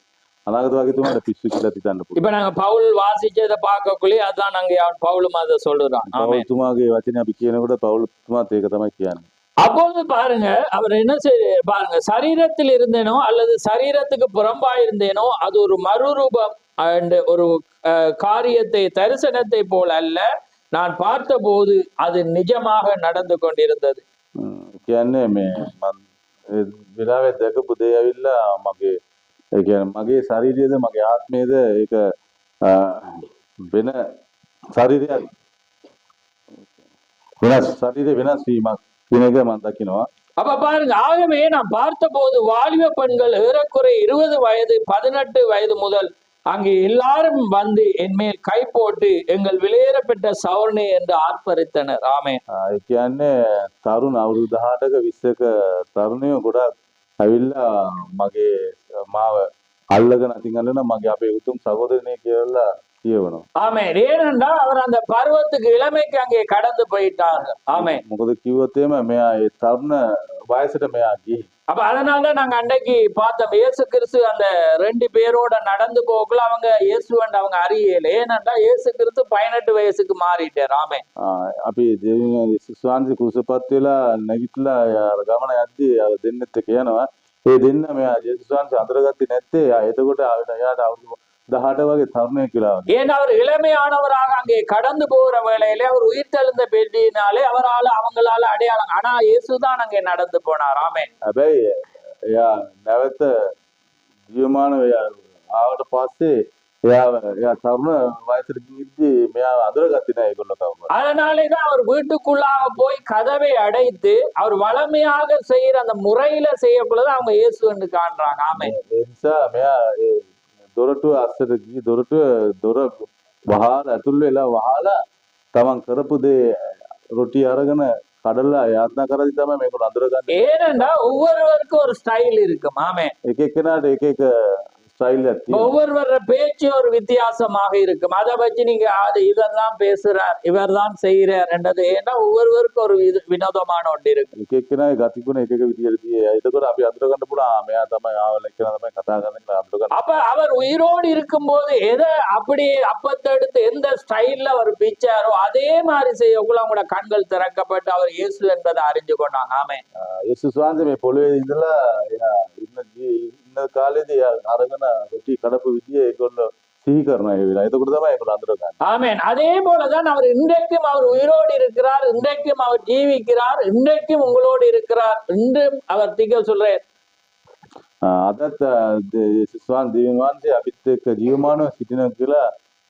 අනාගත වාක්‍යතුමාට පිස්සු කියලා හිතන්න පුළුවන්. இப்ப நாங்க பவுல் வாசிச்சதை பார்க்கக்குள்ளே அதான் நாங்க பவுலும் அதை சொல்லுறோம். ஆமே. පෞල්තුමාගේ වචනේ අපි කියනකොට පෞල්තුමාත් ඒක තමයි කියන්නේ. அப்பொழுது பாருங்க, அவர் என்ன செய்ய பாருங்க, சரீரத்தில் இருந்தேனோ அல்லது சரீரத்துக்கு புறம்பாய் இருந்தேனோ அது ஒரு மறுரூபம் அண்ட் ஒரு காரியத்தை தரிசனத்தை போல அல்ல, நான் பார்த்தபோது அது நிஜமாக நடந்து கொண்டிருந்தது. කියන්නේ මේ මම විලාවේ දැකපු දේ ඇවිල්ලා මගේ ඒ කියන්නේ මගේ ශරීරයේද මගේ ආත්මයේද ඒක වෙන ශරීරයක් වෙනස් ශරීරය වෙනස් වීමක් කියන එක මම දකිනවා. அப்ப பாருங்க, ஆகவே நான் பார்த்தபோது வாலிப பெண்கள் ஏறக்குறை 20 வயது 18 வயது முதல் அங்கே எல்லாரும் வந்து என் மேல் கை போட்டு எங்கள் விலையேறப்பட்ட சௌர்ணே என்று ஆர்ப்பரித்தனர். ஆமே. ඒ කියන්නේ තරුණ අවුරුදු 18ක 20ක තරුණයෝ ගොඩක් ඇවිල්ලා මගේ මාව අල්ලගෙන අතින් අල්ලන මගේ අපේ උතුම් සහෝදරනේ කියලා කියවනවා. ஆமே. ஏனென்றால் அவர் அந்த பருவத்துக்கு இளமைக்கு அங்கே கடந்து போயிட்டார்கள். ஆமே. මොකද කිව්වොත් එහෙම මෙයා ඒ තරුණ වයසට මෙයා ගිහින් அப்ப அதனால நாங்க அன்றைக்கு பார்த்தோம், இயேசு கிறிஸ்து அந்த 2 பேரோட நடந்து போகல அவங்க இயேசுவண்ட அவங்க அறியல. ஏனென்றா இயேசு கிறிஸ்து 18 வயசுக்கு மாறிட்டார். ஆமே. අපි දෙවියන් විශ්වාසී කුසපත් වෙලා නැගිටලා අර ගමන යද්දී අර දෙන්නෙත් එක්ක යනවා. ඒ දෙන්න මෙයා විශ්වාසී අඳුරගත්තේ නැත්තේ. එතකොට එයාට අවුරුදු 18 වගේ තරුණයෙක් කියලා. ஏன்னா அவர் இளமையானவராக அங்கே கடந்து போகிற வேளையிலே அவர் உயிர்த்தெழுந்த பெட்டியினாலே அவங்களால அடையாளம், ஆனா இயேசுதான் அங்கே நடந்து போனார். ஆமே. හැබැයි එයා නැවත ජීවමානව ආවට පස්සේ එයා තරුණ වයසට ගිහිද්දී මෙයා අඳුරගත්තේ නැහැ ඒගොල්ලෝ කවුරුත්. அதனாலேதான் அவர் வீட்டுக்குள்ளாக போய் கதவை அடைத்து அவர் வளமையாக செய்யற அந்த முறையில செய்யக்குள்ளது அவங்க இயேசு என்று காண்றாங்க. ஆமே. ඒ නිසා මෙයා ඒ දොරටුව අස්සට ගිහින් දොර වහලා ඇතුල් වෙලා වහලා තමන් කරපු දේ රොටි අරගෙන කඩලා යාත්නා කරද්දි තමයි මේක අඳුරගන්නේ. ஏனென்றா ஒவ்வொருவருக்கும் ஒரு ஸ்டைல் இருக்கும். ஆமே. එක එක්කෙනාට එක එක ස්ටයිල් එකක් තියෙනවා. ஒவ்வொருவர பேச்சு ஒரு வித்தியாசமாக இருக்கும். அதை வச்சு நீங்க அது இவர் தான் பேசுறார், இவர் தான் செய்யறார் என்றது. ஏன்னா ஒவ்வொருவருக்கும் ஒரு வினோதமான ஒன்று இருக்கு. එක එක්කෙනාගේ ගතිගුණ එක එක විදියට තියෙයි. එතකොට අපි අඳුර ගන්න පුළුවන් මෙයා තමයි ආවල එක්කෙනා තමයි කතා කරන්නේ කියලා අඳුර ගන්න. அப்ப அவர் உயிரோடு இருக்கும்போது எதை அப்படி அப்பத்தெடுத்து எந்த ஸ்டைல்ல அவர் பிச்சாரோ அதே மாதிரி செய்யக்குள்ள அவங்களோட கண்கள் திறக்கப்பட்டு அவர் இயேசு என்பதை அறிஞ்சு கொண்டாங்க. ஆமென். යේසුස් වහන්සේ මේ පොළවේ ඉඳලා එයා ඉන්න කාලේදී අරගෙන රොටි කඩපු විදිය ඒගොල්ලෝ සිහි කරනවා ඒ වෙලාව. එතකොට තමයි ඒගොල්ලෝ අඳුර ගන්න. ஆமென். அதே போலதான் அவர் இன்றைக்கும் அவர் உயிரோடு இருக்கிறார், இன்றைக்கும் அவர் ஜீவிக்கிறார், இன்றைக்கும் உங்களோடு இருக்கிறார். இன்றும் அவர் திக சொல்றார். අදත් යේසුස් වහන්සේ දෙවියන් වහන්සේ අපිත් එක්ක ජීවමානව සිටිනවා කියලා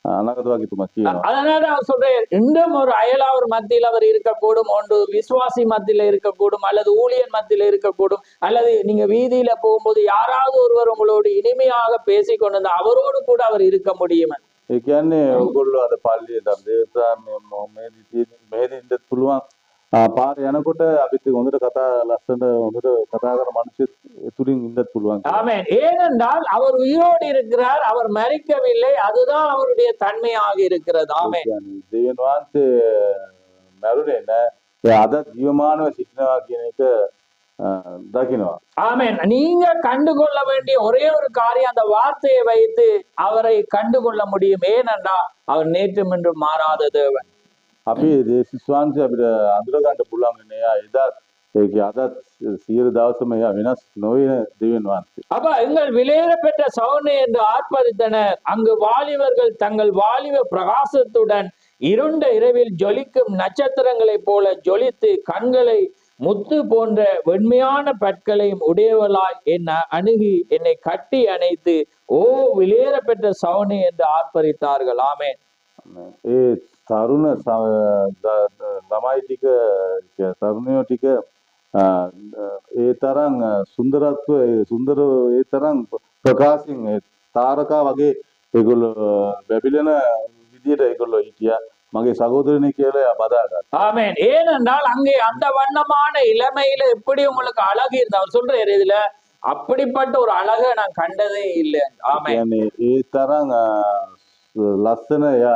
අනාගත වගේතුමා කියනවා. அதனால அவர் சொல்றார், இன்றும் ஒரு அயலாவர் மத்தியில் அவர் இருக்கக்கூடும், ஒன்று விசுவாசி மத்தியில இருக்கக்கூடும், அல்லது ஊழியன் மத்தியில இருக்கக்கூடும், அல்லது நீங்க வீதியில போகும்போது யாராவது ஒருவர் உங்களோடு இனிமையாக பேசி கொண்டு அவரோடு கூட அவர் இருக்க முடியும். ඒ කියන්නේ ඔයගොල්ලෝ අද පල්ලියේ මෙහෙදි ඉඳ පුළුවන් පාර යනකොට අපිත් හොඳට කතා ලස්සනට හොඳට කතා කරන මිනිස්සු එතුලින් ඉඳත් පුළුවන්. ஆமென். ஏனென்றால் அவர் உயிரோடு இருக்கிறார், அவர் மரிக்கவில்லை, அதுதான் அவருடைய தன்மையாக இருக்கிறது. ஆமென். දෙවියන් වහන්සේ මැරුණේ නැහැ. ඒ අද ජීවමානව සිටිනවා කියන එක දකිනවා. ஆமென். நீங்க கண்டுகொள்ள வேண்டிய ஒரே ஒரு காரியம் அந்த வார்த்தையை வைத்து அவரை கண்டுகொள்ள முடியும். ஏனென்றால் அவர் நேற்றும் இன்றும் மாறாத தேவன். අපි යේසුස් වහන්සේ අපිට අඳුර ගන්න පුළුවන් වෙන්නේ එදාත් ඒකේ අදත් සියලු දවසම එයා වෙනස් නොවන දෙවියන් වහන්සේ. அப்ப எங்கள் விலையேறப்பெற்ற சவுனை என்று ஆர்ப்பரித்தனர். அங்கு வாலிபர்கள் தங்கள் வாலிப பிரகாசத்துடன் இருண்ட இரவில் ஜொலிக்கும் நட்சத்திரங்களைப் போல ஜொலித்து கண்களை முத்து போன்ற வெண்மையான பற்களையும் உடையவளாய் என்னை அணுகி என்னை கட்டி அணைத்து ஓ விலையேறப்பெற்ற சவுனை என்று ஆர்ப்பரித்தார்கள். ஆமென். ඒ තරුණ ළමයි ටික තරුණයෝ ටික ඒ තරම් සුන්දරත්ව සුන්දර ඒ තරම් ප්‍රකාශින් තාරකා වගේ ඒගොල්ලෝ බැබිලෙන විදියට ඒගොල්ලෝ හිටියා. මගේ සහෝදරනේ කියලා බදාගත්තා. ஆமென். ஏனென்றால் அங்கே அந்த வண்ணமான இளமையில எப்படி உங்களுக்கு அழகு இருந்தா அவர் சொல்றாரு, இதுல அப்படிப்பட்ட ஒரு அழகை நான் கண்டதே இல்லை. ஆமென். කියන්නේ ඒ තරම් ලස්සන එයා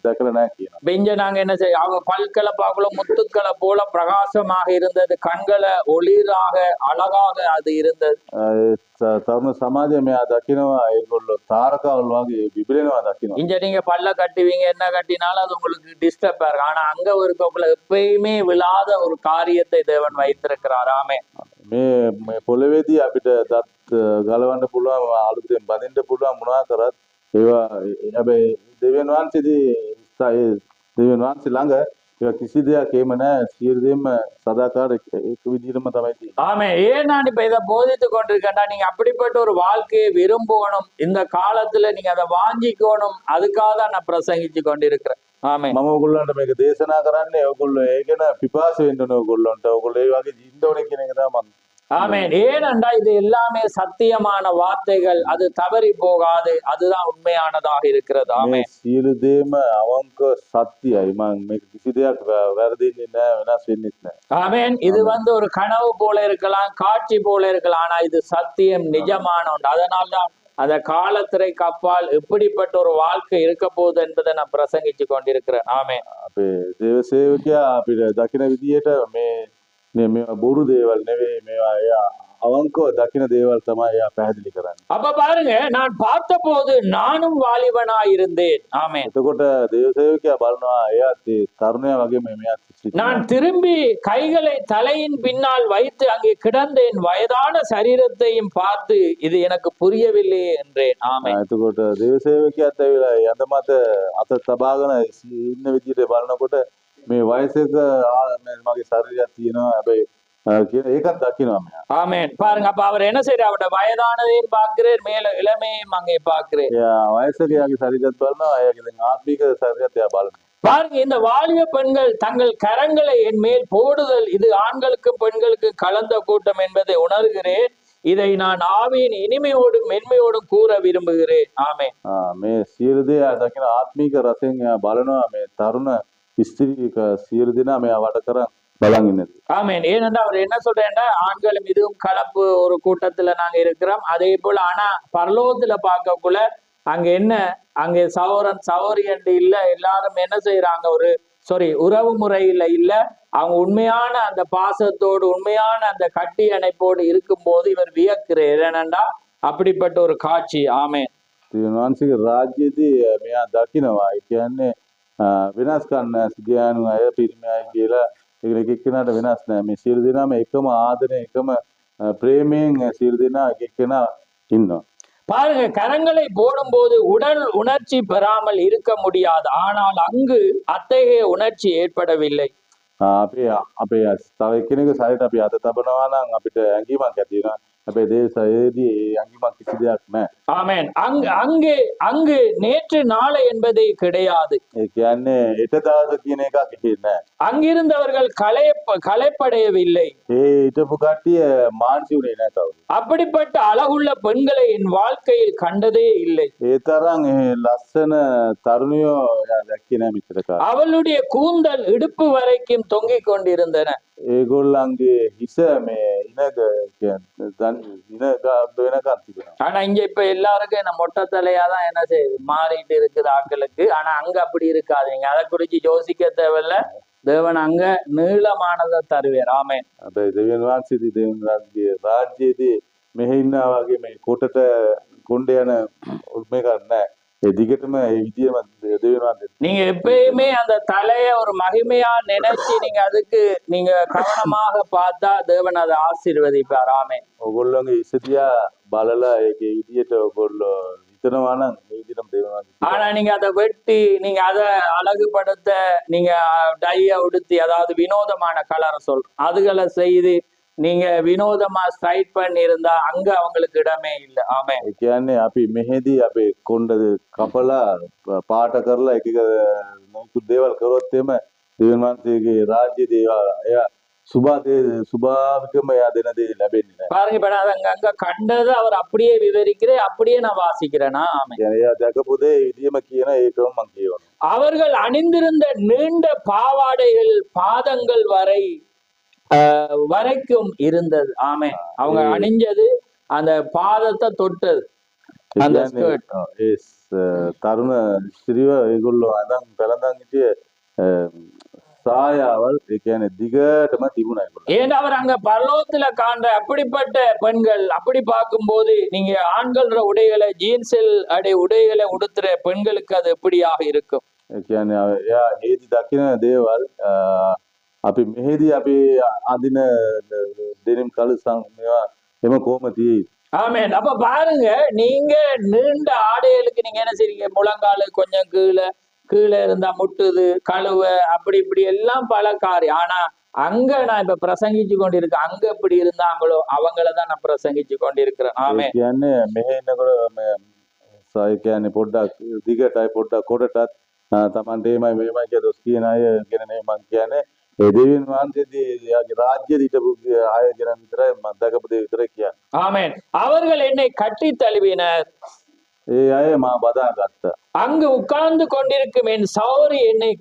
දැකලා නැහැ කියනවා. பெஞ்ச நாங்க என்ன செய்ய அவங்க பல்களை பார்க்கல முத்துக்களை போல பிரகாசமாக இருந்தது, கண்களை ஒளிராக அழகாக அது இருந்தது. තරුණ සමාජය මෙයා දකිනවා ඒගොල්ලෝ තාරකාවල් වගේ විබිලෙනවා දකිනවා. இங்க நீங்க பல்ல கட்டுவீங்க, என்ன கட்டினாலும் அது உங்களுக்கு டிஸ்டர்பா இருக்கு. ஆனா அங்க இருக்கக்குள்ள எப்பயுமே விழாத ஒரு காரியத்தை தேவன் வைத்திருக்கிறார். ஆமென். මේ පොළවේදී අපිට දත් ගලවන්න පුළුවන් අලුතෙන් බඳින්න පුළුවන් මොනවා කරත් ඒවා හැබැයි දෙවියන් වහන්සේදී දෙවියන් වහන්සේ ළඟ ඒවා කිසි දෙයක් එහෙම නැහැ. සියලු දෙයක්ම සදාකාල එක විදිහටම තමයි තියෙන්නේ. ஆமென். ஏன் நான் இப்ப இதை போதித்து கொண்டிருக்கேன்டா, நீங்க அப்படிப்பட்ட ஒரு வாழ்க்கையை விரும்பணும், இந்த காலத்துல நீங்க அதை வாஞ்சிக்கணும், அதுக்காக தான் நான் பிரசங்கிச்சு கொண்டிருக்கிறேன். ஆமென். මම ඔයගොල්ලන්ට මේක දේශනා කරන්නේ ඔයගොල්ලෝ ඒ ගැන පිපාස වෙන්න ඕනේ. ඔයගොල්ලන්ට ඔයගොල්ලෝ ඒ වගේ ජීන්න ඕනේ කියන එක තමයි මම. ஆமென். ஏனென்றா இது எல்லாமே சத்தியமான வார்த்தைகள், அது தவறி போகாது, அதுதான் உண்மையானதாக இருக்கிறது. මේ ஆமென். සියලු දේම අවංක සත්‍යයි. මම මේක කිසි දෙයක් වැරදින්නේ නැහැ, වෙනස් වෙන්නෙත් නැහැ. ஆமென். இது ஒரு கனவு போல இருக்கலாம், காட்சி போல இருக்கலாம், ஆனா இது சத்தியம், நிஜமான ஒன்று. அதனால்தான் அந்த காலத்திரைக்கு அப்பால் எப்படிப்பட்ட ஒரு வாழ்க்கை இருக்க போகுது என்பதை நான் பிரசங்கிச்சு கொண்டிருக்கிறேன். ஆமென். අපේ දේව සේවකයා අපිට දකින විදියට මේ බොරු දේවල් නෙවෙයි, මේවා එයා අවංකව දකින දේවල් තමයි එයා පැහැදිලි කරන්නේ. அப்ப பாருங்க, நான் பார்த்த போது நானும் வாலிபனாய் இருந்தேன். ஆமென். එතකොට දේව සේවකයා බලනවා එයාත් ඒ තරුණයා වගේම මෙයාත් සිටිනවා. நான் திரும்பி கைகளை தலையின் பின்னால் வைத்து அங்கே கிடந்த என் வயதான சரீரத்தையும் பார்த்து இது எனக்கு புரியவில்லையே என்றேன். ஆமென். එතකොට දේව සේවකයාත් ඇවිල්ලා යඳ මත අත තබාගෙන ඉන්න විදියට බලනකොට මේ වයසක මගේ ශරීරයක් තියෙනවා හැබැයි කියන ඒකත් දකිනවා මෙයා. ஆமென். பாருங்க, அப்ப அவர் என்ன செய்யறார், அவருடைய வயதானதையும் பார்க்கிறேன், மேல இளமையும் அங்கே பார்க்கிறேன். එයා වයසක යාගේ ශරීරයක් බලනවා, එයාගේ දැන් ආත්මික ශරීරයත් එයා බලනවා. பாருங்க, இந்த வாலிப பெண்கள் தங்கள் கரங்களை என் மேல் போடுதல் இது ஆண்களுக்கும் பெண்களுக்கும் கலந்த கூட்டம் என்பதை உணர்கிறேன். இதை நான் ஆவியின் இனிமையோடும் மென்மையோடும் கூற விரும்புகிறேன். ஆமென். මේ සියලු දේ දකින ආත්මික රසෙන් එයා බලනවා මේ තරුණ ස්ත්‍රී සියලු දෙනා මෙයා වට කරන් බලංගින්නද ஆமென். ஏனென்றா அவர் என்ன சொல்றேன்டா, ஆண்களும் இதுவும் கலப்பு ஒரு கூட்டத்துல நாங்க இருக்கிறோம். அதே போல ஆனா பரலோகத்துல பார்க்கக்குள்ள அங்க என்ன, அங்கே சகோதரன் சகோதரி என்று இல்ல, எல்லாரும் என்ன செய்யறாங்க, ஒரு உறவு முறையில இல்ல, அவங்க உண்மையான அந்த பாசத்தோடு உண்மையான அந்த கட்டி அணைப்போடு இருக்கும்போது இவர் வியக்கிறார். ஏனென்றா அப்படிப்பட்ட ஒரு காட்சி. ஆமென். මානසික රාජ්‍යයේදී මෙයා දකිනවා. ඒ කියන්නේ වෙනස් කරන්න ගෑනු අය පිරිමි අය කියලා ඒක එක එක්කෙනාට වෙනස් නෑ. මේ සියලු දෙනාම එකම ආදරය එකම ප්‍රේමයෙන් සියලු දෙනා එක එක්කෙනා ඉන්නවා. பாருங்க, கரங்களை போடும்போது உடல் உணர்ச்சி பெறாமல் இருக்க முடியாது. ஆனால் அங்கு அத்தகைய உணர்ச்சி ஏற்படவில்லை. අපේ අපේ තව එක්කෙනෙකුගේ ශරීරයට අපි අත තබනවා නම් අපිට ඇඟීමක් ඇති වෙනවා. හැබැයි දේශයේදී ඇඟීමක් කිසි දෙයක් නැහැ. ஆமென். அங்கு நேற்று நாளை என்பதே கிடையாது. ඒ කියන්නේ හෙට දවස කියන එකක් හිතේ නැහැ. அங்கிருந்தவர்கள் களைப்படையவில்லை. ඒ හිටපු කට්ටිය මානසික උනේ නැහැ කවුරු. அப்படிப்பட்ட அழகுள்ள பெண்களை என் வாழ்க்கையில் கண்டதே இல்லை. ඒ තරම් ලස්සන තරුණියෝ දැක්කේ නැහැ මෙච්චර කාලෙ. அவளுடைய கூந்தல் இடுப்பு வரைக்கும் தொங்கிக் கொண்டிருந்தன. ඒගොල්ලන්ගේ හිස මේ ඉනක වෙනකන් තිබෙනවා. ஆனா இங்க இப்ப எல்லாருக்கும் என்ன மொட்டை தலையாதான் என்ன செய்யுது, மாறிட்டு இருக்குது ஆட்களுக்கு. ஆனா அங்க அப்படி இருக்காதீங்க, அதை குறிச்சு யோசிக்க தேவையில்ல. தேவன் அங்க நீளமானதை தருவார். ஆமென். හැබැයි දෙවියන් වහන්සේදී දෙවියන් වහන්සේගේ රාජ්‍යයේදී මෙහෙ ඉන්නා වගේ මේ කොටට කොණ්ඩ යන මේකක් නැහැ. ඒ දිගටම ඒ විදියම දෙවියන් වහන්සේ நீங்க எப்பயுமே அந்த தலைய ஒரு மகிமையா நினைச்சு நீங்க அதுக்கு நீங்க கவனமாக பார்த்தா தேவன் அதை ஆசீர்வதிப்பார். ஆமென். ඔයගොල්ලෝගේ ඉසදියා බලලා ඒකේ විදියට ඔයගොල්ලෝ හිතනවා නම් මේ විදිහටම දෙවියන් වහන්සේ ஆனா நீங்க அதை வெட்டி நீங்க அதை அழகுபடுத்த நீங்க டைய உடுத்தி, அதாவது வினோதமான கலரை அதுகளை செய்து நீங்க வினோதமா ஸ்ட்ரைட் பண்ணி இருந்தா அங்க அவங்களுக்கு இடமே இல்லை. ஆமென். ඒ කියන්නේ අපි මෙහෙදී අපේ කොණ්ඩ කපලා පාට කරලා එක එක නොයෙකුත් දේවල් කරොත් එම දෙවියන් වහන්සේගේ රාජ්‍යයේදී එයා சுபாவிකම එයා දෙන දේ ලැබෙන්නේ නැහැ. பாருங்க, இப்ப நான் அங்க கண்டதை அவர் அப்படியே விவரிக்கிறேன், அப்படியே நான் வாசிக்கிறேன்னா. ஆமென். එයා දැකපු දේ ඒ විදියම කියන ඒකම මම කියවනවා. அவர்கள் அணிந்திருந்த நீண்ட பாவாடைகள் பாதங்கள் வரைக்கும் இருந்தது. ஆமென். அவங்க அணிஞ்சது அந்த பாதத்தை தொட்டது அந்த ஸ்கர்ட். ඒ තරුණ ස්ත්‍රීව ඒගොල්ලෝ අඳන් පළඳන් හිටියේ சாயாவல் ඒ කියන්නේ දිගටම තිබුණා ඒගොල්ලෝ. ஏன்னா அவர் அங்க பரலோகத்துல காண்ற அப்படிப்பட்ட பெண்கள், அப்படி பார்க்கும்போது நீங்க ஆண்கள் உடைகளை ஜீன்ஸில் உடைகளை உடுத்துற பெண்களுக்கு அது எப்படியாக இருக்கும்? ඒ කියන්නේ එයා ඒදි දකින දේවල් අපි මෙහෙදී අපි අදින දෙනිම් කලුසම් මේවා එම කොහොම තියෙයි. ஆமென். அப்ப பாருங்க, நீங்க நீண்ட ஆடைகளுக்கு நீங்க என்ன செய்றீங்க, முழங்கால கொஞ்சம் கீழே இருந்தா முட்டுது, கழுவ, அப்படி இப்படி எல்லாம் பல காரியம். ஆனா அங்க நான் இப்ப பிரசங்கிச்சு கொண்டிருக்கேன், அங்க எப்படி இருந்தாங்களோ அவங்களதான் நான் பிரசங்கிச்சு கொண்டிருக்கிறேன். ஆமென். කියන්නේ මෙහෙ ඉන්නකොට ඒ කියන්නේ පොඩ්ඩක් දිගටයි පොඩ්ඩක් කොටටත් තමන්ට එමය මෙමය කියලා දොස් කියන අය ගැන මම කියන්නේ ඒ දෙවියන් වහන්සේදී යාගේ රාජ්‍යයේ හිටපු අය ගැන විතරයි මම දැකපු දේ විතරයි කියන්නේ. ஆமென். அவர்கள் என்னை கட்டி தழுவினர். ඒ අය මා බදාගත්තා. அங்கு உட்கார்ந்து கொண்டிருக்கும் என் சகோதரி என்னை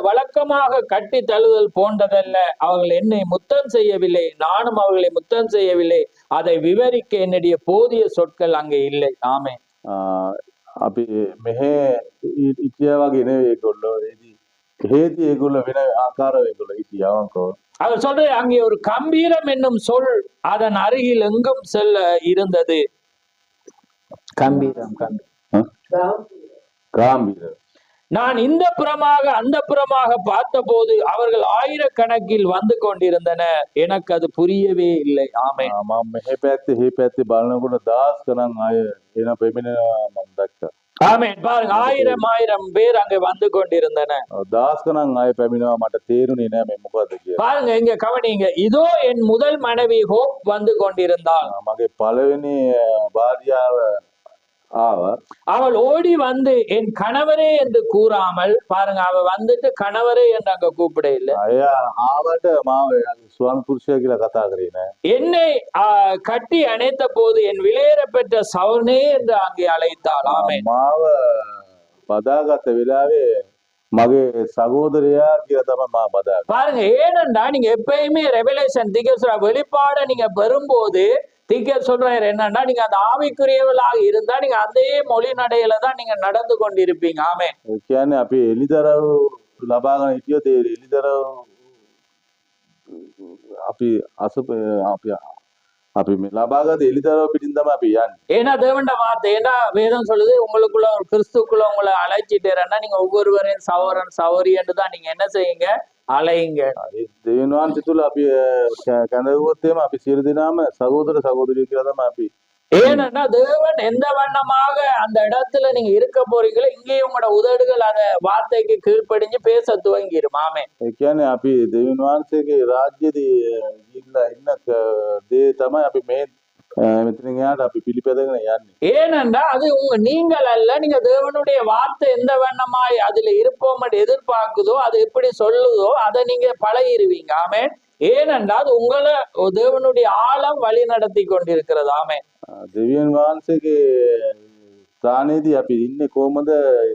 வழக்கமாக கட்டி தழுதல் போன்றதல்ல. அவர்கள் என்னை முத்தம் செய்யவில்லை, நானும் அவர்களை முத்தம் செய்யவில்லை. அதை விவரிக்க என்னுடைய போதிய சொற்கள் அங்கே இல்லை. ஆமென். අපි මෙහෙ ඉතියා වගේ නෙවෙයි ඒගොල්ලෝ. හේදී ඒගොල්ලෝ වෙන ආකාරව ඒගොල්ලෝ හිටියවන්කෝ. அவர் சொல்ற அங்கே ஒரு கம்பீரம் என்னும் சொல் அதன் அருகில் எங்கும் செல்ல இருந்தது. கம்பீரம் காம்பீர. நான் இந்த புறமாக அந்த புறமாக பார்த்தபோது அவர்கள் ஆயிரக்கணக்கில் வந்து கொண்டிருந்தனர். எனக்கு அது புரியவே இல்லை. ஆமென். මම මෙහෙ පැත්තේ බලනකොට දහස් ගණන් අය එන පෙමිනෙනවා මම දැක්කා. ஆமென். பாருங்க, ஆயிரம் பேர் அங்க வந்து கொண்டிருந்தனர். දහස් ගණන් අය පැමිණෙනවා. මට තේරුනේ නෑ මේ මොකද්ද කියලා. பாருங்க, இங்க கவனிங்க. இதோ என் முதல் மனைவி ஹோப் வந்து கொண்டிருந்தாள். මගේ පළවෙනි භාර්යාව ආවා. அவள் ஓடி வந்து என் கணவரே என்று கூறாமல், பாருங்க, அவ வந்துட்டு கணவரே என்று அங்க கூப்பிட இல்லை. අය ආවට මාව ස්වාමි පුරුෂයා කියලා කතා කරේ නෑ. என்னை கட்டி அணைத்த போது என் விலையேற பெற்ற சவனே என்று அங்கே அழைத்தாள். ஆமென். මාව බදාගත්ත වෙලාවේ මගේ සහෝදරයා කියලා තමයි මා බදාගන්නේ. பாருங்க, ஏனென்றா நீங்க எப்பயுமே ரெவலேஷன் தீர்க்க வெளிப்பாடை நீங்க பெறும்போது தீர்க்க சொல்றாரு என்னன்னா, நீங்க அந்த ஆவிக்குரியவர்களாக இருந்தா நீங்க அதே மொழி நடையில தான் நீங்க நடந்து கொண்டிருப்பீங்க. ஆமே. ඒ කියන්නේ අපි එලිදරව් ලබාගෙන හිටියොත් ඒ එලිදරව් අපි අසුප අපි මේ ලබාගත් එලිදරව් පිටින් තමයි අපි යන්නේ. ஏன்னா தேவண்ட வார்த்தை, ஏன்னா வேதம் சொல்லுது, உங்களுக்குள்ள ஒரு கிறிஸ்துக்குள்ள உங்களை அழைச்சிட்டேன்னா நீங்க ஒவ்வொருவரையும் சகோதரன் சகோதரி என்று தான் நீங்க என்ன செய்யுங்க, அலையுங்க. ඒ දෙවියන් වහන්සේ තුල අපි කැඳවුවොත් එහෙම අපි සියලු දෙනාම සහෝදර සහෝදරියෝ කියලා තමයි අපි. ஏனென்னா தேவன் எந்த வண்ணமாக அந்த இடத்துல நீங்க இருக்க போறீங்களோ இங்கேயும் உங்களோட உதடுகள் அந்த வார்த்தைக்கு கீழ்ப்படிஞ்சு பேச துவங்கிரும். ஆமே. ඒ කියන්නේ අපි දෙවියන් වහන්සේගේ රාජ්‍යදී ගිහිල්ලා ඉන්න දේ තමයි අපි මේ මෙතනින් එහාට අපි පිළිපැදගෙන යන්නේ. ஏனென்றா அது நீங்கள் அல்ல, நீங்க தேவனுடைய வார்த்தை எந்த வண்ணமாய் அதுல இருப்போம் என்று எதிர்பார்க்குதோ, அது எப்படி சொல்லுதோ அதை நீங்க பழகிருவீங்க. ஆமே. ஏனென்றா அது உங்களை தேவனுடைய ஆழம் வழி நடத்தி கொண்டிருக்கிறது. ஆமே. දෙවියන් වහන්සේගේ ස්ථානයේදී අපි ඉන්නේ කොහොමද,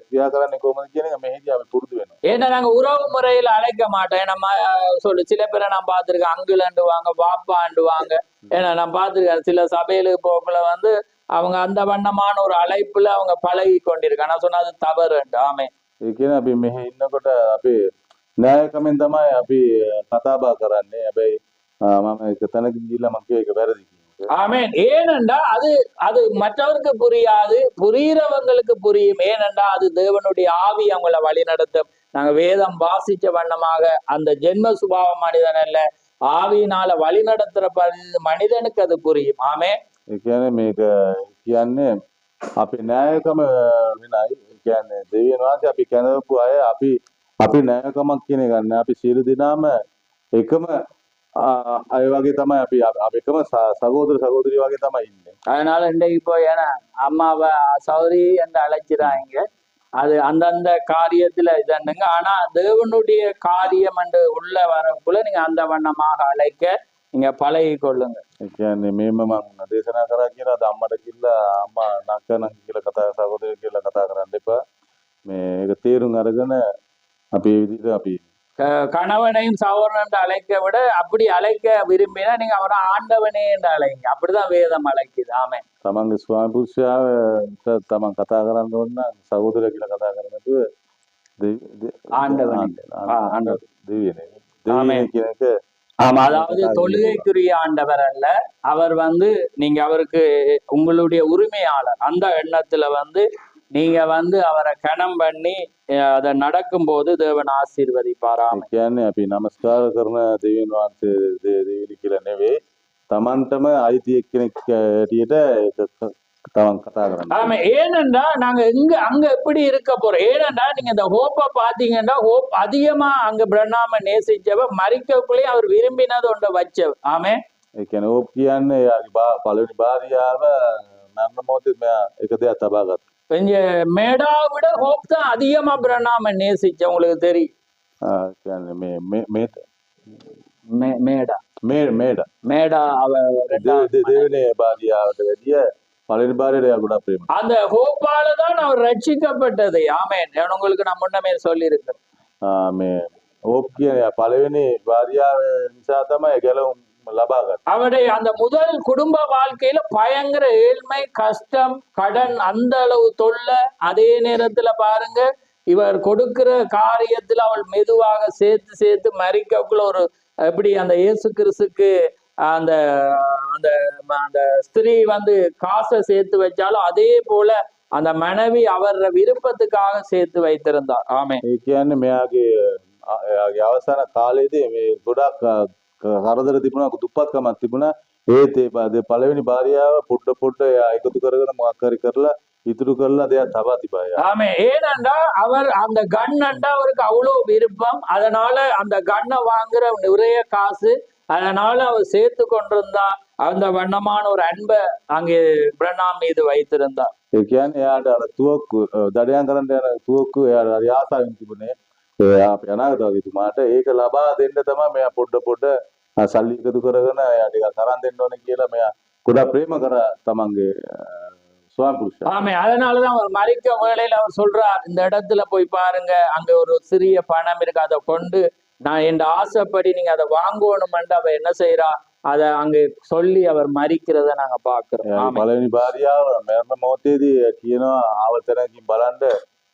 ක්‍රියා කරන්නේ කොහොමද කියන එක මෙහෙදී අපි පුරුදු වෙනවා. ஏன்னா நாங்க உறவு முறையில அழைக்க மாட்டோம். நம்ம சொல்லு சில பேரை நான் பார்த்திருக்கேன், அங்குலண்டு வாங்க, பாப்பாண்டு வாங்க. ஏன்னா நான் பார்த்திருக்கேன் சில சபையிலுக்கு போக்குல அவங்க அந்த வண்ணமான ஒரு அழைப்புல அவங்க பழகி கொண்டிருக்காங்க. நான் சொன்னா அது தவறுண்டு. ஆமே. ඒ කියන්නේ අපි මෙහෙ ඉන්නකොට අපි න්‍යායකමෙන් තමයි අපි කතා බහ කරන්නේ. හැබැයි මම එක තැනක ගිහිල්ලා මම කිව්වා ඒක වැරදි කියලා. ஆமென். ஏனென்றா அது அது மற்றவருக்கு புரியாது, புரிகிறவங்களுக்கு புரியும். ஏனென்றா அது தேவனுடைய ஆவி அவங்கள வழி நடத்தும். நாங்க வேதம் வாசிச்ச வண்ணமாக அந்த ஜென்ம சுபாவ மனிதன் அல்ல, ஆவியினால வழி நடத்துற மனிதனுக்கு அது புரியும். ஆமே. ඒ කියන්නේ මේක කියන්නේ අපි න්‍යායකම විනායි. ඒ කියන්නේ දෙවියන් වහන්සේ අපි කැඳවපු අය අපි න්‍යායකමක් කියන එක ගන්න. අපි සියලු දෙනාම එකම අය වගේ තමයි අපි එකම සහෝදර සහෝදරිය වගේ තමයි ඉන්නේ. அதனால இன்றைக்கு இப்போ ஏன்னா அம்மாவை சௌரி என்று அழைச்சிடாங்க, அது அந்தந்த காரியத்துல இதுங்க. ஆனா தேவனுடைய காரியம் என்று உள்ள வரக்குள்ள நீங்க அந்த வண்ணமாக அழைக்க நீங்க பழகி கொள்ளுங்க. ඒ කියන්නේ මේම මම දේශනා කරා කියලා අද අම්මට කිව්ලා අම්මා නක්කනන් කියලා කතා සහෝදරිය කියලා කතා කරන්න එපා. මේ ඒක තේරුම් අරගෙන අපි මේ විදිහට අපි கணவனையும் சகோதரன் என்று அழைக்க விட அப்படி அழைக்க விரும்பினா நீங்க அவரை ஆண்டவனே என்று அழைங்க. அப்படிதான் வேதம் அழைக்குது. ஆமே. තමන්ගේ ස්වාමි පුරුෂයාට තමන් කතා කරන්න ඕන නම් සහෝදරය කියලා කතා කරන්නේ නැතුව ஆண்டவனே. ආண்டවනේ දෙවියනේ. ஆமென். දෙවියනේ කියන එක ஆமா, அதாவது தொழுகைக்குரிய ஆண்டவர் அல்ல, அவர் நீங்க அவருக்கு உங்களுடைய உரிமையாளர். அந்த எண்ணத்துல நீங்க அவரை கணம் பண்ணி அதை நடக்கும் போது தேவன் ஆசீர்வதிப்பாராம். ඒ කියන්නේ අපි නමස්කාර කරන දෙවියන් වහන්සේ දෙවියනි කියලා නෙවෙයි, තමන්ටම අයිති එක්කෙනෙක් ඇටියට තමන් කතා කරන්නේ. ஆமா. ஏனென்றா நாங்க அங்க எப்படி இருக்க போறோம். ஏனென்றா நீங்க இந்த ஹோப்பை பாத்தீங்கன்னா, ஹோப் அதிகமா அங்க பிரண்ணாம நேசிச்சவ மறிக்கக்குள்ளே அவர் விரும்பினது ஒன்றை வச்சவர். ஆமே. ඒ කියන්නේ ඕප් කියන්නේ යාගේ පළවෙනි භාර්යාව මරණ මොහොතේ මෙයා එක දෙයක් තබා ගත්තා. கொஞ்சம் மேடாவை விட ஹோப் தான் அதிகமா பிரண்ணாம நேசிச்ச, உங்களுக்கு தெரியும். කියන්නේ මේ மேடா මේඩ மேடா அவ දෙවෙනි භාර්යාවට වැඩිය පළවෙනි භාර්යාවට එයා ගොඩක් ප්‍රේම. அந்த ஹோப்பால தான் அவர் ரட்சிக்கப்பட்டது. ஆமென். உங்களுக்கு நான் முன்னமே சொல்லியிருக்கேன். මේ ඕප් කියන්නේ පළවෙනි භාර්යාව නිසා තමයි ගැලවුම් ලබා ගත්තේ. அவருடைய அந்த முதல் குடும்ப வாழ்க்கையில பயங்கர ஏழ்மை, கஷ்டம், கடன், அந்த அளவு தொல்லை. அதே நேரத்துல பாருங்க, இவர் கொடுக்கிற காரியத்துல அவள் மெதுவாக சேர்த்து சேர்த்து மறிக்கக்குள்ள ஒரு எப்படி அந்த இயேசு கிறிஸ்துக்கு அந்த அந்த அந்த ஸ்திரீ காசை சேர்த்து வச்சாலும் அதே போல அந்த மனைவி அவர் விருப்பத்துக்காக சேர்த்து வைத்திருந்தார். ஆமே. ඒ කියන්නේ මෙයාගේ අවසාන කාලයේදී මේ ගොඩක් කරදර තිබුණා, දුප්පත්කමක් තිබුණා. ඒත් ඒ පළවෙනි භාර්යාව පොඩ්ඩ එයා එකතු කරගෙන මොකක් හරි කරලා ඉතුරු කරලා දෙයක් තබා තිබා. ஆமே. ஏனென்றா அவர் அந்த கண்ணண்டா அவருக்கு அவ்வளவு விருப்பம். அதனால அந்த கண்ணை வாங்குற நிறைய காசு, அதனால அவர் சேர்த்து கொண்டிருந்தா அந்த வண்ணமான ஒரு அன்பை அங்கே பிரண்ணாம் மீது வைத்திருந்தார். ඒ කියන්නේ එයාට අර තුවක්කු දඩයන් කරන්න යන තුවක්කු එයාට හරි ආසාවෙන් තිබුණේ. අපි අනාගත වගේතුමාට ඒක ලබා දෙන්න තමයි මෙයා පොඩ්ඩ සල්ලි එකතු කරගෙන එයා ටිකක් තරන් දෙන්න ඕනේ කියලා මෙයා ගොඩක් ප්‍රේම කරා තමන්ගේ ස්වාමි පුරුෂයා. ஆமே, அதனாலதான் அவர் மரிக்க வேளையில அவர் சொல்றார், இந்த இடத்துல போய் பாருங்க, அங்க ஒரு சிறிய பணம் இருக்கு, அதை கொண்டு நான் என் ஆசைப்படி நீங்க அதை வாங்கணும்னு அவ என்ன செய்யறா, அதை அங்க சொல்லி அவர் மரிக்கிறத நாங்க பாக்குறோம். එයාගේ ஆமே. පළවෙනි භාර්යාව මරණ මොහොතේදී කියනවා ආවතරකින් බලන්න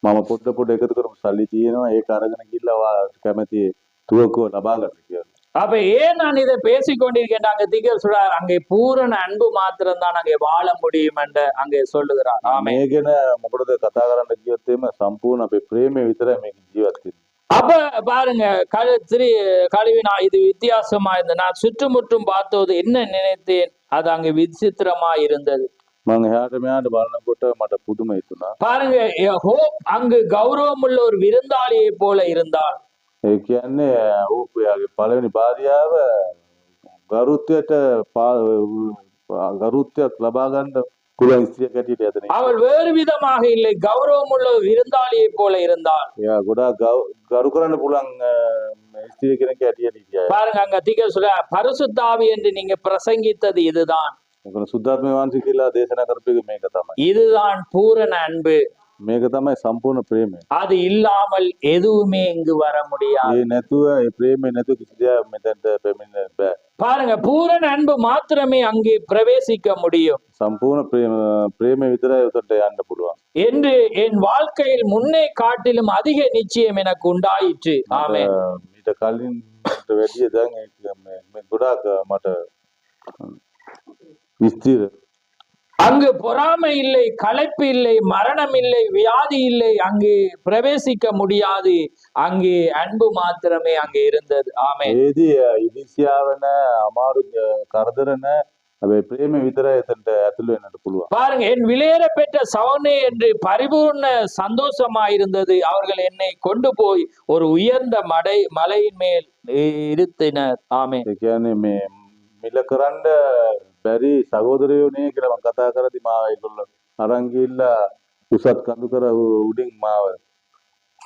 මම පොඩ පොඩ එකතු කරපු සල්ලි තියෙනවා ඒක අරගෙන ගිහලා කැමති තුවක්කුව ලබා ගන්න කියලා. அப்ப ஏன் நான் இதை பேசிக்கொண்டிருக்கேன், அங்க திகழ் சொல்றார், அங்கே பூரண அன்பு மாத்திரம் தான் அங்கே வாழ முடியும் என்று அங்கே சொல்லுகிறார். ஆமே. මේ ගැන මොකටද කතා කරන්න කිව්වොත් එimhe සම්පූර්ණ අපේ ප්‍රේමය විතරයි මේක ජීවත් වෙන්නේ. அப்ப பாருங்க, கழுவினா இது வித்தியாசமா இருந்தது. நான் சுற்றுமுற்றும் பார்த்தது என்ன நினைத்தேன், அது அங்கு விசித்திரமா இருந்தது. මම එහාට මෙහාට බලනකොට මට පුදුම හිතුණා. பாருங்க, ஹோப் அங்கு கௌரவமுள்ள ஒரு விருந்தாளியை போல இருந்தார். ඒ කියන්නේ ඌයාගේ පළවෙනි භාර්යාව ගරුත්වයක් ලබා ගන්න පුළුවන් ස්ත්‍රියක් හැටියට යතනේ. அவள் வேறு விதமாக இல்லை, கௌரவமுள்ள ஒரு விருந்தாளியை போல இருந்தாள். එයා ගොඩාක් ගරු කරන්න පුළුවන් ස්ත්‍රිය කෙනෙක් හැටියට හිටියා. பாருங்க, அங்க திகழ் சொல்ற பரிசுத்தாவி என்று நீங்க பிரசங்கித்தது இதுதான். මොකද සුද්ධාත්ම වහන්සේ කියලා දේශනා කරපු එක මේක තමයි. இதுதான் பூரண அன்பு. මේක තමයි සම්පූර්ණ ප්‍රේමය. அது இல்லாமல் எதுவுமே இங்கு வர முடியாது. ඒ නැතුව ඒ ප්‍රේමය නැතුව කිසි දෙයක් මෙතනට පැමිණෙන්න බෑ. பாருங்க, பூரண அன்பு மாத்திரமே அங்கே பிரவேசிக்க முடியும் සම්පූර්ණ ප්‍රේමය විතරයි උතට යන්න පුළුවන්. என்று என் வாழ்க்கையில் முன்னே காட்டிலும் அதிக நிச்சயம் எனக்கு உண்டாயிற்று. ஆமே. මීට කලින් වැඩිය දැන් මේ ගොඩාක් මට විස්තර. அங்கு பொறாமை இல்லை, களைப்பு இல்லை, மரணம் இல்லை, வியாதி இல்லை, அங்கே பிரவேசிக்க முடியாது. அங்கே அன்பு மாத்திரமே அங்கே இருந்தது. ஆமே. ඒදී ඉරිසියාව නැ අමාරු කරදර නැ හැබැයි ප්‍රේමය විතරයි එතනට ඇතුළු වෙන්නට පුළුවන්. பாருங்க, என் விலையேற பெற்ற சவனே என்று பரிபூர்ண சந்தோஷமாயிருந்தது. அவர்கள் என்னை கொண்டு போய் ஒரு உயர்ந்த மலையின் மேல் இருத்தினர். ஆமே. ඒ කියන්නේ මේ මිල කරන්න බැරි සහෝදරයෝ නේ කියලා මම කතා කරද්දි මාව ඒගොල්ලෝ අරන් ගිහිල්ලා උසත් කඳු කර උඩින් මාව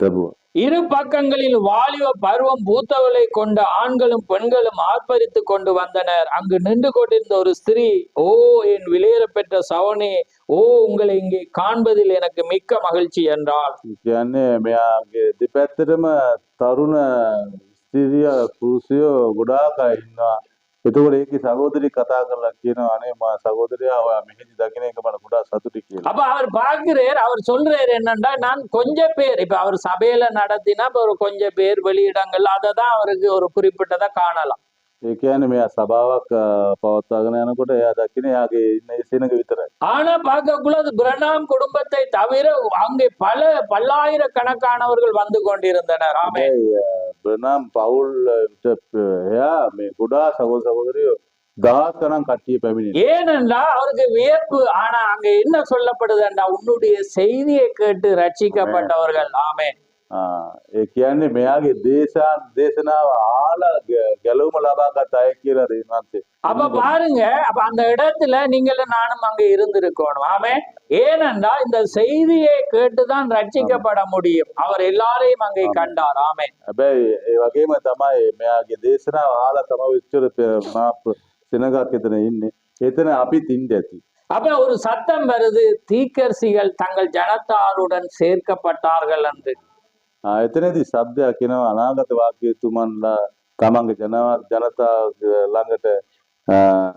ලැබුවා. இரு பக்கங்களில் வாலிப பருவம் பூத்தவளை கொண்ட ஆண்களும் பெண்களும் ஆர்ப்பரித்து கொண்டு வந்தனர். அங்கு நின்று கொண்டிருந்த ஒரு ஸ்திரீ, ஓ என் விலையேற பெற்ற சவனே, ஓ உங்களை இங்கே காண்பதில் எனக்கு மிக்க மகிழ்ச்சி என்றாள். කියන්නේ මෙයාගේ දෙපැත්තටම තරුණ ස්ත්‍රිය පුරුෂයෝ ගොඩාක් අය ඉන්නවා. එතකොට ඒකේ සහෝදරි කතා කරලා කියනවා අනේ මා සහෝදරයා ඔයා මෙහෙදි දකින්න එක මට ගොඩාක් සතුටුයි කියලා. அப்ப அவர் பார்க்கிறார், அவர் சொல்றாரு என்னன்னா, நான் கொஞ்சம் பேர், இப்ப அவர் சபையில நடத்தினா ஒரு கொஞ்சம் பேர் வெளியிடங்கள்ல அதை தான் அவருக்கு ஒரு குறிப்பிட்டதை காணலாம். ඒ කියන්නේ මෙයා සභාවක් පවත්වාගෙන යනකොට එයා දකින්න එයාගේ ඉන්න සෙනඟ විතරයි. ஆனா பார்க்கக்குள்ள அது பிரணாம் குடும்பத்தை தவிர அங்கே பல்லாயிரக்கணக்கானவர்கள் வந்து கொண்டிருந்தனர். ஆமே. බ්‍රනම් පවුල් එයා මේ ගොඩාක් සහෝදර සහෝදරියෝ දහස් ගණන් කට්ටිය පැමිණෙනවා. ஏனென்றா அவருக்கு வியப்பு. ஆனா அங்க என்ன சொல்லப்படுதுன்னா, உன்னுடைய செய்தியை கேட்டு ரட்சிக்கப்பட்டவர்கள். ஆமே. ඒ කියන්නේ මෙයාගේ දේශනාව ආලා ගැලවුම ලබා ගත අය කියලා දෙන්නාන්සේ. அப்ப பாருங்க, அப்ப அந்த இடத்துல நீங்களும் நானும் அங்க இருந்திருக்கணும். ஆமே. ஏனென்றா இந்த செய்தியை கேட்டுதான் ரட்சிக்கப்பட முடியும். அவர் எல்லாரையும் அங்கே கண்டார். ஆமே. හැබැයි ඒ වගේම තමයි මෙයාගේ දේශනාව ආලා තමයි ඉච්චර සෙනගක් එතන ඉන්නේ. එතන අපිත් ඉන්න ඇති. அப்ப ஒரு சத்தம் வருது, தீக்கர்சிகள் தங்கள் ஜனத்தாருடன் சேர்க்கப்பட்டார்கள் என்று. එතනදී શબ્දයක් එනවා අනාගත වාක්‍යතුමන්ලා තමන්ගේ ජනතාව ළඟට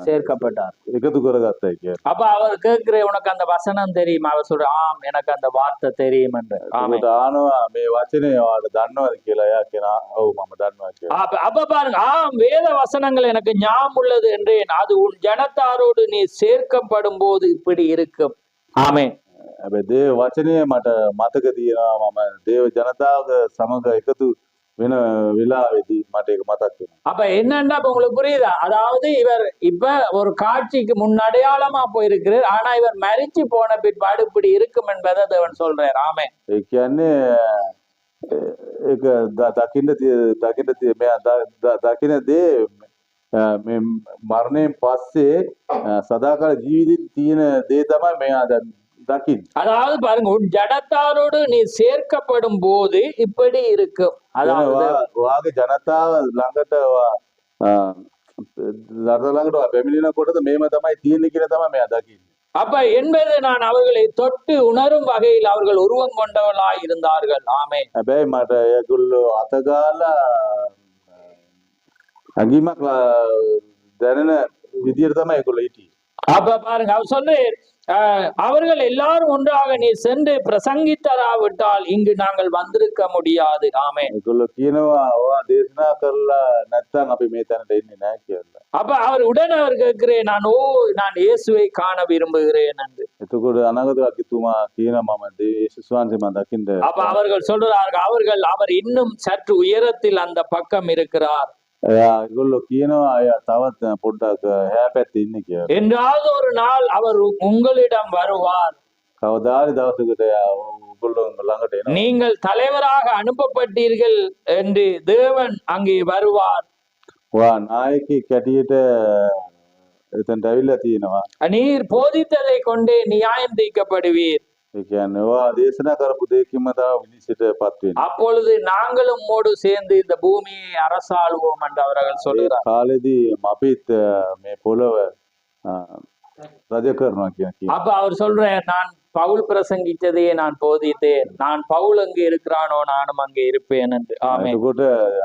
சேர்க்கப்பட்டார். එකතු කරගත්තයි කියන්නේ. அப்ப அவர் கேட்கிற, உனக்கு அந்த வசனம் தெரியுமா? அவர் சொல்ற, ஆம் எனக்கு அந்த வார்த்தை தெரியும் என்று. ஆமே. ඒකට ආනවා මේ වචනේ ඔයාලා දන්නවද කියලා එයා කියනවා ඔව් මම දන්නවා කියලා. அப்ப பாருங்க, ஆம் வேத வசனங்கள் எனக்கு ஞாபகம் உள்ளது என்றேன். அது உன் ஜனத்தாரோடு நீ சேர்க்கப்படும் போது இப்படி இருக்கும். ஆமே. හැබැයි දේව වචනය මට මතක තියෙනවා මම දේව ජනතාවක සමග එකතු වෙන වෙලාවේදී මට ඒක මතක් වෙනවා. அப்ப என்னன்னா, இப்ப உங்களுக்கு புரியுதா? அதாவது இவர் இப்ப ஒரு காட்சிக்கு முன்னடையாளமா போயிருக்கிறார். ஆனா இவர் மரிச்சு போன பிற்பாடு இப்படி இருக்கும் என்பதை தேவன் சொல்றார். ஆமே. ඒ කියන්නේ ඒක දකින්න දේ මේ මරණයෙන් පස්සේ සදාකාල ජීවිතේ තියෙන දේ තමයි මෙයා දකින්න. அதாவது பாருங்க, உன் ஜடத்தாரோடு நீ சேர்க்கப்படும் போது இப்படி இருக்கும். அதாவது ඔයාගේ ජනතාව ළඟට ළඟට පැමිණෙනකොටද මේව තමයි තියෙන්නේ කියලා තමයි මෙයා දකින්නේ. அப்ப என்பது நான் அவர்களை தொட்டு உணரும் வகையில் அவர்கள் உருவம் கொண்டவர்களாய் இருந்தார்கள். ஆமென். හැබැයි මට ඒගොල්ලෝ අතගාලා ඇඟීමක් දැනෙන විදියට තමයි ඒගොල්ලෝ හිටියේ. அப்ப பாருங்க அவர் சொல்லு அவர்கள் எல்லாரும் ஒன்றாக நீ சென்று பிரசங்கித்தராவிட்டால் இங்கு நாங்கள் வந்திருக்க முடியாது. ஆமென். ඒගොල්ලෝ කියනවා ඔයා දේශනා කරලා නැත්නම් අපි මේ තැනට එන්නේ නැහැ කියලා. அப்ப அவர் உடனே அவர் கேட்கிறேன் நான் இயேசுவை காண விரும்புகிறேன் என்று. එතකොට අනාගතවක්තුමා කියනවා මම යේසුස් වහන්සේ මම දකින්න. அப்ப அவர்கள் சொல்றார்கள் அவர் இன்னும் சற்று உயரத்தில் அந்த பக்கம் இருக்கிறார். ඒගොල්ලෝ කියනවා අය තවත් පොඩ්ඩක් එහා පැත්තේ ඉන්නේ කියලා. என்றாவது ஒரு நாள் அவர் உங்களிடம் வருவார். කවදාහරි දවසකට ඔයගොල්ලෝ ළඟට එනවා. நீங்கள் தலைவராக அனுப்பப்பட்டீர்கள் என்று தேவன் அங்கே வருவார். ඔයා නායකයෙක් කැටියට එතනට ඇවිල්ලා තියෙනවා. நீர் போதித்ததை கொண்டே நியாயம் தீர்க்கப்படுவீர். ඒ කියන්නේ ඔයා දේශනා කරපු දෙයකින්ම තමයි විනිශ්චයටපත් වෙන්නේ. அப்பொழுது நாங்களும் உம்மோடு சேர்ந்து இந்த பூமியை அரசாளுவோம் என்று அவர்கள் சொல்கிறார். කාලෙදී අපිත් මේ පොළව රජ කරනවා කියන. அப்ப அவர் சொல்றேன் நான் பவுல் பிரசங்கித்ததையே நான் போதித்தேன். நான் பவுல் அங்கே இருக்கிறானோ நானும் அங்கே இருப்பேன் என்று. ஆமென். එතකොට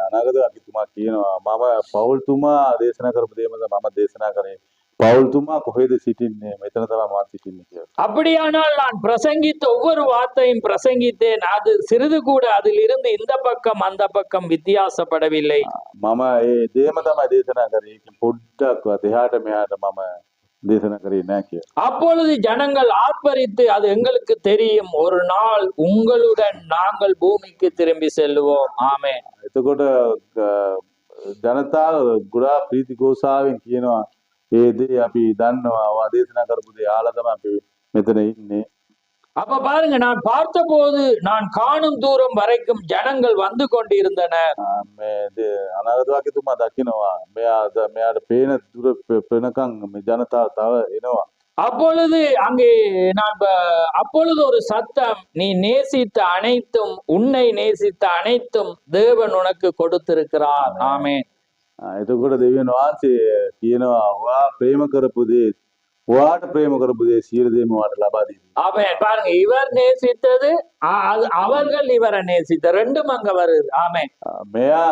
අනාගතවක්තුමා කියනවා මම පවුල්තුමා දේශනා කරපු දේම මම දේශනා කරේ. පවුල්තුමා කොහෙද සිටින්නේ? මෙතන තමයි මම සිටින්නේ කියලා. அப்படியானால் நான் பிரசங்கித்த ஒவ்வொரு வார்த்தையும் பிரசங்கித்தேன். அது சிறிது கூட அதிலிருந்து இந்த பக்கம் அந்த பக்கம் வித்தியாசப்படவில்லை. මම ඒ දේම තමයි දේශනා කරේ. ඒකෙන් පොඩ්ඩක්වත් එහාට මෙහාට මම දේශනා කරේ නැහැ කියලා. அப்பொழுது ஜனங்கள் ஆர்ப்பரித்து அது எங்களுக்கு தெரியும் ஒரு நாள் உங்களுடன் நாங்கள் பூமிக்கு திரும்பி செல்லுவோம். ஆமென். එතකොට ජනතාව ගොඩාක් ප්‍රීති ഘോഷාවෙන් කියනවා ඒ දේ අපි දන්නවා. ඔයා දේශනා කරපු දේ ආලා තමයි අපි මෙතන ඉන්නේ. அப்ப பாருங்க நான் பார்த்தபோது நான் காணும் தூரம் வரைக்கும் ஜனங்கள் வந்து கொண்டிருந்தனர். මේ අනාගතවක්තුමා දකිනවා මෙයාට පේන දුර පෙනකන් මේ ජනතාව තව එනවා. அப்பொழுது அங்கே அப்பொழுது ஒரு சத்தம் நீ நேசித்த அனைத்தும் உன்னை நேசித்த அனைத்தும் தேவன் உனக்கு கொடுத்திருக்கிறார். ஆமென். එතකොට දෙවියන් වහන්සේ කියනවා ඔයා ප්‍රේම කරපු දේ ඔයාට ප්‍රේම කරපු දේ සියලු දේම ඔයාට ලබා දෙනවා. ஆமென். பாருங்க இவர் நேசித்தது அவர்கள் இவரை நேசித்த ரெண்டும் அங்க வருது. ஆமென். මෙයා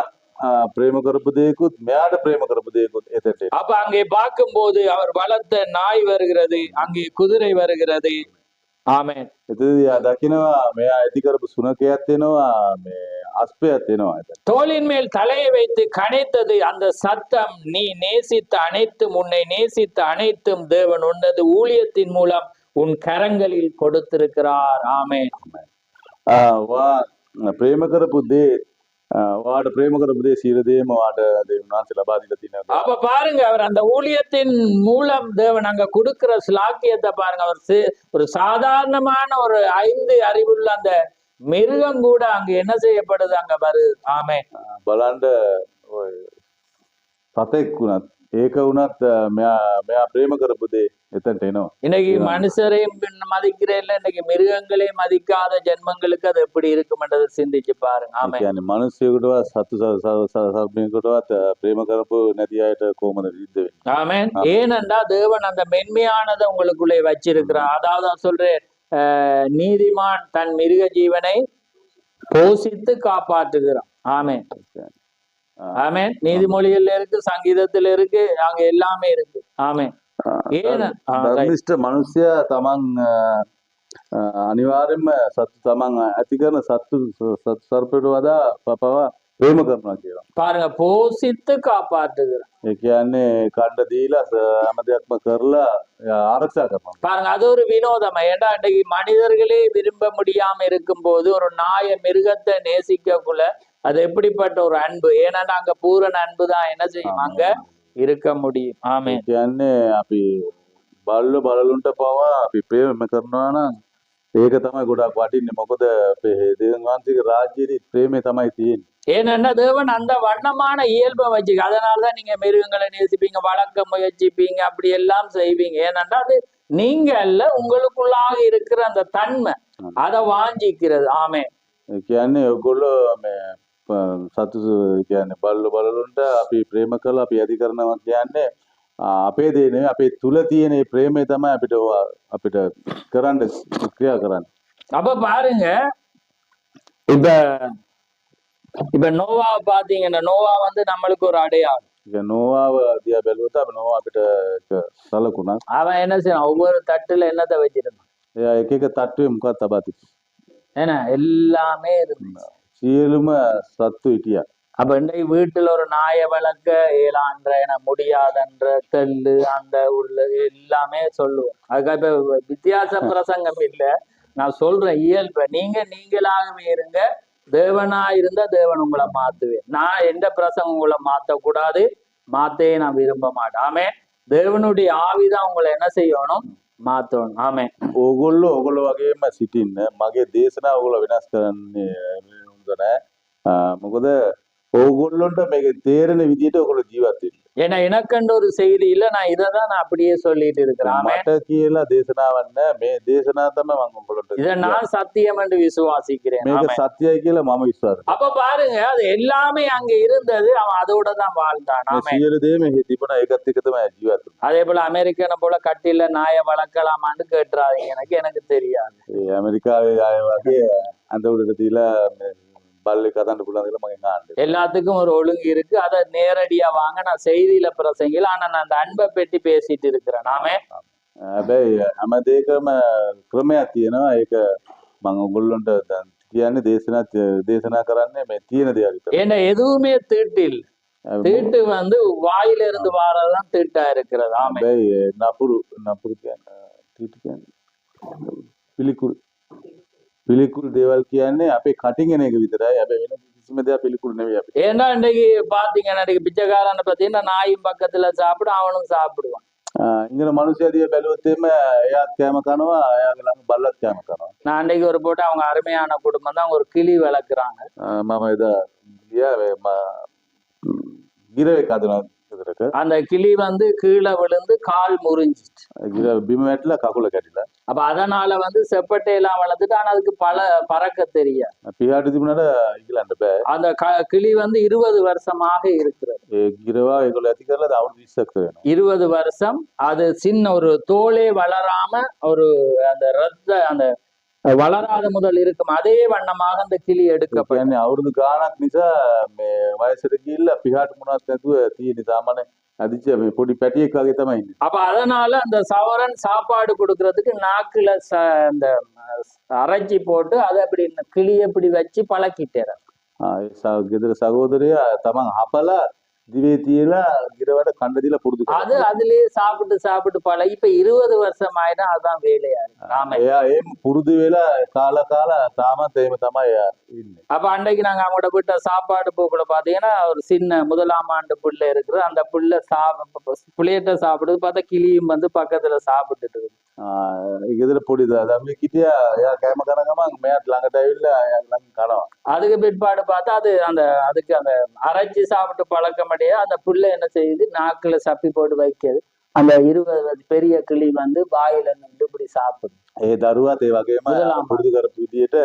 ප්‍රේම කරපු දේකුත් මෙයාට ප්‍රේම කරපු දේකුත් එතට. அப்ப அங்கே பார்க்கும்போது அவர் வளர்த்த நாய் வருகிறது, அங்கே குதிரை வருகிறது. ஆமென். එතනදී දකිනවා මෙයා ඇති කරපු සුනකයක් එනවා මේ අස්පයක් එනවා එතන. தோளின் மேல் தலையை வைத்து கனைத்தது அந்த சத்தம் நீ நேசித்த அனைத்தும் உன்னை நேசித்த அனைத்தும் தேவன் உன்னது ஊழியத்தின் மூலம் உன் கரங்களில் கொடுத்திருக்கிறார். ஆமென். ඔයා ප්‍රේම කරපු දේ ඔයාට ප්‍රේම කරපු දේ සියලු දේම ඔයාට දෙවියන් වහන්සේ ලබා දීලා තියෙනවා. அப்ப பாருங்க அவர் அந்த ஊழியத்தின் மூலம் தேவன் அங்க கொடுக்கிற ஸ்லாக்கியத்தை பாருங்க. அவர் ஒரு சாதாரணமான ஒரு 5 அறிவுள்ள அந்த மிருகம் கூட அங்க என்ன செய்யப்படுது அங்க வருது. ஆமென். බලන්න ඔය සතෙක් වුණත් ඒක වුණත් මෙයා ප්‍රේම කරපු දේ එතනට එනවා. இன்னைக்கு மனுஷரையும் மதிக்கிற இல்ல, இன்னைக்கு மிருகங்களே மதிக்காத ஜென்மங்களுக்கு அது எப்படி இருக்கும்ன்றதை சிந்திச்சு பாருங்க. ඒ ஆமென். කියන්නේ මිනිස්සුයෙකුටවත් සතු සර්පයෙකුටවත් ප්‍රේම කරපු නැති අයට කොහොමද විරුද්ධ වෙන්නේ? ஆமென். ஏனென்றா தேவன் அந்த மென்மையானதை உங்களுக்குள்ளே வச்சிருக்கிறார். அதாவது அவர் சொல்றேன் நீதிமான் தன் மிருக ஜீவனை போஷித்து காப்பாற்றுகிறான். ஆமென். ஆமென். நீதிமொழிகள்ல இருக்கு, சங்கீதத்துல இருக்கு, அங்க எல்லாமே இருக்கு. ஆமென். ධර්මිෂ්ඨ මනුස්සයා තමන් අනිවාර්යෙන්ම සතු තමන් ඇති කරන සතු සර්පයට වඩා පපව ප්‍රේම කරනවා කියලා. பாருங்க போஷித்து காப்பாற்றுகிறான். ඒ කියන්නේ කණ්ඩ දීලා හැම දෙයක්ම කරලා ආරක්ෂා කරනවා. பாருங்க அது ஒரு வினோதம். ஏன்டா இன்னைக்கு மனிதர்களே விரும்ப முடியாம இருக்கும் போது ஒரு நாய மிருகத்தை நேசிக்கக்குள்ள அது எப்படிப்பட்ட ஒரு அன்பு. ஏன்னா அங்க பூரண அன்பு தான் என்ன செய்யும் அங்க இருக்க முடியும். ஆமென். ඒ කියන්නේ අපි බල්ල බලලුන්ට පවා අපි ප්‍රේම කරනවා නම් ඒක තමයි ගොඩක් වටින්නේ. මොකද දෙවියන් වහන්සේගේ රාජ්‍යයේ ප්‍රේමය තමයි තියෙන්නේ. ஏன்னா தேவன் அந்த வண்ணமான இயல்பை வச்சுக்க. அதனாலதான் நீங்க மிருகங்களை நேசிப்பீங்க, வளர்க்க முயற்சிப்பீங்க, அப்படி எல்லாம் செய்வீங்க. ஏனென்றா அது நீங்க அல்ல, உங்களுக்குள்ளாக இருக்கிற அந்த தன்மை அதை வாஞ்சிக்கிறது. ஆமென். ඒ කියන්නේ ඔයගොල්ලෝ මේ සතු කියන්නේ බල්ල බලලුන්ට අපි ප්‍රේම කරලා අපි ඇති කරනවා කියන්නේ අපේ දේ නෙවෙයි අපේ තුල තියෙන මේ ප්‍රේමය තමයි අපිට කරන්න ක්‍රියා කරන්න. அப்ப பாருங்க இப்ப இப்ப நோவாவை பாத்தீங்கன்னா நோவா வந்து நம்மளுக்கு ஒரு அடையாளம். ඉතින් නෝවාව දිහා බැලුවොත් අපි නෝවා අපිට සලකුණා. அவன் என்ன செய்வான் ஒவ்வொரு தட்டுல என்னத்தை வச்சிருந்தான் එයා එක එක තට්ටුවේ මොකක්ද තබා තිබ්බේ. ஏன்னா எல்லாமே இருந்துச்சு. සියලුම සත්තු හිටියා. அப்ப இன்றைக்கு வீட்டுல ஒரு நாயை வளர்க்க இயலான்ற என முடியாதன்ற கல்லு அந்த உள்ள எல்லாமே சொல்லுவோம். அதுக்காக இப்ப வித்தியாச பிரசங்கம் இல்ல, நான் சொல்றேன் இயல்ப. நீங்களாகவே இருங்க, தேவனா இருந்தா தேவன் உங்களை மாத்துவேன். நான் எந்த பிரசங்கம் உங்களை மாத்தக்கூடாது, மாத்தே நான் விரும்ப மாட்டேன். ஆமே, தேவனுடைய ஆவிதான் உங்களை என்ன செய்யணும், மாத்தணும். ஆமே. ඕගොල්ලෝ වගේම සිටින්න. මගේ දේශනාව ඕගොල්ලෝ වෙනස් කරන්නේ නෑ. මොකද ඕගොල්ලොන්ට මේක තේරෙන විදිහට ඕගොල්ලෝ ජීවත් වෙන්න. ஏன்னா எனக்கண்டு ஒரு செய்தி இல்ல, நான் இதைதான் நான் அப்படியே சொல்லிட்டு இருக்கிறேன். ஆமே. මට කියලා දේශනාවක් නෑ. මේ දේශනාව තමයි මම ඔයගොල්ලන්ට இதை நான் சத்தியம் என்று விசுவாசிக்கிறேன். මේක ஆமே. සත්‍යයි කියලා මම විශ්වාස කරනවා. அப்ப பாருங்க, அது எல்லாமே அங்க இருந்தது, அவன் அதோட தான் வாழ்ந்தான். මේ ஆமே. සියලු දේ මේ තිබුණා ඒකත් එක තමයි ජීවත් වෙන්නේ. அதே போல அமெரிக்கனை போல கட்டில நாயை வளர்க்கலாமான்னு கேட்டுறாதீங்க, எனக்கு தெரியாது. ඒ ඇමරිකාවේ අය වගේ අඳ උඩට තියලා බල්ලෙක් හදන්න පුළුවන් කියලා මගෙන් ආන්නේ. எல்லாத்துக்கும் ஒரு ஒழுங்கு இருக்கு, அதை நேரடியா வாங்க. நான் செய்தியில பிரசங்கில, ஆனா நான் அந்த அன்பை பெட்டி பேசிட்டு இருக்கிறேன். நாமே හැබැයි හැම දෙයකම ක්‍රමයක් තියෙනවා. ඒක මම ඔයගොල්ලන්ට දැන් කියන්නේ දේශනා කරන්නේ මේ තියෙන දේවල් විතරයි. ஏன்னா எதுவுமே தீட்டு இல்லை. தீட்டு வந்து வாயில இருந்து வாரதான் தீட்டா இருக்கிறது. ஆமே. හැබැයි නපුරු කියන්නේ පිළිකුල් දේවල් කියන්නේ අපේ කටින් එන එක විතරයි. හැබැයි වෙන කිසිම දෙයක් පිළිකුල් නෙවෙයි අපිට. ஏன்னா இன்னைக்கு பாத்தீங்கன்னா, இன்னைக்கு பிச்சைக்காரனை பார்த்தீங்கன்னா நாயும் பக்கத்துல சாப்பிடும், அவனும் சாப்பிடுவான். ඉංග්‍රීසි මිනිස්සු දිහා බැලුවොත් එimhe එයාත් කෑම කනවා, එයාගේ ළඟ බල්ලත් කෑම කනවා. நான் அன்னைக்கு ஒரு போட்டு அவங்க அருமையான குடும்பம் தான், ஒரு கிளி வளர்க்குறாங்க. මම එදා ගියා ගිරවෙක් හදනවා ගෙදරක. அந்த கிளி வந்து கீழே விழுந்து கால் முறிஞ்சிச்சு. ගිර බිම වැටිලා කකුල කැඩිලා. அப்ப அதனால வந்து செப்பட்டையெல்லாம் வளர்த்துட்டு, ஆனா அதுக்கு பறக்க தெரியாது. පියාට තිබුණාට ඉගලන්න බෑ. அந்த கிளி வந்து 20 வருஷமாக இருக்கிறது. ඒ ගිරවා ඒගොල්ලෝ ඇති කරලා අවුරුදු 20ක් වෙනවා. 20 வருஷம் அது சின்ன ஒரு தோலே வளராம, ஒரு அந்த அந்த வளராத முதல் இருக்கும் அதே வண்ணமாக அந்த கிளி எடுக்கப்படும். කියන්නේ අවුරුදු ගාණක් නිසා මේ වයසට ගිහිල්ලා පියාට මොනවත් නැතුව තියෙන සාමාන්‍ය අදිච්ච මේ පොඩි පැටියෙක් වගේ තමයි ඉන්නේ. அப்ப அதனால அந்த சவரன் சாப்பாடு கொடுக்கறதுக்கு நாக்குல அந்த அரைச்சி போட்டு அதை அப்படி கிளி அப்படி வச்சு பழக்கிட்டாரு. ගෙදර සහෝදරයා තමන් හපලා දිවේ තියලා ගිරවට කන්න දීලා පුරුදු කරා. அது அதுலயே சாப்பிட்டு பழகி இப்ப 20 வருஷம் ஆயினா அதான் வேலையா இருக்கு. ஆமா. එයා එහෙම පුරුදු වෙලා කාලා තාමත් එහෙම තමයි ඉන්නේ. அப்ப அன்னைக்கு நாங்க அவங்களோட வீட்டை சாப்பாடு போக்குள்ள பாத்தீங்கன்னா, ஒரு சின்ன 1ஆம் ஆண்டு புள்ள இருக்குது. அந்த புள்ள புளியட்ட சாப்பிடுது பார்த்தா கிளியும் வந்து பக்கத்துல சாப்பிட்டுட்டு இருக்கு. ගෙදර පොඩි දරුවෙක් හිටියා. එයා කෑම කන ගමන් මෙයාට ළඟට ඇවිල්ලා එයා ළඟ කනවා. அதுக்கு பிற்பாடு பார்த்தா அதுக்கு அந்த அரைச்சி சாப்பிட்டு பழக்கமடைய அந்த புள்ள என்ன செய்யுது, நாக்குல சப்பி போட்டு வைக்கிறது. அந்த 20 பெரிய கிளி வந்து வாயில நின்று இப்படி சாப்பிடுது. ඒ දරුවාත් ඒ වගේම පුරුදු කරපු විදියට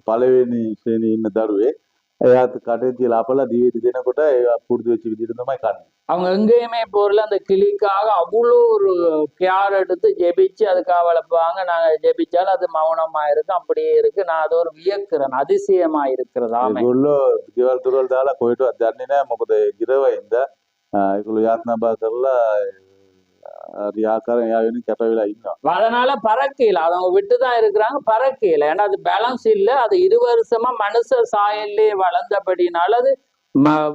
පළවෙනි ශ්‍රේණියේ ඉන්න දරුවෙක් එයාත් කටේ තියලා අපලා දිවේදී දෙනකොට ඒ පුරුදු වෙච්ච විදියට තමයි කන්නේ. அவங்க எங்கேயுமே போறல, அந்த கிளிக்காக அவ்வளோ ஒரு கேர் எடுத்து ஜெபிச்சு அதுக்காக வளர்ப்பாங்க. நாங்க ஜெபிச்சாலும் அது மௌனமா இருக்கு, அப்படியே இருக்கு. நான் அது ஒரு வியக்கிறேன், அதிசயமா இருக்கிறது. ஆமா. ඒගොල්ලෝ ගෙවල් දොරවල් දාලා කොහෙටවත් දන්නේ නැහැ. මොකද ගිරවින්ද ඒගොල්ලෝ යාත්‍රා කරලා ரியாக்காரன் யாரும் கெட்ட வேலை இன்னும். அதனால பறக்கையில அவங்க விட்டுதான் இருக்கிறாங்க, பறக்கையில. ஏன்னா அது பேலன்ஸ் இல்ல. அது 20 வருஷமா மனுஷ சாயல்லே வளர்ந்தபடினால அது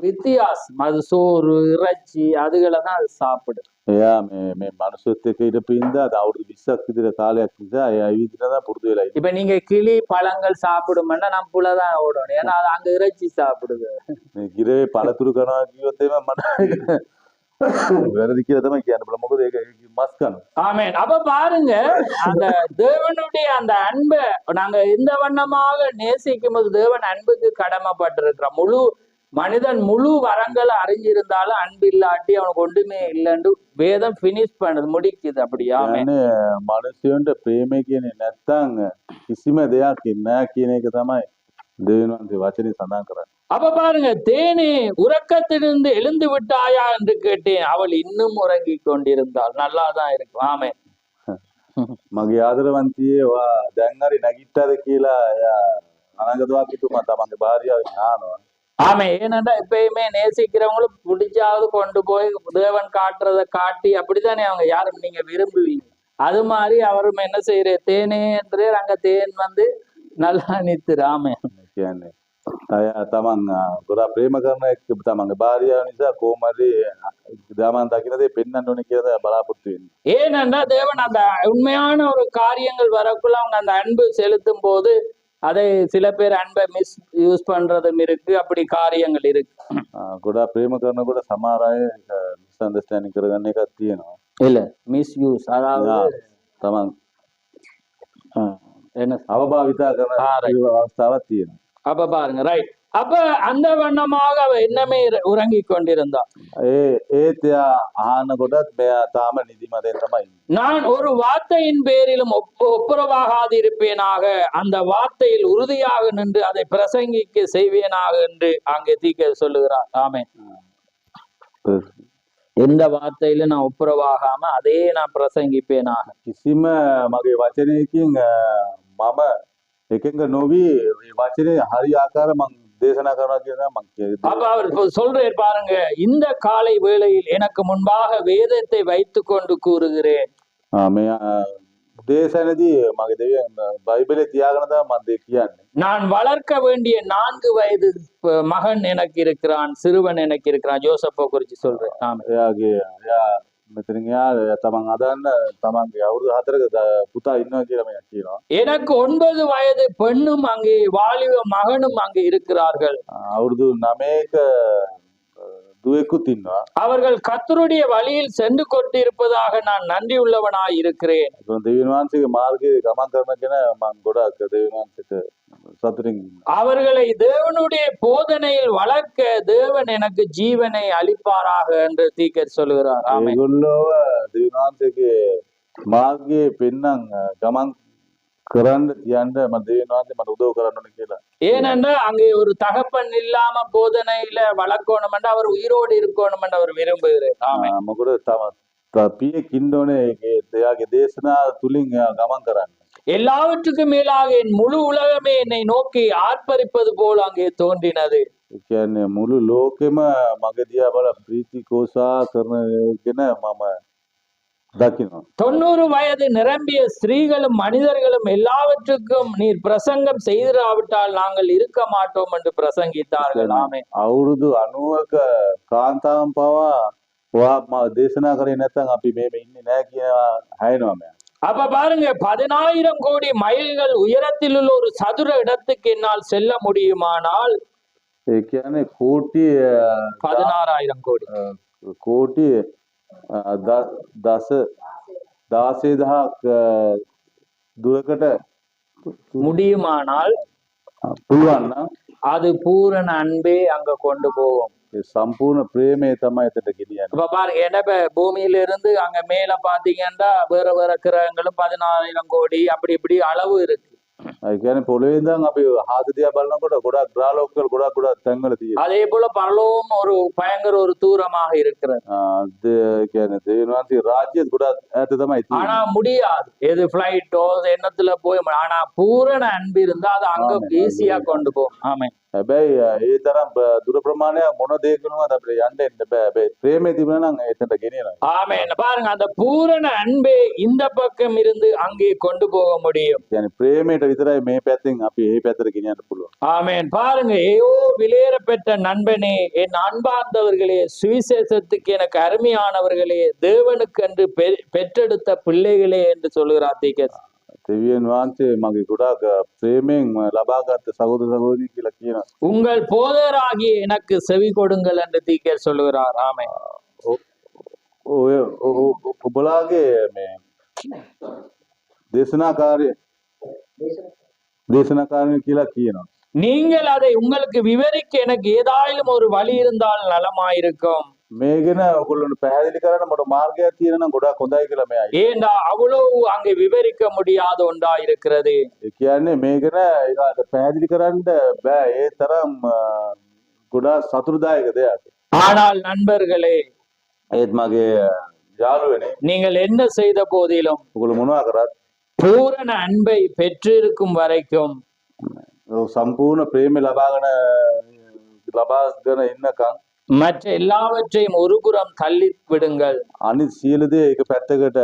வித்தியாசம். அது சோறு இறைச்சி அதுகளை தான் அது சாப்பிடும். එයා මේ මනුස්සයත් එක්ක ඉඳපින්ද අද අවුරුදු 20ක් විතර කාලයක් නිසා එයා විදිහට පුරුදු වෙලා ඉන්නේ. இப்ப நீங்க கிளி பழங்கள் சாப்பிடுமென்னா நம்ம புலதான் ஓடணும், ஏன்னா அது அங்க இறைச்சி சாப்பிடுது. මේ ගිරේ පළතුරු කරනවා කිව්වොත් එimhe මට වැරදි කියලා තමයි කියන්න බල. මොකද ඒක මස් කනවා. ஆமென். அப்ப பாருங்க, அந்த தேவனுடைய அந்த அன்பை நாங்க இந்த வண்ணமாக நேசிக்கும் போது தேவன் அன்புக்கு கடமைப்பட்டிருக்கிறோம். மனிதன் முழு வரங்களை அறிஞ்சிருந்தாலும் அன்பு இல்லாட்டி அவனுக்கு ஒன்றுமே இல்லைன்னு வேதம் பினிஷ் பண்ணுது, முடிக்குது. அப்படியா? මනුස්සයන්ට ප්‍රේමය කියන්නේ නැත්තම් කිසිම දෙයක් නැහැ කියන එක තමයි දෙවියන් වහන්සේ වචනේ සඳහන් කරන්නේ. அப்ப பாருங்க, தேனே உறக்கத்திலிருந்து எழுந்து விட்டாயா என்று கேட்டேன். அவள் இன்னும் உறங்கிக் கொண்டிருந்தாள். நல்லாதான் இருக்கும். ஆமே. මගේ ආදරවන්තියේ වා දැන් හරි නැගිට්ටද කියලා එයා අනගතවාක්‍යතුමා තමන්ගේ භාර්යාවෙන් අහනවා. ஆமே. ஏனென்றா எப்பயுமே நேசிக்கிறவங்களும் பிடிச்சாவது கொண்டு போய் தேவன் காட்டுறதை காட்டி அப்படித்தானே அவங்க யாரும் நீங்க விரும்புவீங்க. அது மாதிரி அவரும் என்ன செய்யற, தேனே என்று அங்க தேன் வந்து நல்லா நித்துரு. ஆமே. කියන්නේ තමන් ගොඩාක් ප්‍රේම කරන එක් තමන්ගේ භාර්යාව නිසා කොහොම හරි තමන් දකින දේ පෙන්වන්න ඕනේ කියලා බලාපොරොත්තු වෙන්නේ. ஏனென்றா தேவன் அந்த உண்மையான ஒரு காரியங்கள் வரக்குள்ள அவங்க அந்த அன்பு செலுத்தும் போது அதை சில பேர் அன்பை மிஸ் யூஸ் பண்றதும் இருக்கு, அப்படி காரியங்கள் இருக்கு. ගොඩාක් ප්‍රේම කරනකොට සමහර අය මිස් අන්ඩර්ස්ටෑන්ඩින් කරගන්න එකක් තියෙනවා. இல்ல மிஸ் யூஸ், அதாவது තමන් என்ன අවභාවිතා කරන අවස්ථාවක් තියෙනවා. அப்ப பாருங்க, ரைட். அப்ப அந்த வண்ணமாக அவ என்னமே உறங்கி கொண்டிருந்தா. ඒත් එයා අහනකොටත් මෙයා තාම නිදිමතෙන් තමයි ඉන්නේ. நான் ஒரு வார்த்தையின் பேரிலும் ஒப்புரவாகாது இருப்பேனாக, அந்த வார்த்தையில் உறுதியாக நின்று அதை பிரசங்கிக்க செய்வேனாக என்று அங்கே தீக்க சொல்லுகிறார். ஆமென். எந்த வார்த்தையில நான் ஒப்புரவாகாம அதே நான் பிரசங்கிப்பேனாக. කිසිම මගේ වචනයකින් මම එකඟ නොවි මේ වචනේ හරි ආකාර මම දේශනා කරනවා කියන මම කියනවා. அப்ப அவர் சொல்றார் பாருங்க, இந்த காலை வேளையில் எனக்கு முன்பாக வேதத்தை வைத்து கொண்டு கூறுகிறேன். මේ දේශනදී මගේ දෙවියන් බයිබලේ තියාගෙන තමයි මම දෙක කියන්නේ. நான் வளர்க்க வேண்டிய 4 வயது மகன் எனக்கு இருக்கிறான், சிறுவன் எனக்கு இருக்கிறான். ஜோசப்பை குறிச்சு சொல்றேன். ஆமா. එයා මෙතනින් එයා තමන් අදන්න තමන්ගේ අවුරුදු 4ක පුතා ඉන්නවා කියලා මම කියනවා. எனக்கு 9 வயது பெண்ணும் அங்கே வாலிப மகனும் அங்கே இருக்கிறார்கள். අවුරුදු 9ක දුවෙකුත් ඉන්නවා. அவர்கள் கர்த்தருடைய வழியில் சென்று கொண்டிருப்பதாக நான் நன்றி உள்ளவனாய் இருக்கிறேன். දෙවියන් වහන්සේගේ මාර්ගයේ ගමන් කරන කෙනා මම ගොඩක් දෙවියන් වහන්සේට සතුටින් ඉන්නවා. அவர்களை தேவனுடைய போதனையில் வளர்க்க தேவன் எனக்கு ஜீவனை அளிப்பாராக என்று தீக்கர் சொல்லுகிறார். ஆமென். ඒගොල්ලෝව දෙවියන් වහන්සේගේ මාර්ගයේ පෙන්නම් ගමන් කරන්න තියන්න මම දෙවියන් වහන්සේ මට උදව් කරන්න ඕනේ කියලා. ஏனென்றா அங்கே ஒரு தகப்பன் இல்லாம போதனையில வளர்க்கணும் என்று அவர் உயிரோடு இருக்கணும் என்று அவர் விரும்புகிறார். ஆமென். මොකද පියෙක් ඉන්න ඕනේ එයාගේ දේශනා තුලින් එයා ගමන් කරන්න. எல்லாவற்றுக்கும் மேலாக என் முழு உலகமே என்னை நோக்கி ஆர்ப்பரிப்பது போல் அங்கே தோன்றினது. ඒ කියන්නේ මුළු ලෝකෙම මගේ දිහා බල ප්‍රීති කෝසා කරන කෙන මම දකිනවා. 90 வயது நிரம்பிய ஸ்திரீகளும் மனிதர்களும் எல்லாவற்றுக்கும் நீர் பிரசங்கம் செய்திராவிட்டால் நாங்கள் இருக்க மாட்டோம் என்று பிரசங்கித்தார்கள். ஆமென். අවුරුදු 90ක කාන්තාවන් පවා ඔයා දේශනා කරේ නැත්නම් අපි මේක ඉන්නේ නැහැ කියලා හැයනවා මෙයා. அப்ப பாருங்க, 10,000 கோடி மைல்கள் உயரத்தில் உள்ள ஒரு சதுர இடத்துக்கு என்னால் செல்ல முடியுமானால், ඒ කියන්නේ කෝටි 16,000 கோடி කෝටි 16,000ක් දුරකට முடியுமானால் පුළුවන් නම් அது பூரண அன்பே அங்க கொண்டு போகும். ඒ සම්පූර්ණ ප්‍රේමය තමයි එතට ගෙනියන්නේ. இப்ப பாருங்க, என்ன பூமியில இருந்து அங்க மேல பாத்தீங்கன்னா வேற வேற கிரகங்களும் 14,000 கோடி அப்படி இப்படி அளவு இருக்கு. ඒ කියන්නේ පොළොවේ ඉඳන් අපි හාද දිහා බලනකොට ගොඩක් ග්‍රහලෝකවල ගොඩක් තැන්වල තියෙනවා. அதே போல பரலோகம் ஒரு பயங்கர ஒரு தூரமாக இருக்கிறது. ඒ කියන්නේ දෙවියන් වහන්සේ රාජ්‍යය ගොඩක් ඈත තමයි තියෙන්නේ. ஆனா முடியாது, எது பிளைட்டோ எண்ணத்துல போய் ஆனா பூரண அன்பு இருந்தா அது அங்க ஈஸியா கொண்டு போகும். ஆமென். හැබැයි ඒ තරම් දුර ප්‍රමාණයක් මොන දෙයකින්වත් අපිට යන්න එන්න බෑ. හැබැයි ප්‍රේමය තිබුණා නම් එතනට ගෙනියනවා. ஆமென். பாருங்க, அந்த பூரண அன்பே இந்த பக்கம் இருந்து அங்கே கொண்டு போக முடியும். يعني ප්‍රේමයට විතරයි මේ පැත්තෙන් අපි මේ පැත්තට ගෙනියන්න පුළුවන්. ஆமென். பாருங்க, ஏயோ விலையேற பெற்ற நண்பனே, என் அன்பார்ந்தவர்களே, சுவிசேஷத்துக்கு எனக்கு அருமையானவர்களே, தேவனுக்கு என்று பெற்றெடுத்த பிள்ளைகளே என்று சொல்லுகிறார் தீக்கஸ். දෙවියන් වහන්සේ මගේ ගොඩාක් ප්‍රේමයෙන් ලබාගත් සහෝදර සහෝදරී කියලා කියනවා. உங்கள் போதராகிய எனக்கு செவி கொடுங்கள் என்று தீக்கர் சொல்லுகிறார். ஆமென். ඔය ඔබලාගේ මේ දේශනාකාරය කියලා කියනවා. நீங்கள் அதை உங்களுக்கு விவரிக்க எனக்கு ஏதாயிலும் ஒரு வழி இருந்தால் நலமாயிருக்கும். මේ ගැන ඔයගොල්ලන්ට පැහැදිලි කරන්න මට මාර්ගයක් තියෙනවා නම් ගොඩාක් හොඳයි කියලා මෙයා. ஏண்டா அவ்வளவு அங்கே விவரிக்க முடியாத ஒன்றா இருக்கிறது. ඒ කියන්නේ මේ ගැන ඒකට පැහැදිලි කරන්න බෑ. ඒ තරම් ගොඩාක් සතුටුදායක දෙයක්. ஆனால் நண்பர்களே, ඒත් මගේ යාළුවනේ நீங்கள் என்ன செய்த போதிலும் ඔගොල්ලෝ මොනවා කරත් பூரண அன்பை பெற்றிருக்கும் வரைக்கும் සම්පූර්ණ ප්‍රේමය ලබාගෙන ඉන්නකම් மற்ற எல்லாவற்றையும் ஒருபுறம் தள்ளி விடுங்கள். අනිත් සියලු දේ එක පැත්තකට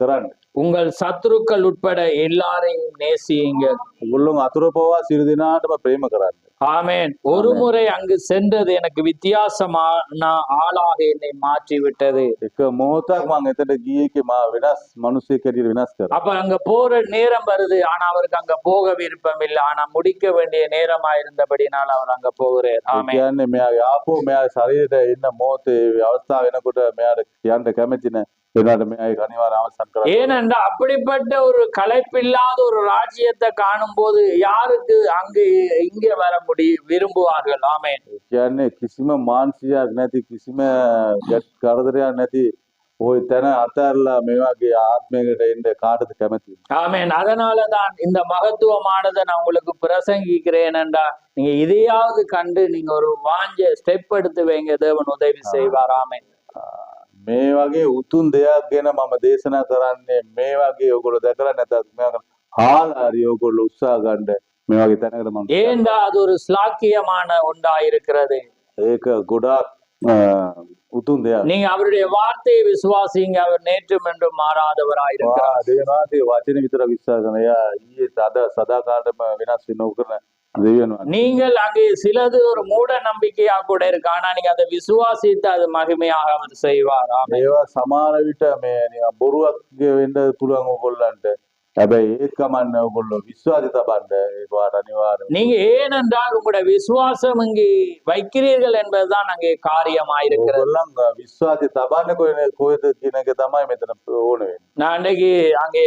කරන්න. உங்கள் சத்துருக்கள் உட்பட எல்லாரையும் நேசியுங்கள். ඔගොල්ලෝ අතුරු පවා සියලු දෙනාටම ප්‍රේම කරන්න. ஆமென். ஒரு முறை அங்கு சென்றது எனக்கு வித்தியாசமான ஆளாக என்னை மாற்றி விட்டது. එක මොහොතක් මම එතන ගියේ කි මා වෙනස් මිනිසෙක් හැටියට වෙනස් කරා. அப்ப அங்க போற நேரம் வருது, ஆனா அவருக்கு அங்க போக விருப்பம் இல்லை. ஆனா முடிக்க வேண்டிய நேரமா இருந்தபடினால அவர் அங்க போகிறார். ஆமென். කියන්නේ මෙයාගේ ආපෝ මෙයාගේ ශරීරයට එන්න මොහොතේ අවස්ථාව වෙනකොට මෙයාට කියන්න කැමති නැහැ. ඒකට මෙයා ඒක අනිවාර්ය අවසන් කරා. ஏனென்றால் அப்படிப்பட்ட ஒரு களைப்பில்லாத ஒரு ராஜ்யத்தை காணும் போது யாருக்கு அங்கு இங்கே வர விரும்புவார்கள்? ஆமென். කියන්නේ කිසිම මානසිකයක් නැති කිසිම කරදරයක් නැති ওই තැන අතහැරලා මේ වගේ ආත්මයකට එන්න කාටද කැමති? ஆமென். அதனாலதான் இந்த மகத்துவமானதை நான் உங்களுக்கு பிரசங்கிக்கிறேன் என்றா, நீங்க இதையாவது கண்டு நீங்க ஒரு வாஞ்ச ஸ்டெப் எடுத்து வைங்க, தேவன் உதவி செய்வார். ஆமென். මේ වගේ උතුම් දෙයක් ගැන මම දේශනා කරන්නේ මේ වගේ ඔයගොල්ලෝ දැකලා නැතත් මම හාලාරි ඔයගොල්ලෝ උත්සාහ ගන්න මේ වගේ තැනකට මම ஏண்டா அது ஒரு ஸ்லாக்கியமான ஒன்றா இருக்கிறது. ඒක ගොඩාක් උතුම් දෙයක්. நீங்க அவருடைய வார்த்தையை விசுவாசிங்க, அவர் நேற்றும் என்றும் மாறாதவராயிருக்கிறார். දේවාදී වචන විතර විශ්වාස කරන එයා ඊයේ අද සදාකාලම වෙනස් වෙනව කරන දෙවියන් වහන්සේ. நீங்கள் அங்கே சிலது ஒரு மூட நம்பிக்கையா கூட இருக்கு, ஆனா நீங்க அதை விசுவாசித்து அது மகிமையாக அவர் செய்வார். ஆமென். ඒවා සමාන විට මේ නිකන් බොරුවක් වෙන්න පුළුවන් ඕගොල්ලන්ට. හැබැයි ඒක කමන්න ඕගොල්ලෝ විශ්වාසය තබන්න ඒකට අනිවාර්යයෙන්. நீங்க ஏனென்றால் உங்களுடைய விசுவாசம் இங்கே வைக்கிறீர்கள் என்பதுதான் அங்கே காரியமாயிருக்கிறது. ඕගොල්ලන් විශ්වාසය තබන්න කොහෙද කියන එක තමයි මෙතන ඕන වෙන්නේ. நான் அன்னைக்கு அங்கே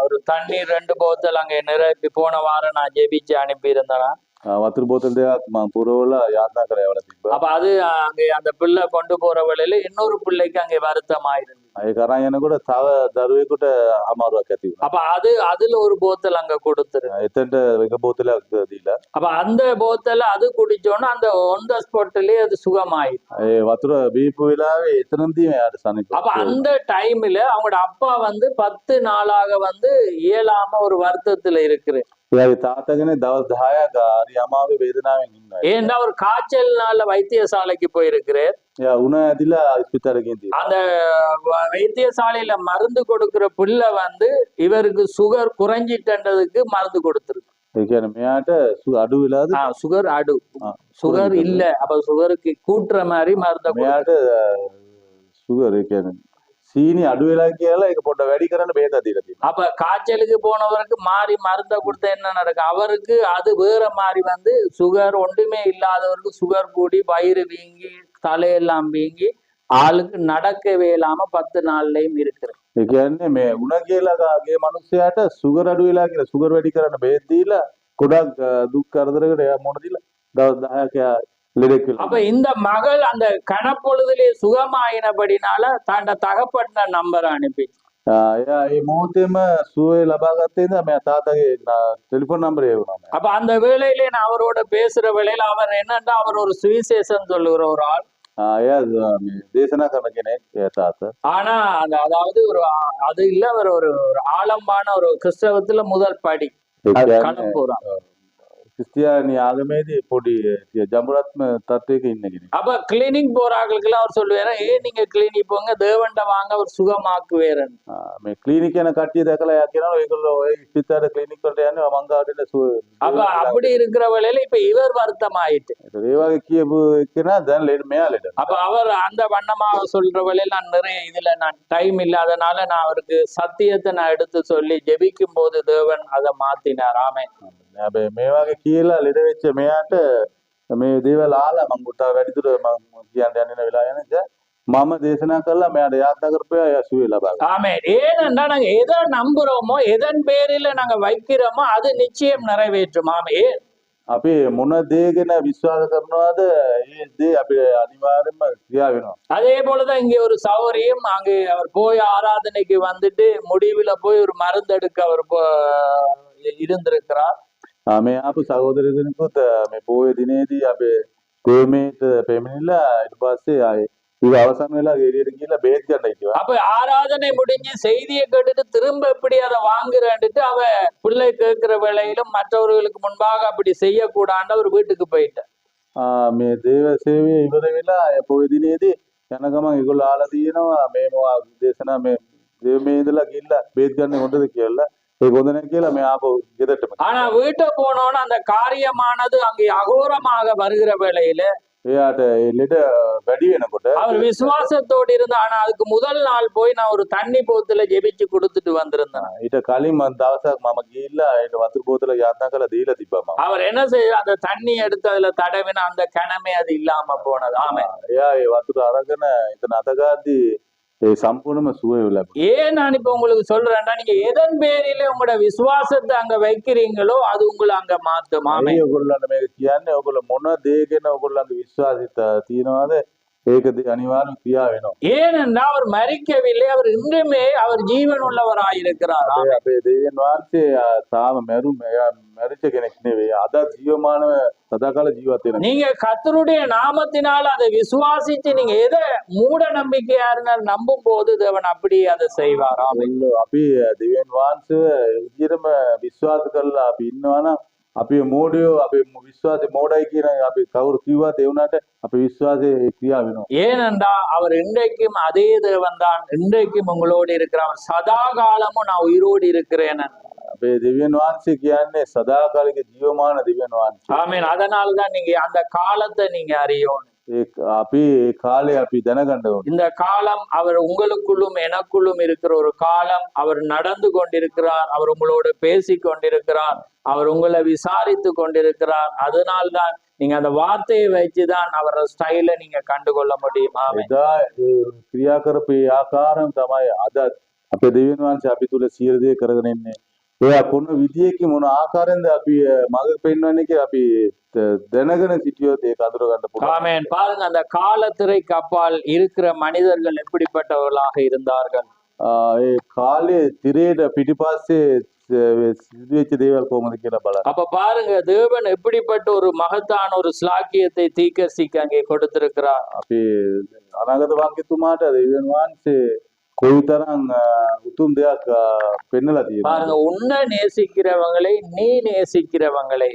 ஒரு தண்ணீர் 2 போத்தல் அங்கே நிரப்பி போன வாரம் நான் ஜெபிச்சு அனுப்பி இருந்தேன். වතුර බෝතල් දෙකක් මම පුරවලා යාත්‍රා කරේ වල තිබ්බා. அப்ப அது அங்கே அந்த பிள்ளை கொண்டு போற வழியில இன்னொரு பிள்ளைக்கு அங்கே வருத்தமாயிருந்தது. ඒක අරන් යනකොට තව දරුවෙකුට අමාරුවක් ඇති වුණා. அப்ப அதுல ஒரு போத்தல் அங்க கொடுத்துரு. එතනට එක බෝතලයක් දීලා அப்ப அந்த போத்தல அது குடிச்சோன்னா அந்த ஒன் த ஸ்பாட்லயே அது சுகமாயிடும். ඒ වතුර බීපු වෙලාවේ එතනදී එයාට සනීප. அப்ப அந்த டைம்ல அவங்களோட அப்பா 10 நாளாக இயலாம ஒரு வருத்தத்துல இருக்குது. එයාගේ තාත්තගෙන දවස් 10ක් හරි අමාරු වේදනාවෙන් ඉන්නවා. ஏன்னா ஒரு காய்ச்சல்னால வைத்தியசாலைக்கு போயிருக்கிறார். එයා උණ ඇදිලා ඉස්පිතාලෙ ගිහින් அந்த வைத்தியசாலையில மருந்து கொடுக்கிற பிள்ளை இவருக்கு சுகர் குறைஞ்சிட்டதுக்கு மருந்து கொடுத்துருக்கு. ඒ කියන්නේ මෙයාට අඩු වෙලාද? சுகர் அடு சுகர் இல்ல, அப்ப சுகருக்கு கூட்டுற மாதிரி மருந்து මෙයාට සුගර් ඒ කියන්නේ සීනි අඩු වෙලා කියලා ඒක පොඩ්ඩ වැඩි කරන්න බෙහෙත දීලා තියෙනවා. அப்ப காய்ச்சலுக்கு போனவருக்கு மாறி மருந்த கொடுத்த என்ன நடக்கும், அவருக்கு அது வேற மாதிரி சுகர் ஒன்றுமே இல்லாதவருக்கு சுகர் கூடி வயிறு வீங்கி தலையெல்லாம் வீங்கி ஆளுக்கு நடக்கவே இல்லாம 10 நாள்லயும் இருக்கிறது. ඒ කියන්නේ මේ උණ කියලා ගේ මිනිස්සයාට සුගර් අඩු වෙලා කියලා සුගර් වැඩි කරන්න බෙහෙත් දීලා ගොඩක් දුක් කරදරයකට එයා මොන දීලා දවස් 10ක් එයා ලෙඩෙක් වෙලා. அப்ப இந்த மகள் அந்த கணப்பொழுதிலே சுகமாயினபடினால தாண்ட தகப்பட்ட நம்பர் அனுப்பி එයා ඒ මොහොතේම සුවය ලබා ගත්තේ ඉඳන් මම තාත්තගේ ටෙලිෆෝන් නම්බරේ වුණා. அப்ப அந்த வேளையிலே நான் அவரோட பேசுற வேளையில அவர் என்னன்னா அவர் ஒரு சுவிசேஷம் சொல்லுகிற ஒரு ஆள். එයා මේ දේශනා කරන කෙනෙක් එයා තාත්තා. ஆனா அதாவது ஒரு அது இல்ல, அவர் ஒரு ஆழமான ஒரு கிறிஸ்தவத்துல முதல் படி கணப்பூரா. கிறிஸ்டியானி ஆகமேදී පොඩි ජඹුරත්ම තත්වයක ඉන්න කෙනෙක්. அப்ப கிளினிக் போறாங்களுக்குலாம் அவர் சொல்லுவாரு, நீங்க கிளினிக் போங்க, தேவன்ட வாங்க, அவர் சுகமாக்குவேரன். මේ ක්ලිනික් යන කට්ටිය දැකලා එයා කියනවා ඒගොල්ලෝ ඔය ඉස්පිතාලේ ක්ලිනික් වලට යන්නේ මං ගාවට அப்ப அப்படி இருக்கிற வேளையில இப்ப இவர் வருத்தம் ஆயிட்டு. ඒ වගේ කියපු කෙනා දැන් මෙයා ලෙඩ. அப்ப அவர் அந்த வண்ணமாக சொல்ற வேளையில நான் நிறைய இதுல நான் டைம் இல்லாதனால நான் அவருக்கு சத்தியத்தை நான் எடுத்து சொல்லி ஜெபிக்கும் போது தேவன் அதை மாத்தினார். ஆமென். හැබැයි මේ වගේ කියලා ලෙඩ වෙච්ච මෙයාට මේ දේවල් ආලා මම උටා වැඩිදුර මම කියන්න යන්නේ වෙලා යන නිසා මම දේශනා කළා මෙයාට යාත්‍රා කරපුවා එයා සුවේ ලබා ගන්න. ஆமென். ஏனென்றா நாங்க எதை நம்புறோமோ எதன் பேரில நாங்க வைக்கிறோமோ அது நிச்சயம் நிறைவேற்றும். ஆமென். අපි මොන දේ ගැන විශ්වාස කරනවාද ඒ දේ අපි අනිවාර්යයෙන්ම ක්‍රියා වෙනවා. அதே போலதான் இங்கே ஒரு சௌகரியம், அங்கே அவர் போய் ஆராதனைக்கு முடிவுல போய் ஒரு மருந்தெடுக்க அவர் இருந்திருக்கிறார். මේ ආපු සහෝදර දෙනෙකුත් මේ පොයේ දිනේදී අපේ දේවමේට පැමිණිලා ඊට පස්සේ ආයේ ඉව අවසන් වෙලා එළියට ගිහිල්ලා බේත් ගන්න හිටියා. அப்ப ஆராதனை முடிஞ்சு செய்தியை கேட்டுட்டு திரும்ப எப்படி அதை வாங்குறேன்ட்டு அவ பிள்ளை கேட்கிற வேளையிலும் மற்றவர்களுக்கு முன்பாக அப்படி செய்யக்கூடாண்டு அவர் வீட்டுக்கு போயிட்டார். මේ දේව සේවය ඉවර වෙලා පොය දිනේදී යන ගමන් ඒගොල්ලෝ ආලා තියෙනවා මේ මොවා දේශනා මේ දේවමේ ඉඳලා ගිහිල්ලා බේත් ගන්න හොඳද කියලා. ඒක හොඳ නැහැ කියලා මේ ආපහු ගෙදරට. ஆனா வீட்டை போனோன்னு அந்த காரியமானது அங்கே அகோரமாக வருகிற வேளையில එයාට ඒ ලෙඩ වැඩි වෙනකොට அவர் விசுவாசத்தோடு இருந்தா. ஆனா அதுக்கு முதல் நாள் போய் நான் ஒரு தண்ணி போத்துல ஜெபிச்சு கொடுத்துட்டு வந்திருந்தேன். ඊට කලින් මම දවසක් මම ගිහිල්ලා ඒට වතුර බෝතල යාත්‍රා කරලා දීලා තිබ්බා මම. அவர் என்ன செய்ய அந்த தண்ணி எடுத்து அதுல தடவின அந்த கணமே அது இல்லாம போனது. ஆமே. එයා ඒ වතුර අරගෙන එතන අතගාද්දී ඒ සම්පූර්ණම සුවය ලැබුණා. ஏன் நான் இப்ப உங்களுக்கு சொல்றேன்னா, நீங்க எதன் பேரிலே உங்களோட விசுவாசத்தை அங்க வைக்கிறீங்களோ அது உங்களை அங்க மாத்தும். ஆமே. මේ ඔයගොල්ලන්ට මේක කියන්නේ ඔයගොල්ලෝ මොන දේ ගැන ඔයගොල්ලන්ගේ විශ්වාසිත තියනවාද ඒක අනිවාර්යෙන් ක්‍රියා වෙනවා. ஏனென்றால் அவர் மரிக்கவில்லை, அவர் இன்றுமே அவர் ஜீவன் உள்ளவராயிருக்கிறார். අපේ දෙවියන් වහන්සේ තාම මැරිච්ච කෙනෙක් නෙවෙයි. අද ජීවමානව සදාකාල ජීවත් වෙන. நீங்க கர்த்தருடைய நாமத்தினால அதை விசுவாசிச்சு நீங்க எதை மூட நம்பிக்கையா இருந்தாலும் நம்பும் போது தேவன் அப்படியே அதை செய்வார். ஆமே. අපි දෙවියන් වහන්සේ විදිහටම විශ්වාස කරලා අපි ඉන්නවනම් අපි මෝඩයෝ අපේ විශ්වාසය මෝඩයි කියන අපි කවුරු කිව්වත් ඒ වුණාට අපේ විශ්වාසය ක්‍රියා වෙනවා. ஏனென்றால் அவர் இன்றைக்கும் அதே தேவன் தான், இன்றைக்கும் உங்களோடு இருக்கிறார். சதா காலமும் நான் உயிரோடு இருக்கிறேன். අපේ දෙවියන් වහන්සේ කියන්නේ සදාකාලික ජීවමාන දෙවියන් වහන්සේ. ஆமென். அதனாலதான் நீங்க அந்த காலத்தை நீங்க அறியணும். අපි ඒ කාලේ අපි දැනගන්න ඕනේ. இந்த காலம் அவர் உங்களுக்குள்ளும் எனக்குள்ளும் இருக்கிற ஒரு காலம். அவர் நடந்து கொண்டிருக்கிறார், அவர் உங்களோட பேசி கொண்டிருக்கிறார், அவர் உங்களை விசாரித்து கொண்டிருக்கிறார். அதனால்தான் நீங்க அந்த வார்த்தையை வச்சுதான் அவரோட ஸ்டைல நீங்க கண்டுகொள்ள முடியும். ஆமென். එදා ක්‍රියා කරපු ආකාරයෙන් තමයි අද අපේ දෙවියන් වහන්සේ අපි තුල සියලු දේ කරගෙන ඉන්නේ. එයා කොන විදියකින් මොන ආකාරයෙන්ද අපි මඟ පෙන්වන්නේ කියලා අපි දැනගෙන සිටියොත් ඒක අඳුර ගන්න පුළුවන්. ஆமென். பாருங்க, அந்த காலத்திரைக்கு அப்பால் இருக்கிற மனிதர்கள் எப்படிப்பட்டவர்களாக இருந்தார்கள். ඒ කාලේ තිරේට පිටිපස්සේ සිදුවෙච්ච දේවල් කොහොමද කියලා බලන්න. அப்ப பாருங்க, தேவன் எப்படிப்பட்ட ஒரு மகத்தான ஒரு ஸ்லாக்கியத்தை தீர்க்கதரிசிக்கு அங்கே கொடுத்திருக்கிறார். අපි අනාගත වාක්‍යතුමාට දෙවියන් වහන්සේ කොයිතරම් උතුම් දෙයක් පෙන්නලා තියෙනවා. பாருங்க, உன்னை நேசிக்கிறவங்களை நீ நேசிக்கிறவங்களை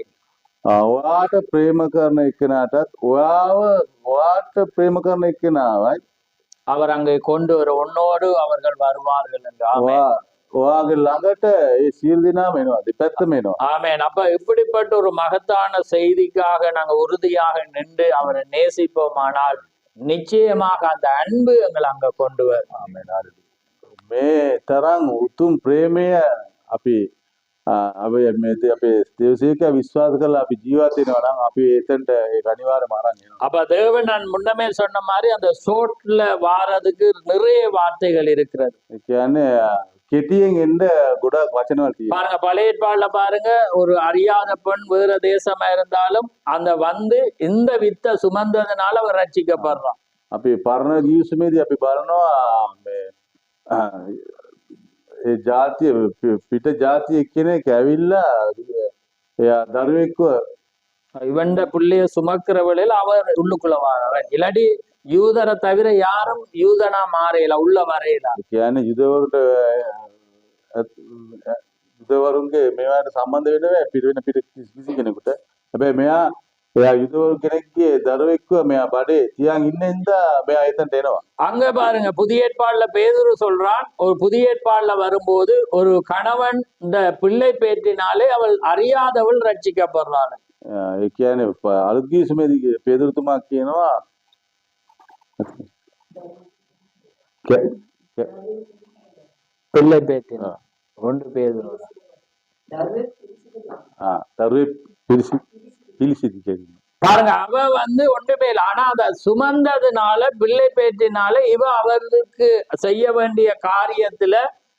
ඔයාට ප්‍රේම කරන එක්කෙනාටත් ඔයාට ප්‍රේම කරන එක්කෙනාවයි அவர் அங்கே கொண்டு வர உன்னோடு அவர்கள் வருவார்கள் என்று. ஆமென். ඔයාගේ ළඟට ඒ සියලු දෙනාම එනවා. දෙපැත්තම එනවා. ஆமென். அப்ப இப்படிப்பட்ட ஒரு மகத்தான செய்திக்காக நாங்க உறுதியாக நின்று அவரை நேசிப்போமானால் நிச்சயமாக அந்த அன்பு எங்களை அங்க கொண்டு வரும். ආමෙන්. මේ තරම් උතුම් ප්‍රේමය අපි අපේ දේවසේක විශ්වාස කරලා අපි ජීවත් වෙනවා නම් අපි එතනට ඒක අනිවාර්යයෙන්ම අරන් එනවා. அப்ப தேவன் நான் முன்னமே சொன்ன மாதிரி அந்த சோட்ல வாரதுக்கு நிறைய வார்த்தைகள் இருக்கிறது. ඒ කියන්නේ කෙටියෙන් එන්න ගොඩක් වචනවල් තියෙනවා. பாருங்க, பழைய ஏற்பாடுல பாருங்க, ஒரு அறியாத பெண் வேற தேசமா இருந்தாலும் அந்த வந்து இந்த வித்த சுமந்ததுனால அவர் ரட்சிக்கப்படுறான். අපි පරණ ගිවිසුමේදී අපි බලනවා මේ ඒ ජාතිය පිට ජාතිය කෙනෙක් ඇවිල්ලා එයා දරුවෙක්ව இவண்ட பிள்ளைய சுமக்கிற வேளையில அவர் உள்ளுக்குள்ள வாரார். இல்லாட்டி யூதரை தவிர யாரும் யூதனா மாறையில உள்ள வரையில. කියන්නේ යුදවරුන්ගේ මේවාට සම්බන්ධ වෙන්නේ පිට කිසි කෙනෙකුට. හැබැයි එයා යුදවරු කෙනෙක්ගේ දරුවෙක්ව මෙයා බඩේ තියන් ඉන්න හින්දා මෙයා එතනට එනවා. அங்க பாருங்க, புதிய ஏற்பாடுல பேதுரு சொல்றான், ஒரு புதிய ஏற்பாடுல வரும்போது ஒரு கணவன் இந்த பிள்ளை பேற்றினாலே அவள் அறியாதவள் ரட்சிக்கப்படுறாள். ඒ කියන්නේ අලුත් ගිවිසුමේදී පේදුරුතුමා කියනවා பிள்ளை பேற்றினா ஒன்று பேதுரு. දරුවෙ පිළිසිදි කියන්නේ. பாருங்க, அவ வந்து ஒன்றுமே இல்லை. ஆனா அத சுமந்ததுனால பிள்ளை பேற்றினால இவ அவருக்கு செய்ய வேண்டிய காரியத்துல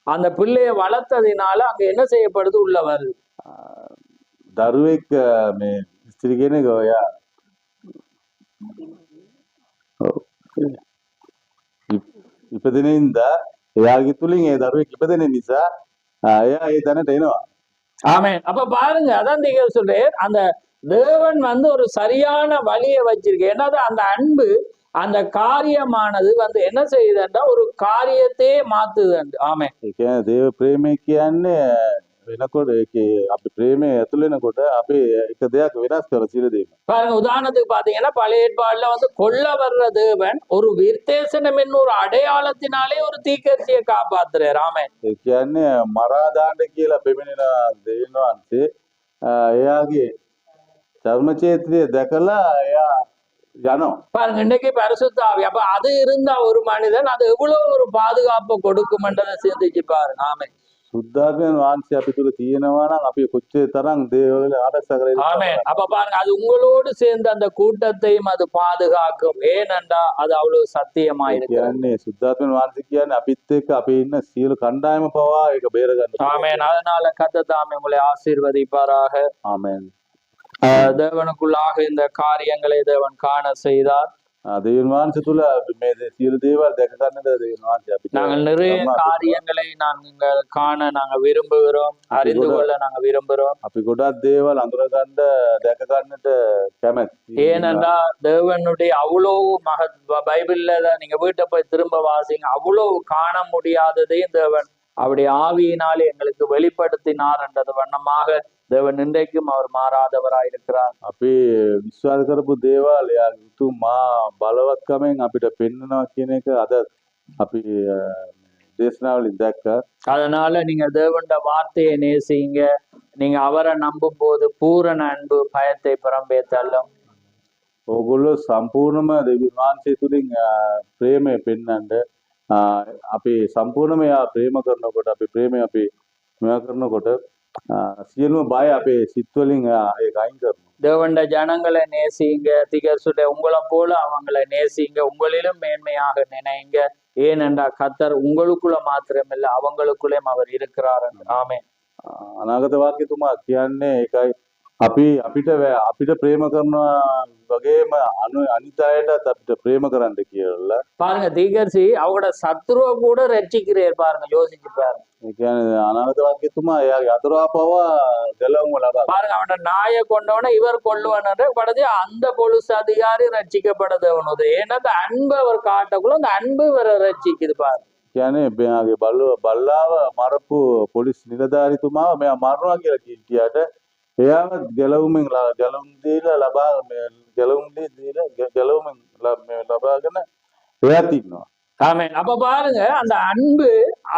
அந்த பிள்ளைய வளர்த்ததினால அங்க என்ன செய்யப்படுது, உள்ள வருது. දරුවෙක් මේ ස්ත්‍රී කෙනෙක් ඔයා ඉපදෙනින්ද එයාගේ තුලින් ඒ දරුවෙක් ඉපදෙන නිසා එයා ඒ තැනට එනවා. ஆமென். அப்ப பாருங்க, அதான் நீங்க சொல்றேன், அந்த தேவன் வந்து ஒரு சரியான வழியை வச்சிருக்கு. என்னது அந்த அன்பு, அந்த காரியமானது வந்து என்ன செய்யுதுன்றா ஒரு காரியத்தையே மாத்துது. ஆமே. ඒ කියන්නේ දේව ප්‍රේමය කියන්නේ වෙනකොට ඒකේ අපි ප්‍රේමය ඇතුළු වෙනකොට අපි එක දෙයක් වෙනස් කරලා සියලු දේම. பாருங்க, உதாரணத்துக்கு பாத்தீங்கன்னா பழைய ஏற்பாடுல வந்து கொல்ல வர்ற தேவன் ஒரு விருத்தேசனம் என்னும் ஒரு அடையாளத்தினாலே ஒரு தீர்க்கதரிசியை காப்பாத்துறாரு. ஆமே. ඒ කියන්නේ මරා දාන්න කියලා පෙමිනෙන දෙවියන් වහන්සේ එයාගේ චර්මචේත්‍රය දැකලා එයා යනවා. பாருங்க, இன்னைக்கு பரிசுத்த ஆவி, அப்ப அது இருந்தா ஒரு மனிதன் அது எவ்வளவு ஒரு பாதுகாப்பை கொடுக்கும்ன்றதை சிந்திச்சு பாருங்க. ஆமே. සුද්ධාත්මයන් වහන්සේ අපි තුල තියෙනවා නම් අපි කොච්චර තරම් දේවවල ආරක්ෂා කරලා ஆமே. அப்ப பாருங்க, அது உங்களோடு சேர்ந்து அந்த கூட்டத்தையும் அது பாதுகாக்கும். ஏனென்றா அது அவ்வளவு சத்தியமா இருக்கு. කියන්නේ සුද්ධාත්මයන් වහන්සේ කියන්නේ අපිත් එක්ක අපි ඉන්න සියලු කණ්ඩායම පවා ඒක බේර ගන්න. ஆமென். அதனால கர்த்தர் தாமே உங்களை ஆசீர்வதிப்பாராக. ආමෙන්. தேவனுக்குள்ளாக இந்த காரியங்களை தேவன் காண செய்தார். දෙවියන් වහන්සේ තුල මේ සියලු දේවල් දැක ගන්නද දෙවියන් වහන්සේ අපිට நாங்கள் நிறைய காரியங்களை நாங்கள் காண நாங்க விரும்புகிறோம், அறிந்து கொள்ள நாங்க விரும்புகிறோம். අපි ගොඩක් දේවල් අඳුර ගන්න දැක ගන්නට කැමැති. ஏனென்றா தேவனுடைய அவ்வளவு பைபிள்ல நீங்க வீட்டை போய் திரும்ப வாசிங்க, அவ்வளவு காண முடியாததையும் தேவன் அவருடைய ஆவியினாலே எங்களுக்கு வெளிப்படுத்தினார் என்றது வண்ணமாக தேவன் இன்றைக்கும் அவர் மாறாதவராயிருக்கிறார். අපි විශ්වාස කරපු දේවල් එයා උතුම් මා බලවත්කමෙන් අපිට පෙන්වනවා කියන එක අද අපි දේශනාවලින් දැක්කා. அதனால நீங்க தேவனுடைய வார்த்தையை நேசிங்க. நீங்க அவரை நம்பும் போது பூரண அன்பு பயத்தை புறம்பே தள்ளும். ඕගොල්ලෝ සම්පූර්ණම දෙවියන් වහන්සේ තුලින් ප්‍රේමය පෙන්වන්න අපි සම්පූර්ණම එයා ප්‍රේම කරනකොට අපි ප්‍රේමය අපි මෙයා කරනකොට සියලුම බය අපේ සිත් වලින් ඒක අයින් කරනවා. தேவனுடைய ஜனங்களை நேசிங்க. திகர்சுடைய உங்களை போல அவங்களை நேசிங்க. உங்களிலும் மேன்மையாக நினைங்க. ஏனென்றா கர்த்தர் உங்களுக்குள்ள மாத்திரமில்ல அவங்களுக்குள்ளேயும் அவர் இருக்கிறார். ஆமென். අනාගත වාක්‍යතුමා කියන්නේ ඒකයි අපි අපිට ප්‍රේම කරනවා වගේම අනිත් අයටත් අපිට ප්‍රේම කරන්න කියලා. பாருங்க, தீகர்சி அவங்களோட சத்துருவை கூட ரட்சிக்கிறேன். பாருங்க, யோசிச்சு பாருங்க. ඒ කියන්නේ අනාගත වාක්‍යතුමා එයාගේ අතුරා පවා ගැලවුම ලබා. பாருங்க, அவனோட நாயை கொண்டவன இவர் கொள்ளுவன படது அந்த பொலிஸ் அதிகாரி ரட்சிக்கப்படுது. ஏன்னா அந்த அன்பு அவர் காட்டக்குள்ள அந்த அன்பு இவரை ரட்சிக்குது. பாருங்க, කියන්නේ මෙයාගේ බල්ලාව මරපු පොලිස් නිලධාරිතුමාව මෙයා මරනවා කියලා කිව්වට එයාවත් ගැලවුමින් දීලා ලබාගෙන එයාත් ඉන්නවා. ஆமென். அப்ப பாருங்க, அந்த அன்பு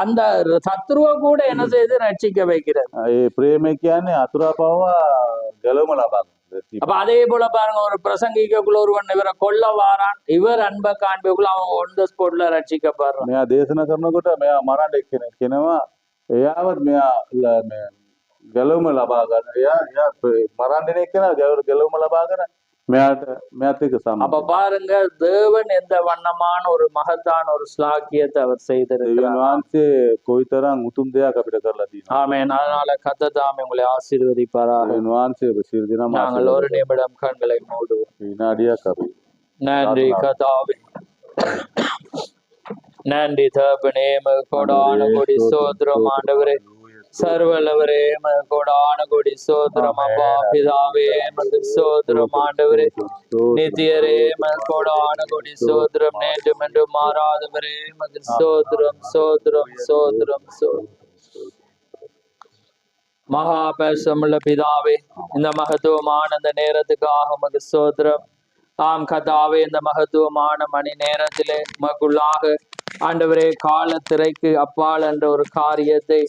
அந்த சத்துருவை கூட என்ன செய்து ரட்சிக்க வைக்கிறது. ඒ ප්‍රේමය කියන්නේ අතුරා පවා ගැලවුම ලබා ගන්න. அப்ப அதே போல பாருங்க, ஒரு பிரசங்கிக்கக்குள்ள ஒருவன் இவரை கொல்ல வாரான், இவர் அன்பை காண்பிக்குள்ள அவன் ஒன் த ஸ்பாட்ல ரட்சிக்கப்படுறான். මෙයා දේශනා කරනකොට මෙයා මරන්න එක්කෙනෙක් කෙනවා එයාවත් මෙයා ගැලවුම ලබා ගන්න. එයා මරන්න දෙන එක්කෙනා ගැලවුම ලබාගෙන මෙයාත් එක්ක அப்ப සම්බන්ධ. பாருங்க, தேவன் எந்த வண்ணமான ஒரு மகத்தான ஒரு ஸ்லாக்கியத்தை அவர் දෙවියන් செய்திருக்கிறார். වහන්සේ කොයිතරම් උතුම් දෙයක් අපිට කරලා තියෙනවා. ஆமென். அதனால கர்த்தர் தாமே உங்களை ஆசீர்வதிப்பாராக. දෙවියන් වහන්සේ ඔබ සියලු දෙනාම நாங்கள் ஒரு நிமிடம் கண்களை மூடுவோம். විනාඩියක් අපි நன்றி கர்த்தாவே, நன்றி தகப்பனே, கோடான கொடி சோத்திரம் ஆண்டவரே, சர்வலவரே, கோடான கொடி சோத்திரம் அப்பா பிதாவே, சோத்திரம் ஆண்டவரே, நித்தியரே, கோடான கொடி சோத்திரம் நேற்றும் என்று மாறாதவரே, சோத்திரம் சோத்திரம் சோத்திரம் சோத்திரம். மகா பேசமுள்ள பிதாவே, இந்த மகத்துவமான இந்த நேரத்துக்காக உமக்கு சோத்திரம். ஆம் கர்த்தாவே, இந்த மகத்துவமான மணி நேரத்திலே உமக்குள்ளாக ஆண்டவரே காலத்திரைக்கு அப்பால் என்ற ஒரு காரியத்தை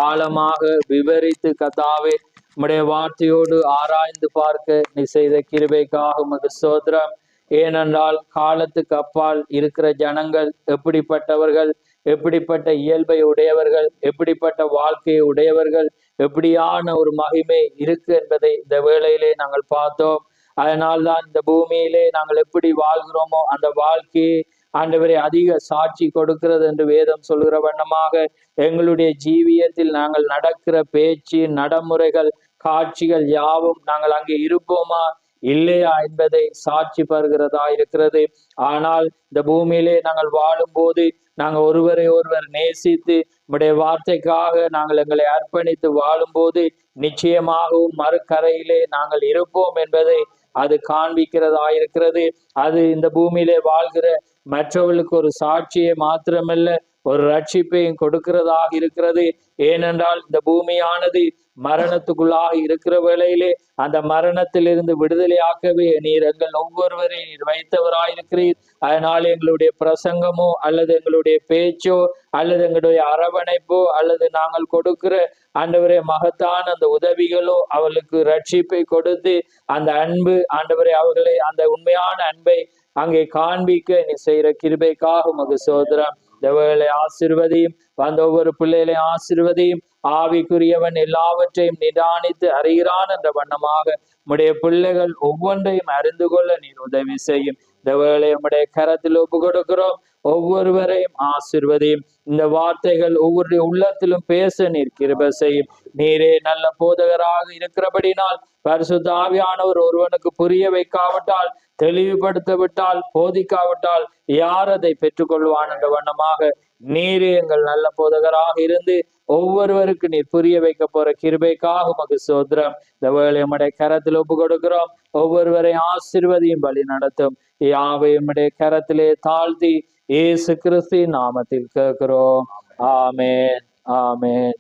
ஆழமாக விவரித்து கர்த்தாவே உம்முடைய வார்த்தையோடு ஆராய்ந்து பார்க்க நீ செய்த கிருபைக்காக உமக்கு ஸ்தோத்திரம். ஏனென்றால் காலத்துக்கு அப்பால் இருக்கிற ஜனங்கள் எப்படிப்பட்டவர்கள், எப்படிப்பட்ட இயல்பை உடையவர்கள், எப்படிப்பட்ட வாழ்க்கையை உடையவர்கள், எப்படியான ஒரு மகிமை இருக்கு என்பதை இந்த வேளையிலே நாங்கள் பார்த்தோம். அதனால்தான் இந்த பூமியிலே நாங்கள் எப்படி வாழ்கிறோமோ அந்த வாழ்க்கையை ஆண்டவரே அதிக சாட்சி கொடுக்கிறது என்று வேதம் சொல்கிற வண்ணமாக எங்களுடைய ஜீவியத்தில் நாங்கள் நடக்கிற பேச்சு, நடைமுறைகள், காட்சிகள் யாவும் நாங்கள் அங்கே இருப்போமா இல்லையா என்பதை சாட்சி பருகிறதா இருக்கிறது. ஆனால் இந்த பூமியிலே நாங்கள் வாழும் போது நாங்கள் ஒருவரை ஒருவர் நேசித்து உம்முடைய வார்த்தைக்காக நாங்கள் எங்களை அர்ப்பணித்து வாழும்போது நிச்சயமாகவும் மறுக்கரையிலே நாங்கள் இருப்போம் என்பதை அது காண்பிக்கிறதாயிருக்கிறது. அது இந்த பூமியிலே வாழ்கிற மற்றவர்களுக்கு ஒரு சாட்சியை மாத்திரமல்ல, ஒரு ரட்சிப்பையும் கொடுக்கிறதாக இருக்கிறது. ஏனென்றால் இந்த பூமியானது மரணத்துக்குள்ளாக இருக்கிற வேளையிலே அந்த மரணத்திலிருந்து விடுதலையாக்கவே நீர் எங்கள் ஒவ்வொருவரையும் நீர் வைத்தவராயிருக்கிறீர். அதனால் எங்களுடைய பிரசங்கமோ அல்லது எங்களுடைய பேச்சோ அல்லது எங்களுடைய அரவணைப்போ அல்லது நாங்கள் கொடுக்கிற ஆண்டவரே மகத்தான அந்த உதவிகளோ அவர்களுக்கு ரட்சிப்பை கொடுத்து அந்த அன்பு ஆண்டவரே அவர்களை அந்த உண்மையான அன்பை அங்கே காண்பிக்க நீ செய்யற கிருபைக்காக உமக்கு சோதரம். தேவர்களை ஆசீர்வதியும், வந்த ஒவ்வொரு பிள்ளைகளையும் ஆசீர்வதியும். ஆவிக்குரியவன் எல்லாவற்றையும் நிதானித்து அறிகிறான் என்ற வண்ணமாக உம்முடைய பிள்ளைகள் ஒவ்வொன்றையும் அறிந்து கொள்ள நீர் உதவி செய்யும். தேவர்களை உம்முடைய கரத்தில் ஒப்பு கொடுக்கிறோம். ஒவ்வொருவரையும் ஆசீர்வதியும். இந்த வார்த்தைகள் ஒவ்வொரு உள்ளத்திலும் பேச நீர் கிருபை செய்யும். நீரே நல்ல போதகராக இருக்கிறபடினால் பரிசுத்த ஆவியானவர் ஒருவனுக்கு புரிய வைக்காவிட்டால், தெளிவுபடுத்த விட்டால், போதிக்காவிட்டால் யார் அதை பெற்றுக்கொள்வான் என்ற வண்ணமாக நீரே எங்கள் நல்ல போதகராக இருந்து ஒவ்வொருவருக்கு நீர் புரிய வைக்க போற கிருபைக்காக உமக்கு சோத்திரம். இந்த வேளை உம்முடைய கரத்தில் ஒப்பு கொடுக்கிறோம். ஒவ்வொருவரை ஆசீர்வதியும் வழி நடத்தும். யாவை உம்முடைய கரத்திலே தாழ்த்தி இயேசு கிறிஸ்து நாமத்தில் கேட்கிறோம். ஆமென், ஆமென்.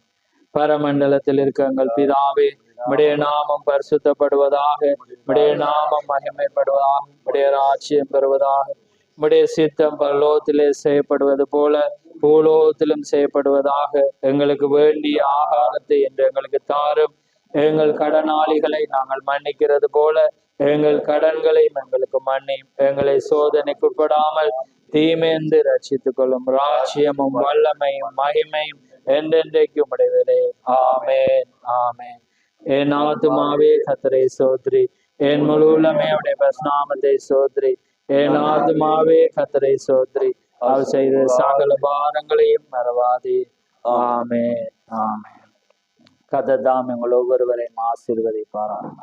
பரமண்டலத்தில் இருக்க எங்கள் பிதாவே, உம்முடைய நாமம் பரிசுத்தப்படுவதாக, உம்முடைய நாமம் மகிமைப்படுவதாக, உம்முடைய ராஜ்யம் பெறுவதாக, உம்முடைய சித்தம் பரலோகத்திலே செய்யப்படுவது போல பூலோகத்திலும் செய்யப்படுவதாக. எங்களுக்கு வேண்டிய ஆகாரத்தை என்று எங்களுக்கு தாரும். எங்கள் கடனாளிகளை நாங்கள் மன்னிக்கிறது போல எங்கள் கடன்களையும் எங்களுக்கு மன்னியும். எங்களை சோதனைக்குட்படாமல் தீமைந்து ரட்சித்துக் கொள்ளும். ராஜ்யமும் வல்லமையும் மகிமையும் என்றென்றைக்கும் உடையவரே. ஆமென், ஆமென். என் ஆத்துமாவே கர்த்தரை சோத்ரி, என் முழு உள்ளமே அவருடைய பரிசுநாமத்தை சோத்ரி. என் ஆத்துமாவே கர்த்தரை சோத்ரி, அவர் செய்த சகல பாரங்களையும் மறவாதே. ஆமென், ஆமென். கர்த்தர் தாம் எங்கள் ஒவ்வொருவரையும் ஆசீர்வதிப்பாராக.